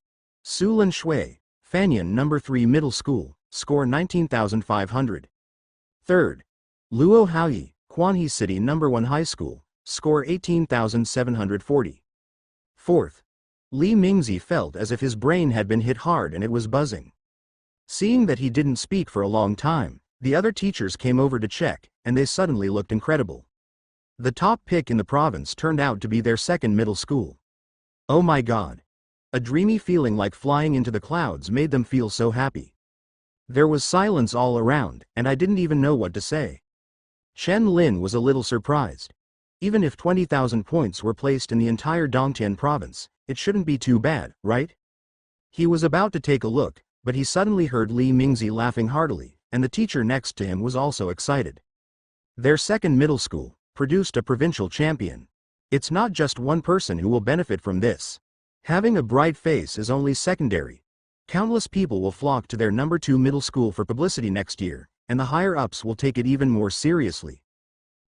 Sulin Shui, Fanyan No. 3 Middle School, score 19,500. Third, Luo Haoyi, Quanhe City No. 1 High School, score 18,740. Fourth, Li Mingzi felt as if his brain had been hit hard and it was buzzing. Seeing that he didn't speak for a long time, the other teachers came over to check, and they suddenly looked incredible. The top pick in the province turned out to be their second middle school. Oh my god. A dreamy feeling like flying into the clouds made them feel so happy. There was silence all around, and I didn't even know what to say. Shen Lin was a little surprised. Even if 20,000 points were placed in the entire Dongtian province, it shouldn't be too bad, right? He was about to take a look, but he suddenly heard Li Mingzi laughing heartily, and the teacher next to him was also excited. Their second middle school produced a provincial champion. It's not just one person who will benefit from this. Having a bright face is only secondary. Countless people will flock to their No. 2 middle school for publicity next year, and the higher-ups will take it even more seriously.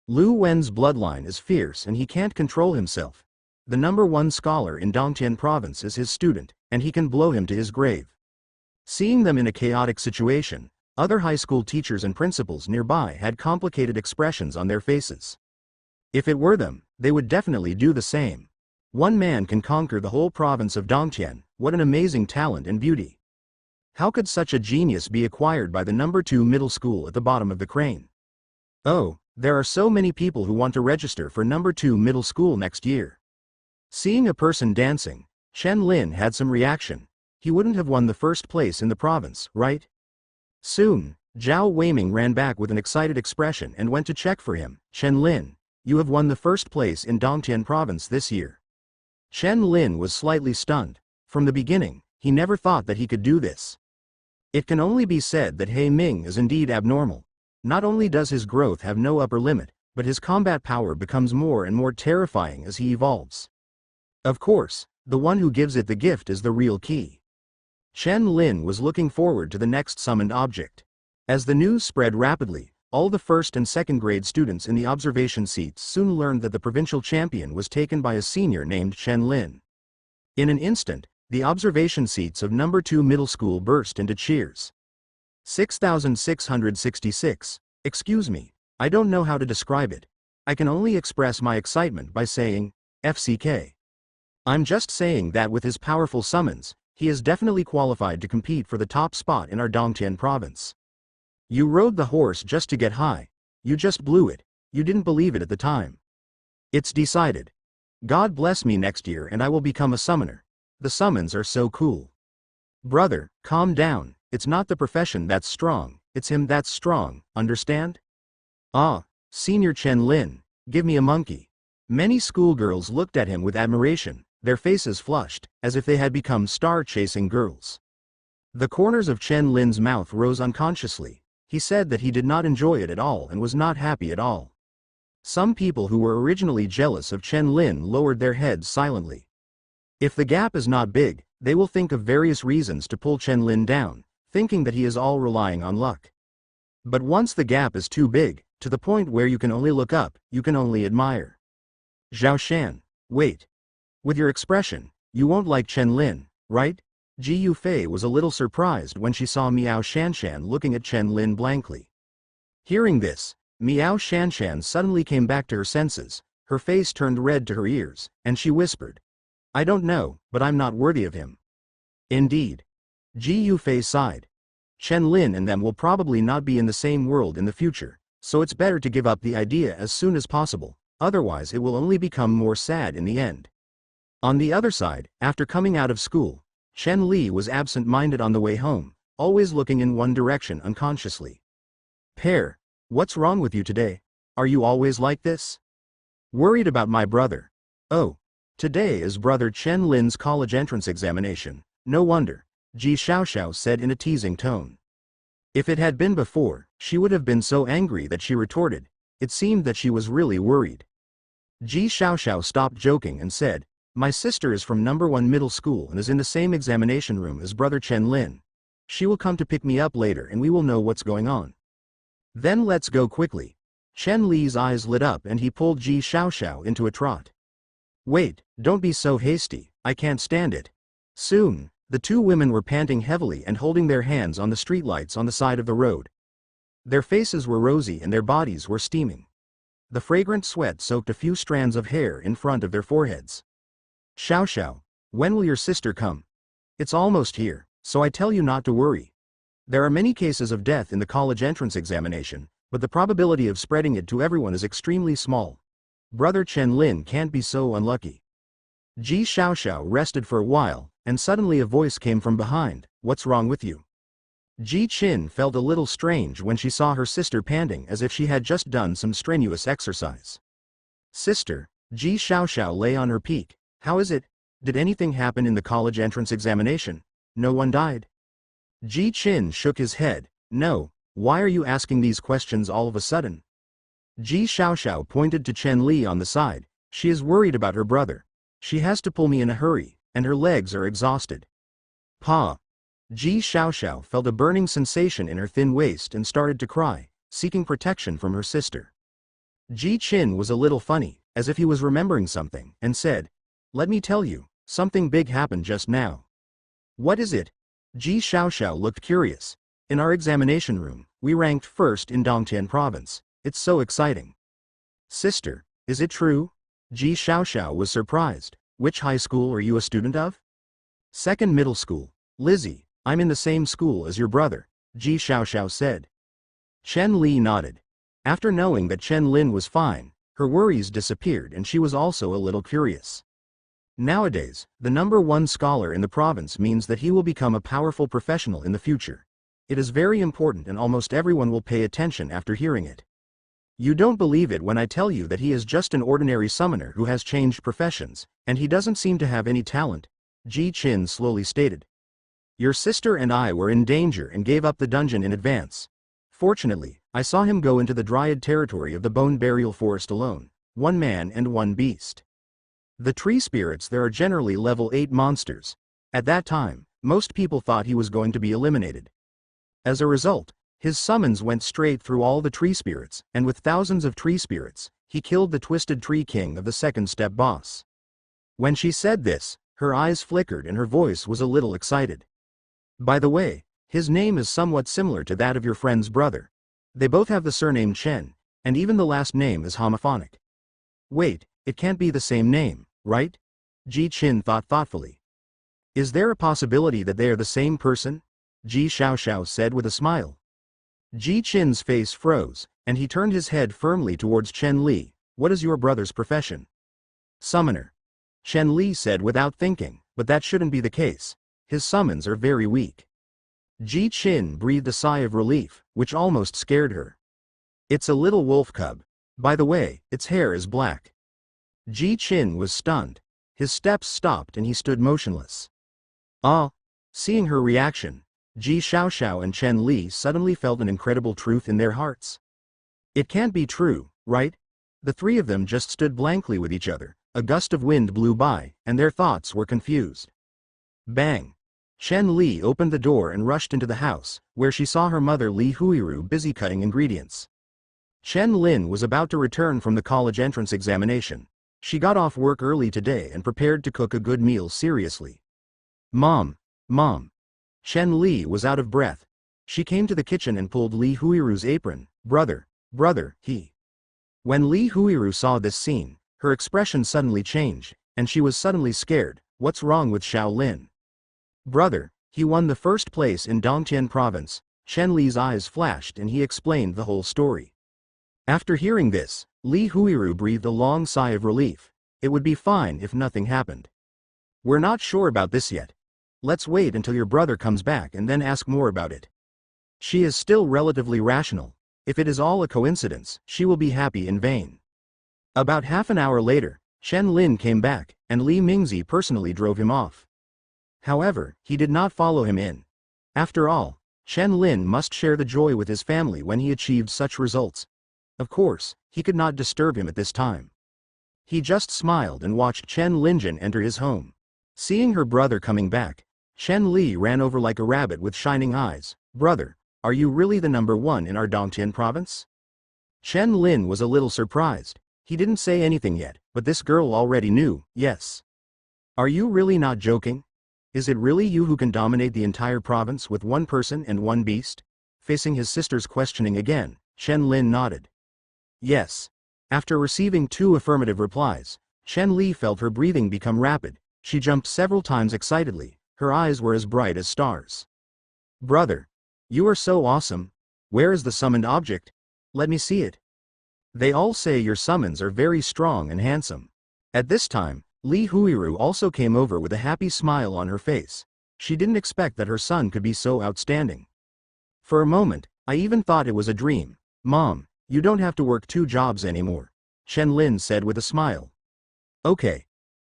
Lu Wen's bloodline is fierce and he can't control himself. The No. 1 scholar in Dongtian province is his student, and he can blow him to his grave. Seeing them in a chaotic situation, other high school teachers and principals nearby had complicated expressions on their faces. If it were them, they would definitely do the same. One man can conquer the whole province of Dongtian, what an amazing talent and beauty. How could such a genius be acquired by the No. 2 middle school at the bottom of the crane? Oh, there are so many people who want to register for No. 2 middle school next year. Seeing a person dancing, Shen Lin had some reaction. He wouldn't have won the first place in the province, right? Soon, Zhao Weiming ran back with an excited expression and went to check for him. Shen Lin, you have won the first place in Dongtian province this year. Shen Lin was slightly stunned. From the beginning, he never thought that he could do this. It can only be said that He Ming is indeed abnormal. Not only does his growth have no upper limit, but his combat power becomes more and more terrifying as he evolves. Of course, the one who gives it the gift is the real key. Shen Lin was looking forward to the next summoned object. As the news spread rapidly, all the first and second grade students in the observation seats soon learned that the provincial champion was taken by a senior named Shen Lin. In an instant, the observation seats of No. 2 middle school burst into cheers. 6,666. Excuse me, I don't know how to describe it. I can only express my excitement by saying, FCK. I'm just saying that with his powerful summons, he is definitely qualified to compete for the top spot in our Dongtian province. You rode the horse just to get high. You just blew it. You didn't believe it at the time. It's decided. God bless me next year and I will become a summoner. The summons are so cool. Brother, calm down. It's not the profession that's strong, it's him that's strong, understand? Ah, Senior Shen Lin, give me a monkey. Many schoolgirls looked at him with admiration, their faces flushed, as if they had become star-chasing girls. The corners of Shen Lin's mouth rose unconsciously. He said that he did not enjoy it at all and was not happy at all. Some people who were originally jealous of Shen Lin lowered their heads silently. If the gap is not big, they will think of various reasons to pull Shen Lin down, thinking that he is all relying on luck. But once the gap is too big, to the point where you can only look up, you can only admire. Zhao Shan, wait. With your expression, you won't like Shen Lin, right? Ji Yufei was a little surprised when she saw Miao Shanshan looking at Shen Lin blankly. Hearing this, Miao Shanshan suddenly came back to her senses, her face turned red to her ears, and she whispered, I don't know, but I'm not worthy of him. Indeed. Ji Yufei sighed. Shen Lin and them will probably not be in the same world in the future, so it's better to give up the idea as soon as possible, otherwise it will only become more sad in the end. On the other side, after coming out of school, Shen Li was absent-minded on the way home, always looking in one direction unconsciously. Pear, what's wrong with you today? Are you always like this? Worried about my brother. Oh, today is brother Shen Lin's college entrance examination, no wonder. Ji Xiaoxiao said in a teasing tone. If it had been before, she would have been so angry that she retorted. It seemed that she was really worried. Ji Xiaoxiao stopped joking and said, "My sister is from number 1 middle school and is in the same examination room as brother Shen Lin. She will come to pick me up later and we will know what's going on. Then let's go quickly." Shen Li's eyes lit up and he pulled Ji Xiaoxiao into a trot. "Wait, don't be so hasty, I can't stand it." Soon, the two women were panting heavily and holding their hands on the streetlights on the side of the road. Their faces were rosy and their bodies were steaming. The fragrant sweat soaked a few strands of hair in front of their foreheads. "Xiaoxiao, when will your sister come? It's almost here, so I tell you not to worry. There are many cases of death in the college entrance examination, but the probability of spreading it to everyone is extremely small. Brother Shen Lin can't be so unlucky." Ji Xiaoxiao rested for a while, and suddenly a voice came from behind. "What's wrong with you?" Ji Qin felt a little strange when she saw her sister panting as if she had just done some strenuous exercise. "Sister," Ji Xiaoxiao lay on her peak. "How is it? Did anything happen in the college entrance examination? No one died?" Ji Qin shook his head. "No, why are you asking these questions all of a sudden?" Ji Xiaoxiao pointed to Chen Li on the side. "She is worried about her brother. She has to pull me in a hurry, and her legs are exhausted." "Pa!" Ji Xiaoxiao felt a burning sensation in her thin waist and started to cry, seeking protection from her sister. Ji Qin was a little funny, as if he was remembering something, and said, "Let me tell you, something big happened just now." "What is it?" Ji Xiaoxiao looked curious. "In our examination room, we ranked first in Dongtian province. It's so exciting." "Sister, is it true?" Ji Xiaoxiao was surprised. "Which high school are you a student of?" "Second middle school." "Lizzie, I'm in the same school as your brother," Ji Xiaoxiao said. Chen Li nodded. After knowing that Shen Lin was fine, her worries disappeared and she was also a little curious. Nowadays, the number 1 scholar in the province means that he will become a powerful professional in the future. It is very important and almost everyone will pay attention after hearing it. "You don't believe it when I tell you that he is just an ordinary summoner who has changed professions, and he doesn't seem to have any talent," Ji Qin slowly stated. "Your sister and I were in danger and gave up the dungeon in advance. Fortunately, I saw him go into the dryad territory of the bone burial forest alone, 1 man and 1 beast. The tree spirits there are generally level 8 monsters. At that time, most people thought he was going to be eliminated. As a result, his summons went straight through all the tree spirits, and with thousands of tree spirits, he killed the Twisted Tree King of the second step boss." When she said this, her eyes flickered and her voice was a little excited. "By the way, his name is somewhat similar to that of your friend's brother. They both have the surname Chen, and even the last name is homophonic." "Wait, it can't be the same name, right?" Ji Qin thought thoughtfully. "Is there a possibility that they are the same person?" Ji Xiaoxiao said with a smile. Ji Qin's face froze, and he turned his head firmly towards Chen Li. "What is your brother's profession?" "Summoner." Chen Li said without thinking, "But that shouldn't be the case. His summons are very weak." Ji Qin breathed a sigh of relief, which almost scared her. "It's a little wolf cub. By the way, its hair is black." Ji Qin was stunned. His steps stopped and he stood motionless. "Ah!" Seeing her reaction, Ji Xiaoxiao and Chen Li suddenly felt an incredible truth in their hearts. "It can't be true, right?" The three of them just stood blankly with each other. A gust of wind blew by, and their thoughts were confused. Bang! Shen Li opened the door and rushed into the house, where she saw her mother Li Huiru busy cutting ingredients. Shen Lin was about to return from the college entrance examination. She got off work early today and prepared to cook a good meal seriously. Mom! Mom! Shen Li was out of breath. She came to the kitchen and pulled Li Huiru's apron. Brother! He. When Li Huiru saw this scene, her expression suddenly changed, and she was suddenly scared. "What's wrong with Xiao Lin?" "Brother, he won the first place in Dongtian province." Chen Li's eyes flashed and he explained the whole story. After hearing this, Li Huiru breathed a long sigh of relief. It would be fine if nothing happened. "We're not sure about this yet. Let's wait until your brother comes back and then ask more about it. She is still relatively rational. If it is all a coincidence, she will be happy in vain." About half an hour later, Shen Lin came back, and Li Mingzi personally drove him off. However, he did not follow him in. After all, Shen Lin must share the joy with his family when he achieved such results. Of course, he could not disturb him at this time. He just smiled and watched Shen Linjin enter his home. Seeing her brother coming back, Shen Li ran over like a rabbit with shining eyes. "Brother, are you really the number one in our Dongtian province?" Shen Lin was a little surprised. He didn't say anything yet, but this girl already knew. "Yes." "Are you really not joking? Is it really you who can dominate the entire province with one person and one beast?" Facing his sister's questioning again, Shen Lin nodded. "Yes." After receiving 2 affirmative replies, Shen Li felt her breathing become rapid. She jumped several times excitedly. Her eyes were as bright as stars. "Brother, you are so awesome. Where is the summoned object? Let me see it. They all say your summons are very strong and handsome." At this time, Li Huiru also came over with a happy smile on her face. She didn't expect that her son could be so outstanding. "For a moment, I even thought it was a dream. Mom, you don't have to work 2 jobs anymore," Shen Lin said with a smile. "Okay."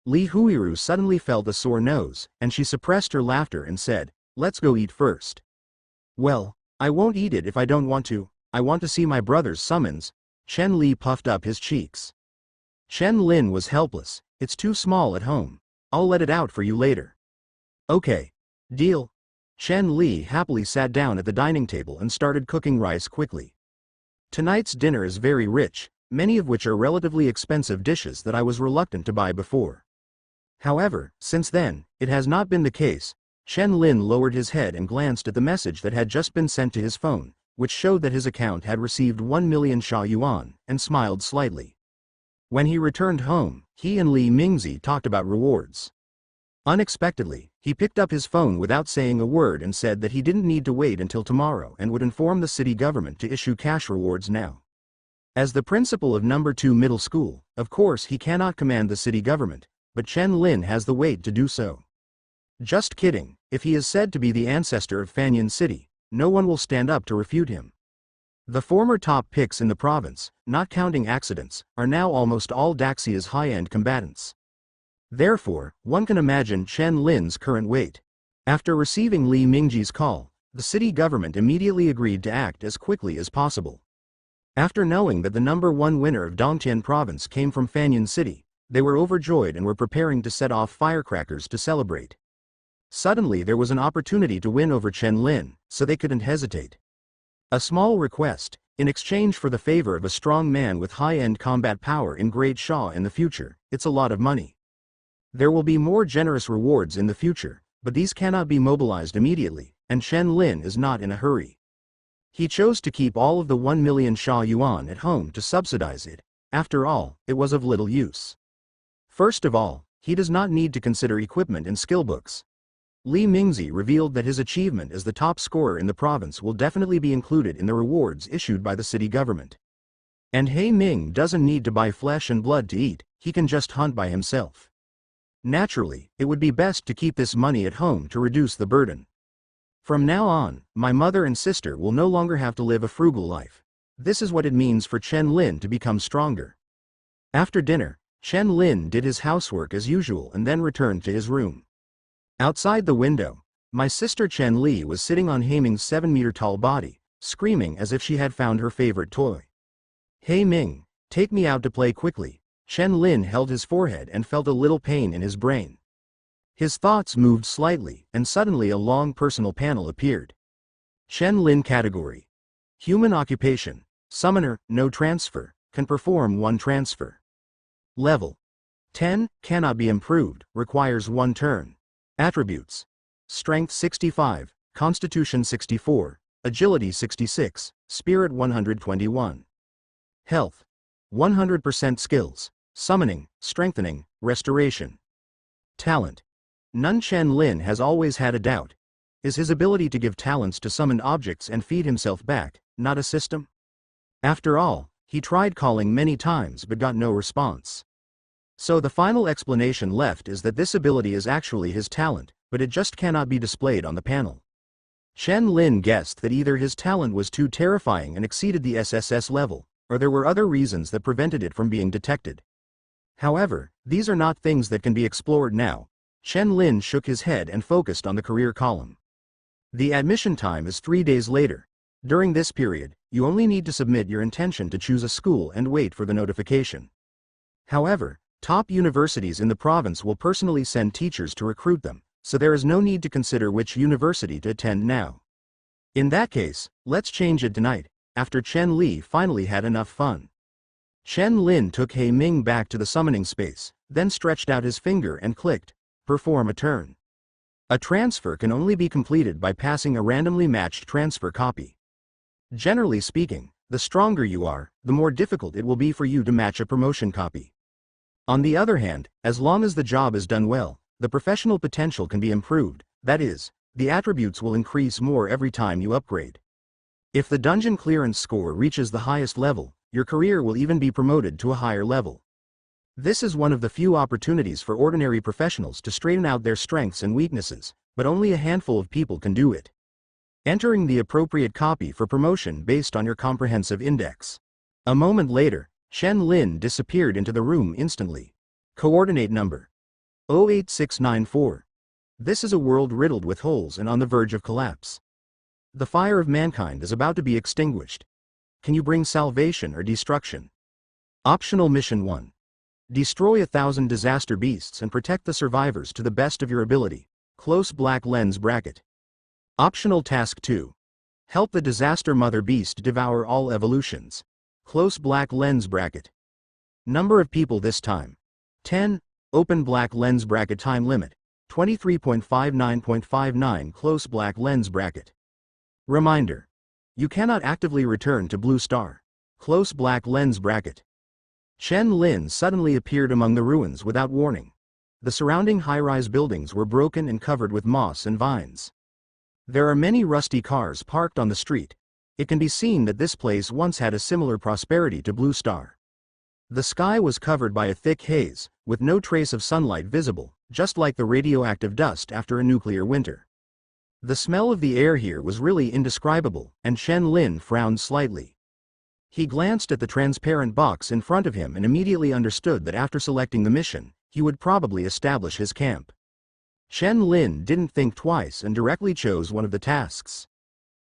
Li Huiru suddenly felt a sore nose, and she suppressed her laughter and said, "Let's go eat first." "Well, I won't eat it if I don't want to. I want to see my brother's summons." Shen Li puffed up his cheeks. Shen Lin was helpless. "It's too small at home. I'll let it out for you later." "Okay. Deal." Shen Li happily sat down at the dining table and started cooking rice quickly. "Tonight's dinner is very rich, many of which are relatively expensive dishes that I was reluctant to buy before. However, since then, it has not been the case." Shen Lin lowered his head and glanced at the message that had just been sent to his phone, which showed that his account had received 1 million Sha Yuan, and smiled slightly. When he returned home, he and Li Mingzi talked about rewards. Unexpectedly, he picked up his phone without saying a word and said that he didn't need to wait until tomorrow and would inform the city government to issue cash rewards now. As the principal of number 2 middle school, of course he cannot command the city government, but Shen Lin has the weight to do so. Just kidding, if he is said to be the ancestor of Fanyan City, no one will stand up to refute him. The former top picks in the province, not counting accidents, are now almost all Daxia's high-end combatants. Therefore, one can imagine Shen Lin's current weight. After receiving Li Mingji's call, the city government immediately agreed to act as quickly as possible. After knowing that the number 1 winner of Dongtian province came from Fanyan City, they were overjoyed and were preparing to set off firecrackers to celebrate. Suddenly there was an opportunity to win over Shen Lin, so they couldn't hesitate. "A small request, in exchange for the favor of a strong man with high-end combat power in Great Sha in the future. It's a lot of money. There will be more generous rewards in the future, but these cannot be mobilized immediately, and Shen Lin is not in a hurry. He chose to keep all of the 1 million Sha Yuan at home to subsidize it. After all, it was of little use. First of all, he does not need to consider equipment and skill books. Li Mingzi revealed that his achievement as the top scorer in the province will definitely be included in the rewards issued by the city government. And He Ming doesn't need to buy flesh and blood to eat, he can just hunt by himself. Naturally, it would be best to keep this money at home to reduce the burden. "From now on, my mother and sister will no longer have to live a frugal life. This is what it means for Shen Lin to become stronger." After dinner, Shen Lin did his housework as usual and then returned to his room. Outside the window, my sister Chen Li was sitting on He Ming's 7-meter-tall body, screaming as if she had found her favorite toy. "He Ming, take me out to play quickly." Shen Lin held his forehead and felt a little pain in his brain. His thoughts moved slightly, and suddenly a long personal panel appeared. Shen Lin category. Human occupation. Summoner, no transfer, can perform 1 transfer. Level 10, cannot be improved, requires 1 turn. Attributes: Strength 65, Constitution 64, Agility 66, Spirit 121. Health: 100% skills, Summoning, Strengthening, Restoration. Talent: None. Shen Lin has always had a doubt. Is his ability to give talents to summoned objects and feed himself back not a system? After all, he tried calling many times but got no response. So the final explanation left is that this ability is actually his talent, but it just cannot be displayed on the panel. Shen Lin guessed that either his talent was too terrifying and exceeded the SSS level, or there were other reasons that prevented it from being detected. However, these are not things that can be explored now. Shen Lin shook his head and focused on the career column. The admission time is 3 days later. During this period, you only need to submit your intention to choose a school and wait for the notification. However, top universities in the province will personally send teachers to recruit them, so there is no need to consider which university to attend now. In that case, let's change it tonight, after Chen Li finally had enough fun. Shen Lin took He Ming back to the summoning space, then stretched out his finger and clicked, "Perform a turn." A transfer can only be completed by passing a randomly matched transfer copy. Generally speaking, the stronger you are, the more difficult it will be for you to match a promotion copy. On the other hand, as long as the job is done well, the professional potential can be improved, that is, the attributes will increase more every time you upgrade. If the dungeon clearance score reaches the highest level, your career will even be promoted to a higher level. This is one of the few opportunities for ordinary professionals to straighten out their strengths and weaknesses, but only a handful of people can do it. Entering the appropriate copy for promotion based on your comprehensive index. A moment later, Shen Lin disappeared into the room instantly. Coordinate number 08694. This is a world riddled with holes and on the verge of collapse. The fire of mankind is about to be extinguished. Can you bring salvation or destruction? Optional Mission 1. Destroy 1,000 disaster beasts and protect the survivors to the best of your ability. Close black lens bracket. Optional Task 2. Help the disaster mother beast devour all evolutions. Close black lens bracket. Number of people this time: 10. Open black lens bracket. Time limit: 23.59.59. Close black lens bracket. Reminder: you cannot actively return to Blue Star. Close black lens bracket. Shen Lin suddenly appeared among the ruins without warning. The surrounding high-rise buildings were broken and covered with moss and vines. There are many rusty cars parked on the street. It can be seen that this place once had a similar prosperity to Blue Star. The sky was covered by a thick haze, with no trace of sunlight visible, just like the radioactive dust after a nuclear winter. The smell of the air here was really indescribable, and Shen Lin frowned slightly. He glanced at the transparent box in front of him and immediately understood that after selecting the mission, he would probably establish his camp. Shen Lin didn't think twice and directly chose one of the tasks.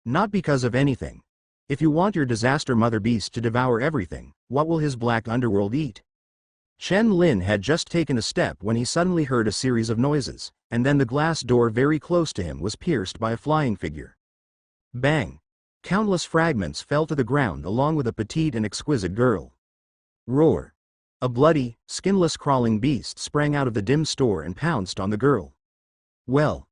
Not because of anything. If you want your disaster mother beast to devour everything, what will his black underworld eat? Shen Lin had just taken a step when he suddenly heard a series of noises, and then the glass door very close to him was pierced by a flying figure. Bang! Countless fragments fell to the ground along with a petite and exquisite girl. Roar! A bloody, skinless crawling beast sprang out of the dim store and pounced on the girl. Well!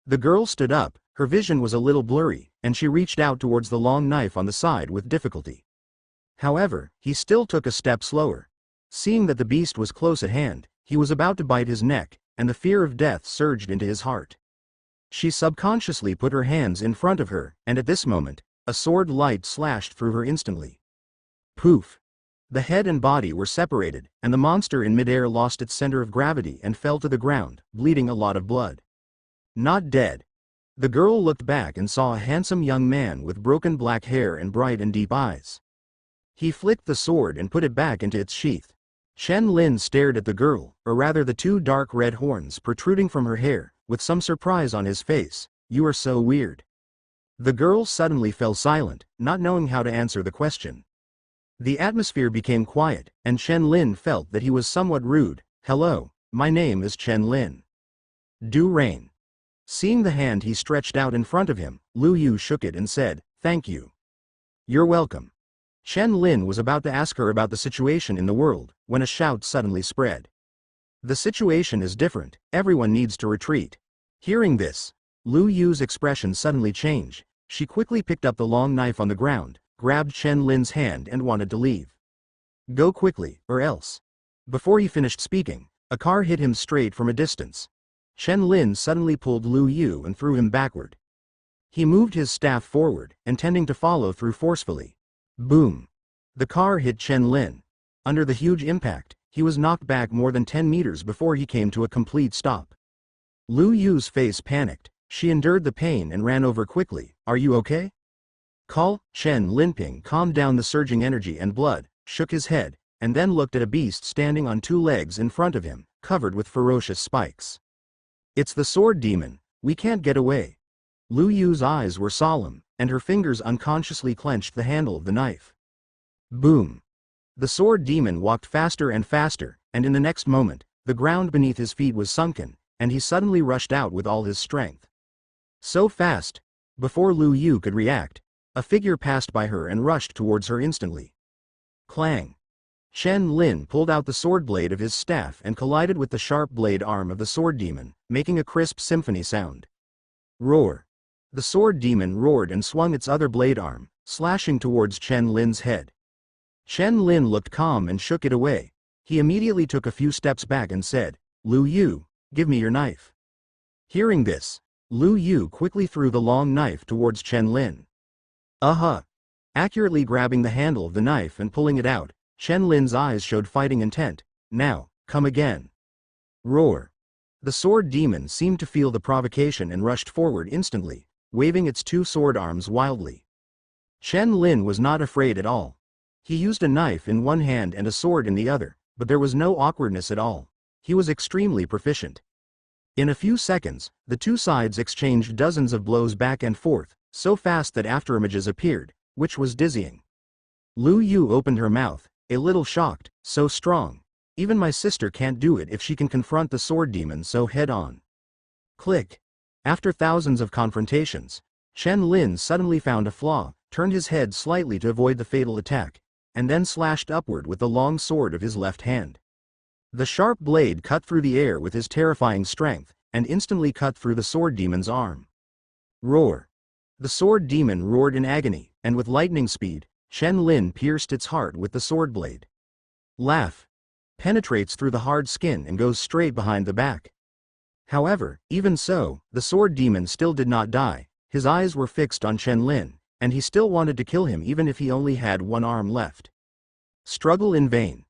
The girl stood up, her vision was a little blurry, and she reached out towards the long knife on the side with difficulty. However, he still took a step slower. Seeing that the beast was close at hand, he was about to bite his neck, and the fear of death surged into his heart. She subconsciously put her hands in front of her, and at this moment, a sword light slashed through her instantly. Poof! The head and body were separated, and the monster in midair lost its center of gravity and fell to the ground, bleeding a lot of blood. Not dead. The girl looked back and saw a handsome young man with broken black hair and bright and deep eyes. He flicked the sword and put it back into its sheath. Shen Lin stared at the girl, or rather the two dark red horns protruding from her hair, with some surprise on his face. "You are so weird." The girl suddenly fell silent, not knowing how to answer the question. The atmosphere became quiet, and Shen Lin felt that he was somewhat rude. "Hello, my name is Shen Lin. Do rain." Seeing the hand he stretched out in front of him, Lu Yu shook it and said, "Thank you." "You're welcome." Shen Lin was about to ask her about the situation in the world, when a shout suddenly spread. "The situation is different, everyone needs to retreat." Hearing this, Lu Yu's expression suddenly changed. She quickly picked up the long knife on the ground, grabbed Shen Lin's hand and wanted to leave. "Go quickly, or else." Before he finished speaking, a car hit him straight from a distance. Shen Lin suddenly pulled Lu Yu and threw him backward. He moved his staff forward, intending to follow through forcefully. Boom! The car hit Shen Lin. Under the huge impact, he was knocked back more than 10 meters before he came to a complete stop. Lu Yu's face panicked. She endured the pain and ran over quickly. "Are you okay?" Shen Linping calmed down the surging energy and blood, shook his head, and then looked at a beast standing on two legs in front of him, covered with ferocious spikes. It's the sword demon, we can't get away. Lu Yu's eyes were solemn, and her fingers unconsciously clenched the handle of the knife. Boom! The sword demon walked faster and faster, and in the next moment, the ground beneath his feet was sunken, and he suddenly rushed out with all his strength. So fast! Before Lu Yu could react, a figure passed by her and rushed towards her instantly. Clang! Shen Lin pulled out the sword blade of his staff and collided with the sharp blade arm of the sword demon, making a crisp symphony sound. Roar! The sword demon roared and swung its other blade arm, slashing towards Shen Lin's head. Shen Lin looked calm and shook it away. He immediately took a few steps back and said, "Lu Yu, give me your knife." Hearing this, Lu Yu quickly threw the long knife towards Shen Lin. Accurately grabbing the handle of the knife and pulling it out, Shen Lin's eyes showed fighting intent. Now, come again. Roar! The sword demon seemed to feel the provocation and rushed forward instantly, waving its two sword arms wildly. Shen Lin was not afraid at all. He used a knife in one hand and a sword in the other, but there was no awkwardness at all. He was extremely proficient. In a few seconds, the two sides exchanged dozens of blows back and forth, so fast that afterimages appeared, which was dizzying. Lu Yu opened her mouth, a little shocked. So strong. Even my sister can't do it if she can confront the sword demon so head-on. Click. After thousands of confrontations, Shen Lin suddenly found a flaw, turned his head slightly to avoid the fatal attack, and then slashed upward with the long sword of his left hand. The sharp blade cut through the air with his terrifying strength, and instantly cut through the sword demon's arm. Roar! The sword demon roared in agony, and with lightning speed, Shen Lin pierced its heart with the sword blade. Laugh! Penetrates through the hard skin and goes straight behind the back. However, even so, the sword demon still did not die. His eyes were fixed on Shen Lin, and he still wanted to kill him even if he only had one arm left. Struggle in vain.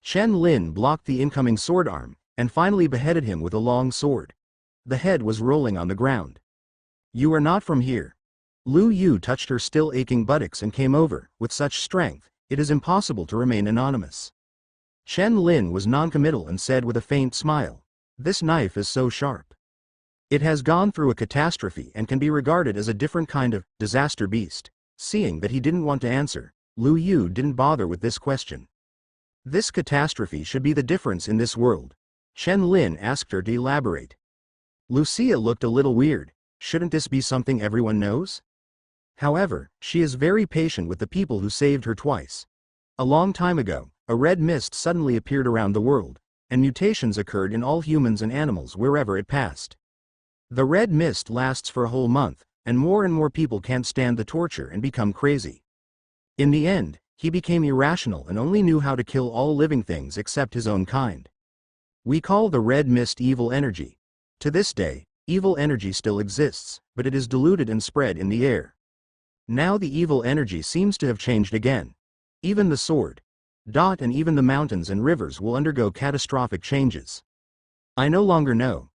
Shen Lin blocked the incoming sword arm, and finally beheaded him with a long sword. The head was rolling on the ground. You are not from here. Lu Yu touched her still aching buttocks and came over. With such strength, it is impossible to remain anonymous. Shen Lin was non-committal and said with a faint smile, "This knife is so sharp. It has gone through a catastrophe and can be regarded as a different kind of disaster beast." Seeing that he didn't want to answer, Lu Yu didn't bother with this question. This catastrophe should be the difference in this world. Shen Lin asked her to elaborate. Lucia looked a little weird. Shouldn't this be something everyone knows? However, she is very patient with the people who saved her twice. A long time ago, a red mist suddenly appeared around the world, and mutations occurred in all humans and animals wherever it passed. The red mist lasts for a whole month, and more people can't stand the torture and become crazy. In the end, he became irrational and only knew how to kill all living things except his own kind. We call the red mist evil energy. To this day, evil energy still exists, but it is diluted and spread in the air. Now the evil energy seems to have changed again. Even the sword, and even the mountains and rivers will undergo catastrophic changes. I no longer know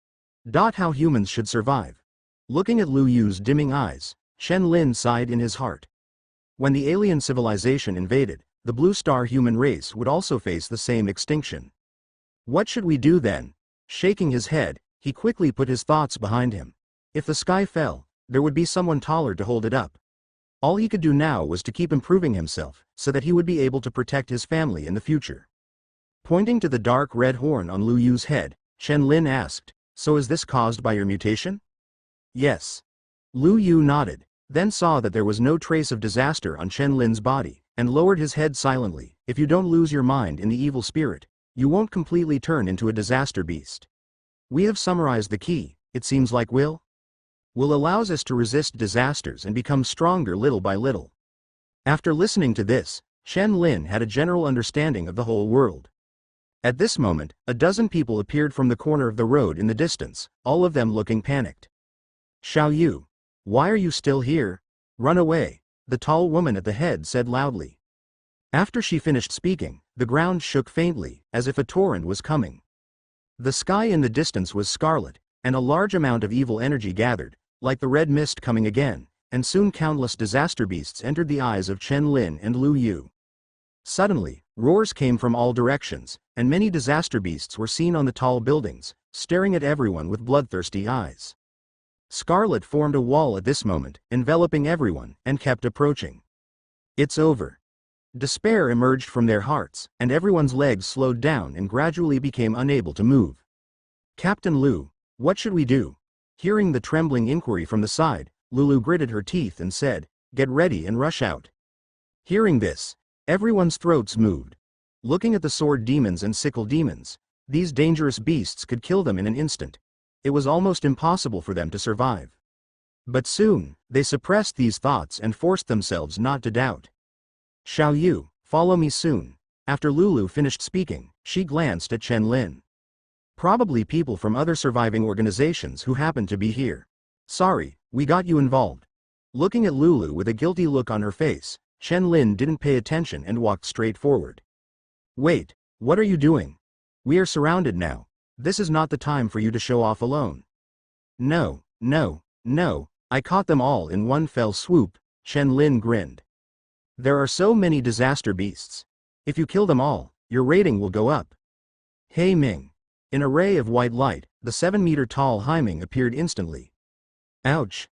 how humans should survive. Looking at Lu Yu's dimming eyes, Shen Lin sighed in his heart. When the alien civilization invaded, the blue star human race would also face the same extinction. What should we do then? Shaking his head, he quickly put his thoughts behind him. If the sky fell, there would be someone taller to hold it up. All he could do now was to keep improving himself, so that he would be able to protect his family in the future. Pointing to the dark red horn on Lu Yu's head, Shen Lin asked, "So is this caused by your mutation?" "Yes." Lu Yu nodded, then saw that there was no trace of disaster on Shen Lin's body, and lowered his head silently. "If you don't lose your mind in the evil spirit, you won't completely turn into a disaster beast. We have summarized the key. It seems like will allows us to resist disasters and become stronger little by little." After listening to this, Shen Lin had a general understanding of the whole world. At this moment, a dozen people appeared from the corner of the road in the distance, all of them looking panicked. "Xiao Yu, why are you still here? Run away," the tall woman at the head said loudly. After she finished speaking, the ground shook faintly, as if a torrent was coming. The sky in the distance was scarlet, and a large amount of evil energy gathered, like the red mist coming again, and soon countless disaster beasts entered the eyes of Shen Lin and Lu Yu. Suddenly, roars came from all directions, and many disaster beasts were seen on the tall buildings, staring at everyone with bloodthirsty eyes. Scarlet formed a wall at this moment, enveloping everyone, and kept approaching. It's over. Despair emerged from their hearts, and everyone's legs slowed down and gradually became unable to move. Captain Lu, what should we do? Hearing the trembling inquiry from the side, Lulu gritted her teeth and said, get ready and rush out. Hearing this, everyone's throats moved. Looking at the sword demons and sickle demons, these dangerous beasts could kill them in an instant. It was almost impossible for them to survive. But soon, they suppressed these thoughts and forced themselves not to doubt. Xiao Yu, follow me soon. After Lulu finished speaking, she glanced at Shen Lin. Probably people from other surviving organizations who happened to be here. Sorry, we got you involved. Looking at Lulu with a guilty look on her face, Shen Lin didn't pay attention and walked straight forward. Wait, what are you doing? We are surrounded now. This is not the time for you to show off alone. No, I caught them all in one fell swoop, Shen Lin grinned. There are so many disaster beasts. If you kill them all, your rating will go up. Hey Ming. In a ray of white light, the 7-meter-tall Haiming appeared instantly. Ouch.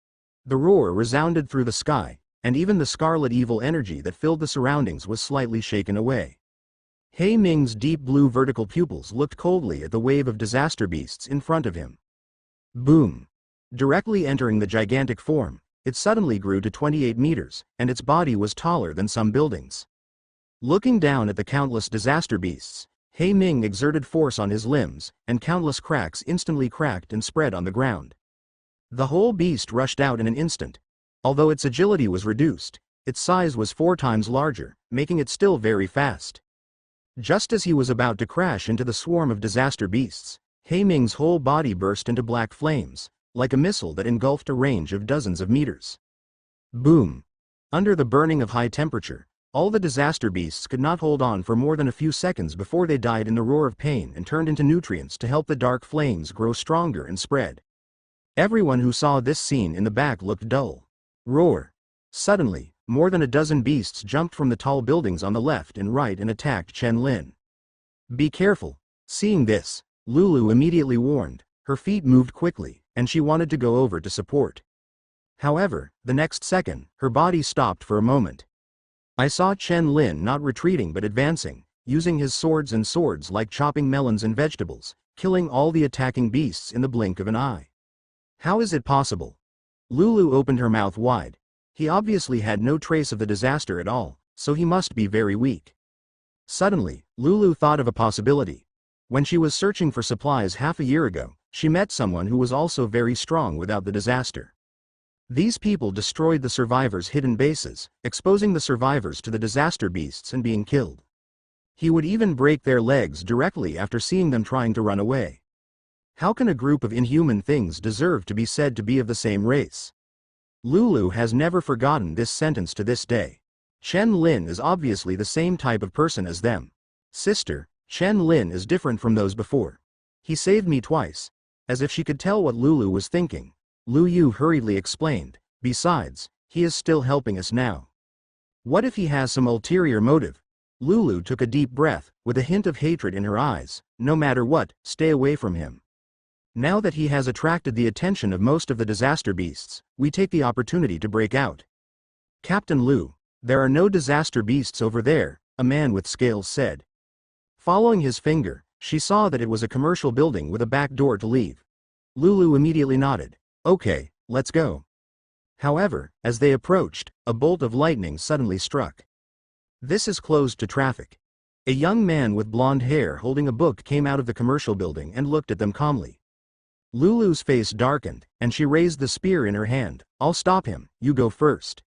The roar resounded through the sky, and even the scarlet evil energy that filled the surroundings was slightly shaken away. Hei Ming's deep blue vertical pupils looked coldly at the wave of disaster beasts in front of him. Boom! Directly entering the gigantic form, it suddenly grew to 28 meters, and its body was taller than some buildings. Looking down at the countless disaster beasts, Hei Ming exerted force on his limbs, and countless cracks instantly cracked and spread on the ground. The whole beast rushed out in an instant. Although its agility was reduced, its size was 4 times larger, making it still very fast. Just as he was about to crash into the swarm of disaster beasts, Hei Ming's whole body burst into black flames, like a missile that engulfed a range of dozens of meters. Boom! Under the burning of high temperature, all the disaster beasts could not hold on for more than a few seconds before they died in the roar of pain and turned into nutrients to help the dark flames grow stronger and spread. Everyone who saw this scene in the back looked dull. Roar! Suddenly, more than a dozen beasts jumped from the tall buildings on the left and right and attacked Shen Lin. Be careful. Seeing this, Lulu immediately warned. Her feet moved quickly, and she wanted to go over to support. However, the next second, her body stopped for a moment. I saw Shen Lin not retreating but advancing, using his swords like chopping melons and vegetables, killing all the attacking beasts in the blink of an eye. How is it possible? Lulu opened her mouth wide. He obviously had no trace of the disaster at all, so he must be very weak. Suddenly, Lulu thought of a possibility. When she was searching for supplies half a year ago, she met someone who was also very strong without the disaster. These people destroyed the survivors' hidden bases, exposing the survivors to the disaster beasts and being killed. He would even break their legs directly after seeing them trying to run away. How can a group of inhuman things deserve to be said to be of the same race? Lulu has never forgotten this sentence to this day. Shen Lin is obviously the same type of person as them. Sister, Shen Lin is different from those before. He saved me twice. As if she could tell what Lulu was thinking, Lu Yu hurriedly explained, besides, he is still helping us now. What if he has some ulterior motive? Lulu took a deep breath, with a hint of hatred in her eyes. No matter what, stay away from him. Now that he has attracted the attention of most of the disaster beasts, we take the opportunity to break out. Captain Lu, there are no disaster beasts over there, a man with scales said. Following his finger, she saw that it was a commercial building with a back door to leave. Lulu immediately nodded. Okay, let's go. However, as they approached, a bolt of lightning suddenly struck. This is closed to traffic. A young man with blonde hair holding a book came out of the commercial building and looked at them calmly. Lulu's face darkened, and she raised the spear in her hand. I'll stop him, you go first.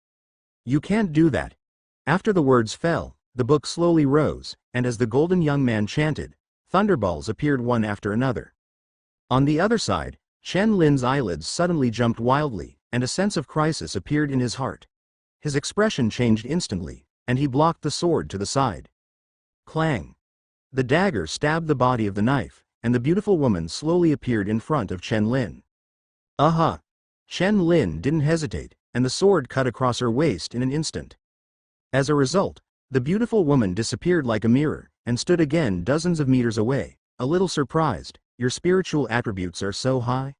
You can't do that. After the words fell, the book slowly rose, and as the golden young man chanted, thunderballs appeared one after another. On the other side, Shen Lin's eyelids suddenly jumped wildly, and a sense of crisis appeared in his heart. His expression changed instantly, and he blocked the sword to the side. Clang! The dagger stabbed the body of the knife, and the beautiful woman slowly appeared in front of Shen Lin. Aha! Shen Lin didn't hesitate, and the sword cut across her waist in an instant. As a result, the beautiful woman disappeared like a mirror, and stood again dozens of meters away, a little surprised. your spiritual attributes are so high?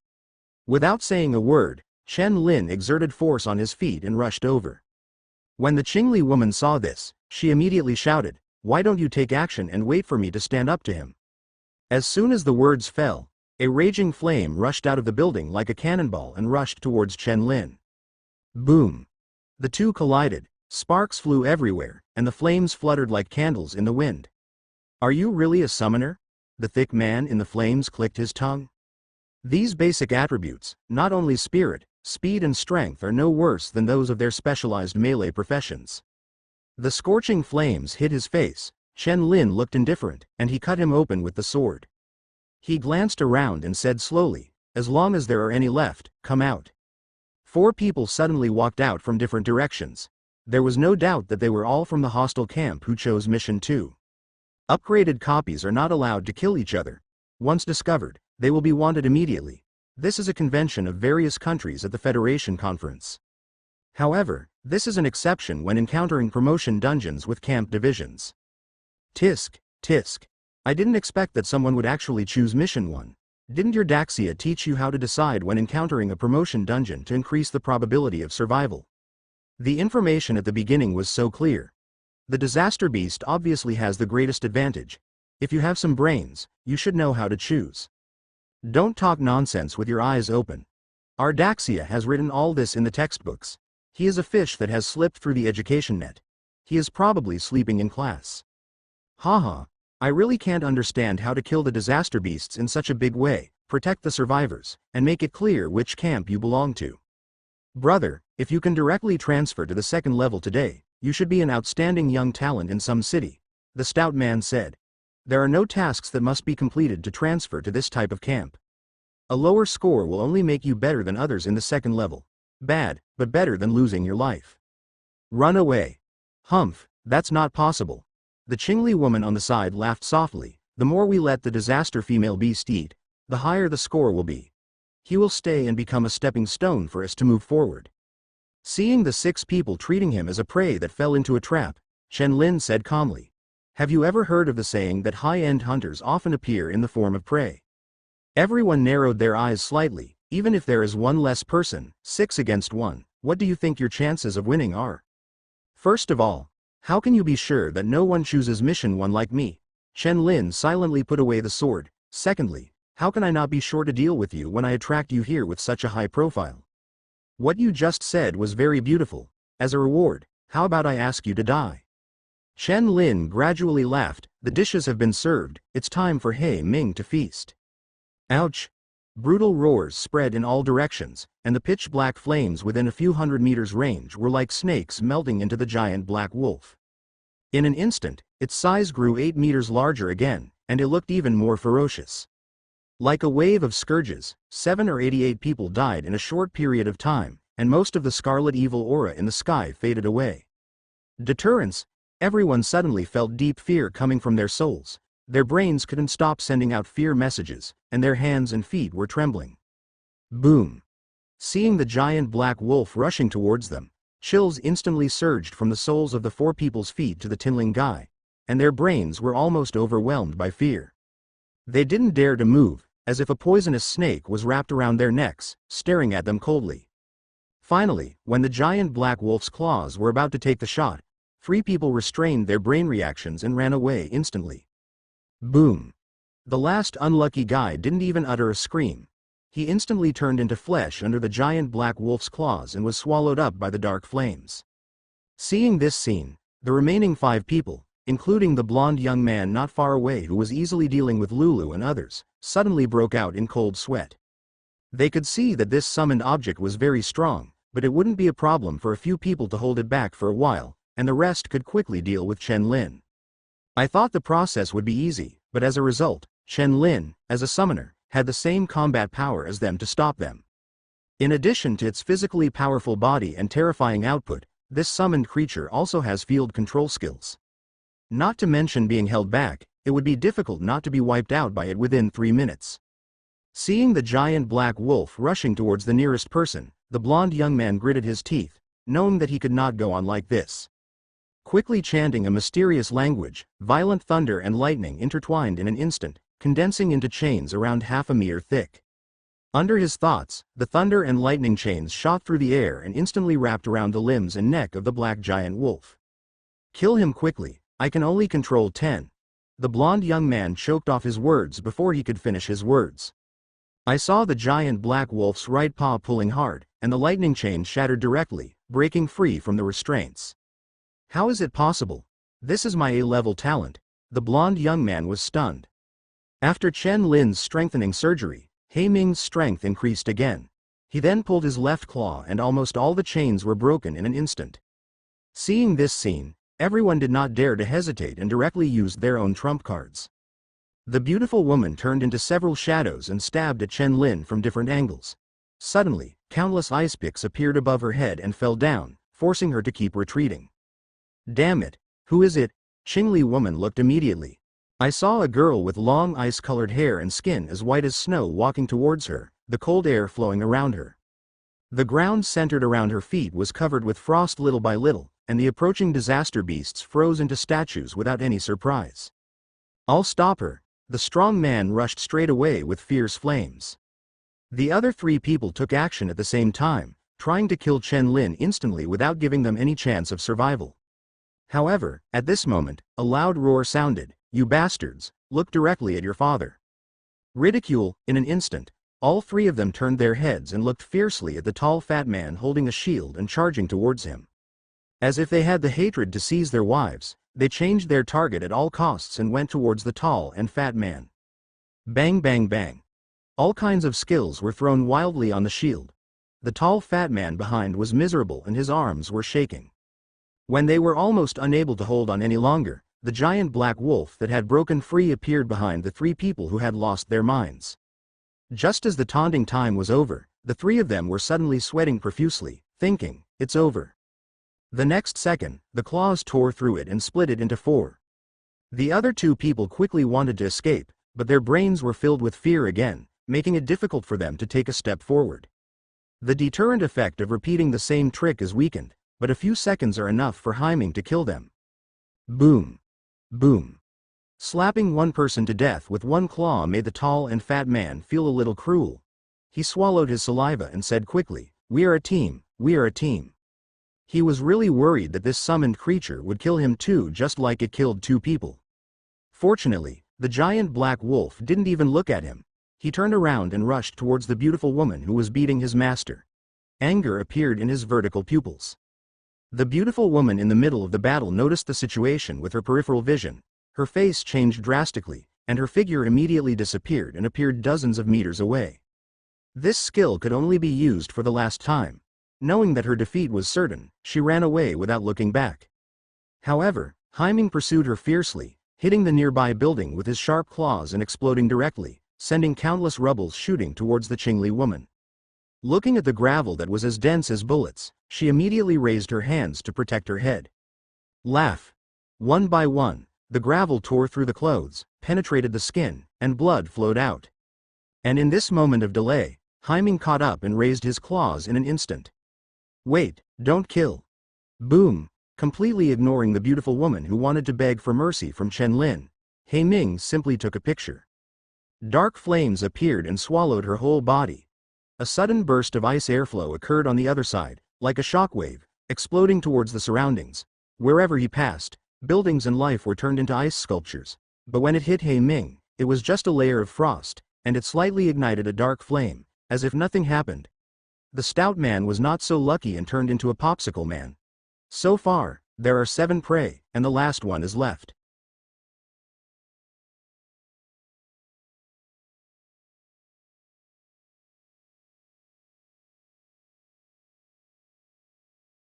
Without saying a word, Shen Lin exerted force on his feet and rushed over. When the Qingli woman saw this, she immediately shouted, "Why don't you take action and wait for me to stand up to him?" As soon as the words fell, a raging flame rushed out of the building like a cannonball and rushed towards Shen Lin. Boom! The two collided, sparks flew everywhere, and the flames fluttered like candles in the wind. "Are you really a summoner?" The thick man in the flames clicked his tongue. These basic attributes, not only spirit, speed and strength, are no worse than those of their specialized melee professions. The scorching flames hit his face. Shen Lin looked indifferent, and he cut him open with the sword. He glanced around and said slowly, "As long as there are any left, come out." 4 people suddenly walked out from different directions. There was no doubt that they were all from the hostile camp who chose Mission 2. Upgraded copies are not allowed to kill each other. Once discovered, they will be wanted immediately. This is a convention of various countries at the Federation Conference. However, this is an exception when encountering promotion dungeons with camp divisions. Tisk, tisk. I didn't expect that someone would actually choose Mission 1. Didn't your Daxia teach you how to decide when encountering a promotion dungeon to increase the probability of survival? The information at the beginning was so clear. The disaster beast obviously has the greatest advantage. If you have some brains, you should know how to choose. Don't talk nonsense with your eyes open. Our Daxia has written all this in the textbooks. He is a fish that has slipped through the education net. He is probably sleeping in class. Haha, I really can't understand how to kill the disaster beasts in such a big way, protect the survivors, and make it clear which camp you belong to. Brother, if you can directly transfer to the 2nd level today, you should be an outstanding young talent in some city, the stout man said. There are no tasks that must be completed to transfer to this type of camp. A lower score will only make you better than others in the 2nd level. Bad, but better than losing your life. Run away. Humph, that's not possible. The Qingli woman on the side laughed softly. The more we let the disaster female beast eat, the higher the score will be. He will stay and become a stepping stone for us to move forward. Seeing the 6 people treating him as a prey that fell into a trap, Shen Lin said calmly, "Have you ever heard of the saying that high-end hunters often appear in the form of prey?" Everyone narrowed their eyes slightly. Even if there is one less person, 6 against 1, what do you think your chances of winning are? First of all, how can you be sure that no one chooses Mission 1 like me? Shen Lin silently put away the sword. Secondly, how can I not be sure to deal with you when I attract you here with such a high profile? What you just said was very beautiful. As a reward, how about I ask you to die? Shen Lin gradually laughed. The dishes have been served, it's time for He Ming to feast. Ouch! Brutal roars spread in all directions, and the pitch-black flames within a few hundred meters range were like snakes melting into the giant black wolf. In an instant, its size grew 8 meters larger again, and it looked even more ferocious. Like a wave of scourges, 7 or 88 people died in a short period of time, and most of the scarlet evil aura in the sky faded away. Deterrence. Everyone suddenly felt deep fear coming from their souls. Their brains couldn't stop sending out fear messages, and their hands and feet were trembling. Boom! Seeing the giant black wolf rushing towards them, chills instantly surged from the soles of the 4 people's feet to the tinling guy, and their brains were almost overwhelmed by fear. They didn't dare to move, as if a poisonous snake was wrapped around their necks, staring at them coldly. Finally, when the giant black wolf's claws were about to take the shot, 3 people restrained their brain reactions and ran away instantly. Boom! The last unlucky guy didn't even utter a scream. He instantly turned into flesh under the giant black wolf's claws and was swallowed up by the dark flames. Seeing this scene, the remaining 5 people, including the blonde young man not far away who was easily dealing with Lulu and others, suddenly broke out in cold sweat. They could see that this summoned object was very strong, but it wouldn't be a problem for a few people to hold it back for a while, and the rest could quickly deal with Shen Lin. I thought the process would be easy, but as a result, Shen Lin, as a summoner, had the same combat power as them to stop them. In addition to its physically powerful body and terrifying output, this summoned creature also has field control skills. Not to mention being held back, it would be difficult not to be wiped out by it within 3 minutes. Seeing the giant black wolf rushing towards the nearest person, the blonde young man gritted his teeth, knowing that he could not go on like this. Quickly chanting a mysterious language, violent thunder and lightning intertwined in an instant, condensing into chains around half a meter thick. Under his thoughts, the thunder and lightning chains shot through the air and instantly wrapped around the limbs and neck of the black giant wolf. Kill him quickly, I can only control 10. The blond young man choked off his words before he could finish his words. I saw the giant black wolf's right paw pulling hard, and the lightning chain shattered directly, breaking free from the restraints. How is it possible? This is my A-level talent. The blond young man was stunned. After Shen Lin's strengthening surgery, He Ming's strength increased again. He then pulled his left claw and almost all the chains were broken in an instant. Seeing this scene, everyone did not dare to hesitate and directly used their own trump cards. The beautiful woman turned into several shadows and stabbed at Shen Lin from different angles. Suddenly, countless ice picks appeared above her head and fell down, forcing her to keep retreating. Damn it, who is it? Qingli woman looked immediately. I saw a girl with long ice-colored hair and skin as white as snow walking towards her, the cold air flowing around her. The ground centered around her feet was covered with frost little by little, and the approaching disaster beasts froze into statues without any surprise. I'll stop her. The strong man rushed straight away with fierce flames. The other 3 people took action at the same time, trying to kill Shen Lin instantly without giving them any chance of survival. However, at this moment, a loud roar sounded. You bastards, look directly at your father. Ridicule, in an instant, all 3 of them turned their heads and looked fiercely at the tall fat man holding a shield and charging towards him. As if they had the hatred to seize their wives, they changed their target at all costs and went towards the tall and fat man. Bang bang bang. All kinds of skills were thrown wildly on the shield. The tall fat man behind was miserable and his arms were shaking. When they were almost unable to hold on any longer, the giant black wolf that had broken free appeared behind the 3 people who had lost their minds. Just as the taunting time was over, the 3 of them were suddenly sweating profusely, thinking, it's over. The next second, the claws tore through it and split it into 4. The other 2 people quickly wanted to escape, but their brains were filled with fear again, making it difficult for them to take a step forward. The deterrent effect of repeating the same trick is weakened, but a few seconds are enough for He Ming to kill them. Boom. Boom. Slapping one person to death with one claw made the tall and fat man feel a little cruel. He swallowed his saliva and said quickly, we are a team, we are a team. He was really worried that this summoned creature would kill him too, just like it killed 2 people. Fortunately, the giant black wolf didn't even look at him. He turned around and rushed towards the beautiful woman who was beating his master. Anger appeared in his vertical pupils. The beautiful woman in the middle of the battle noticed the situation with her peripheral vision. Her face changed drastically, and her figure immediately disappeared and appeared dozens of meters away. This skill could only be used for the last time. Knowing that her defeat was certain, she ran away without looking back. However, He Ming pursued her fiercely, hitting the nearby building with his sharp claws and exploding directly, sending countless rubbles shooting towards the Qingli woman. Looking at the gravel that was as dense as bullets, she immediately raised her hands to protect her head. Laugh. One by one, the gravel tore through the clothes, penetrated the skin, and blood flowed out. And in this moment of delay, He Ming caught up and raised his claws in an instant. Wait, don't kill. Boom. Completely ignoring the beautiful woman who wanted to beg for mercy from Shen Lin, He Ming simply took a picture. Dark flames appeared and swallowed her whole body. A sudden burst of ice airflow occurred on the other side, like a shockwave, exploding towards the surroundings. Wherever he passed, buildings and life were turned into ice sculptures. But when it hit He Ming, it was just a layer of frost, and it slightly ignited a dark flame, as if nothing happened. The stout man was not so lucky and turned into a popsicle man. So far, there are 7 prey, and the last one is left.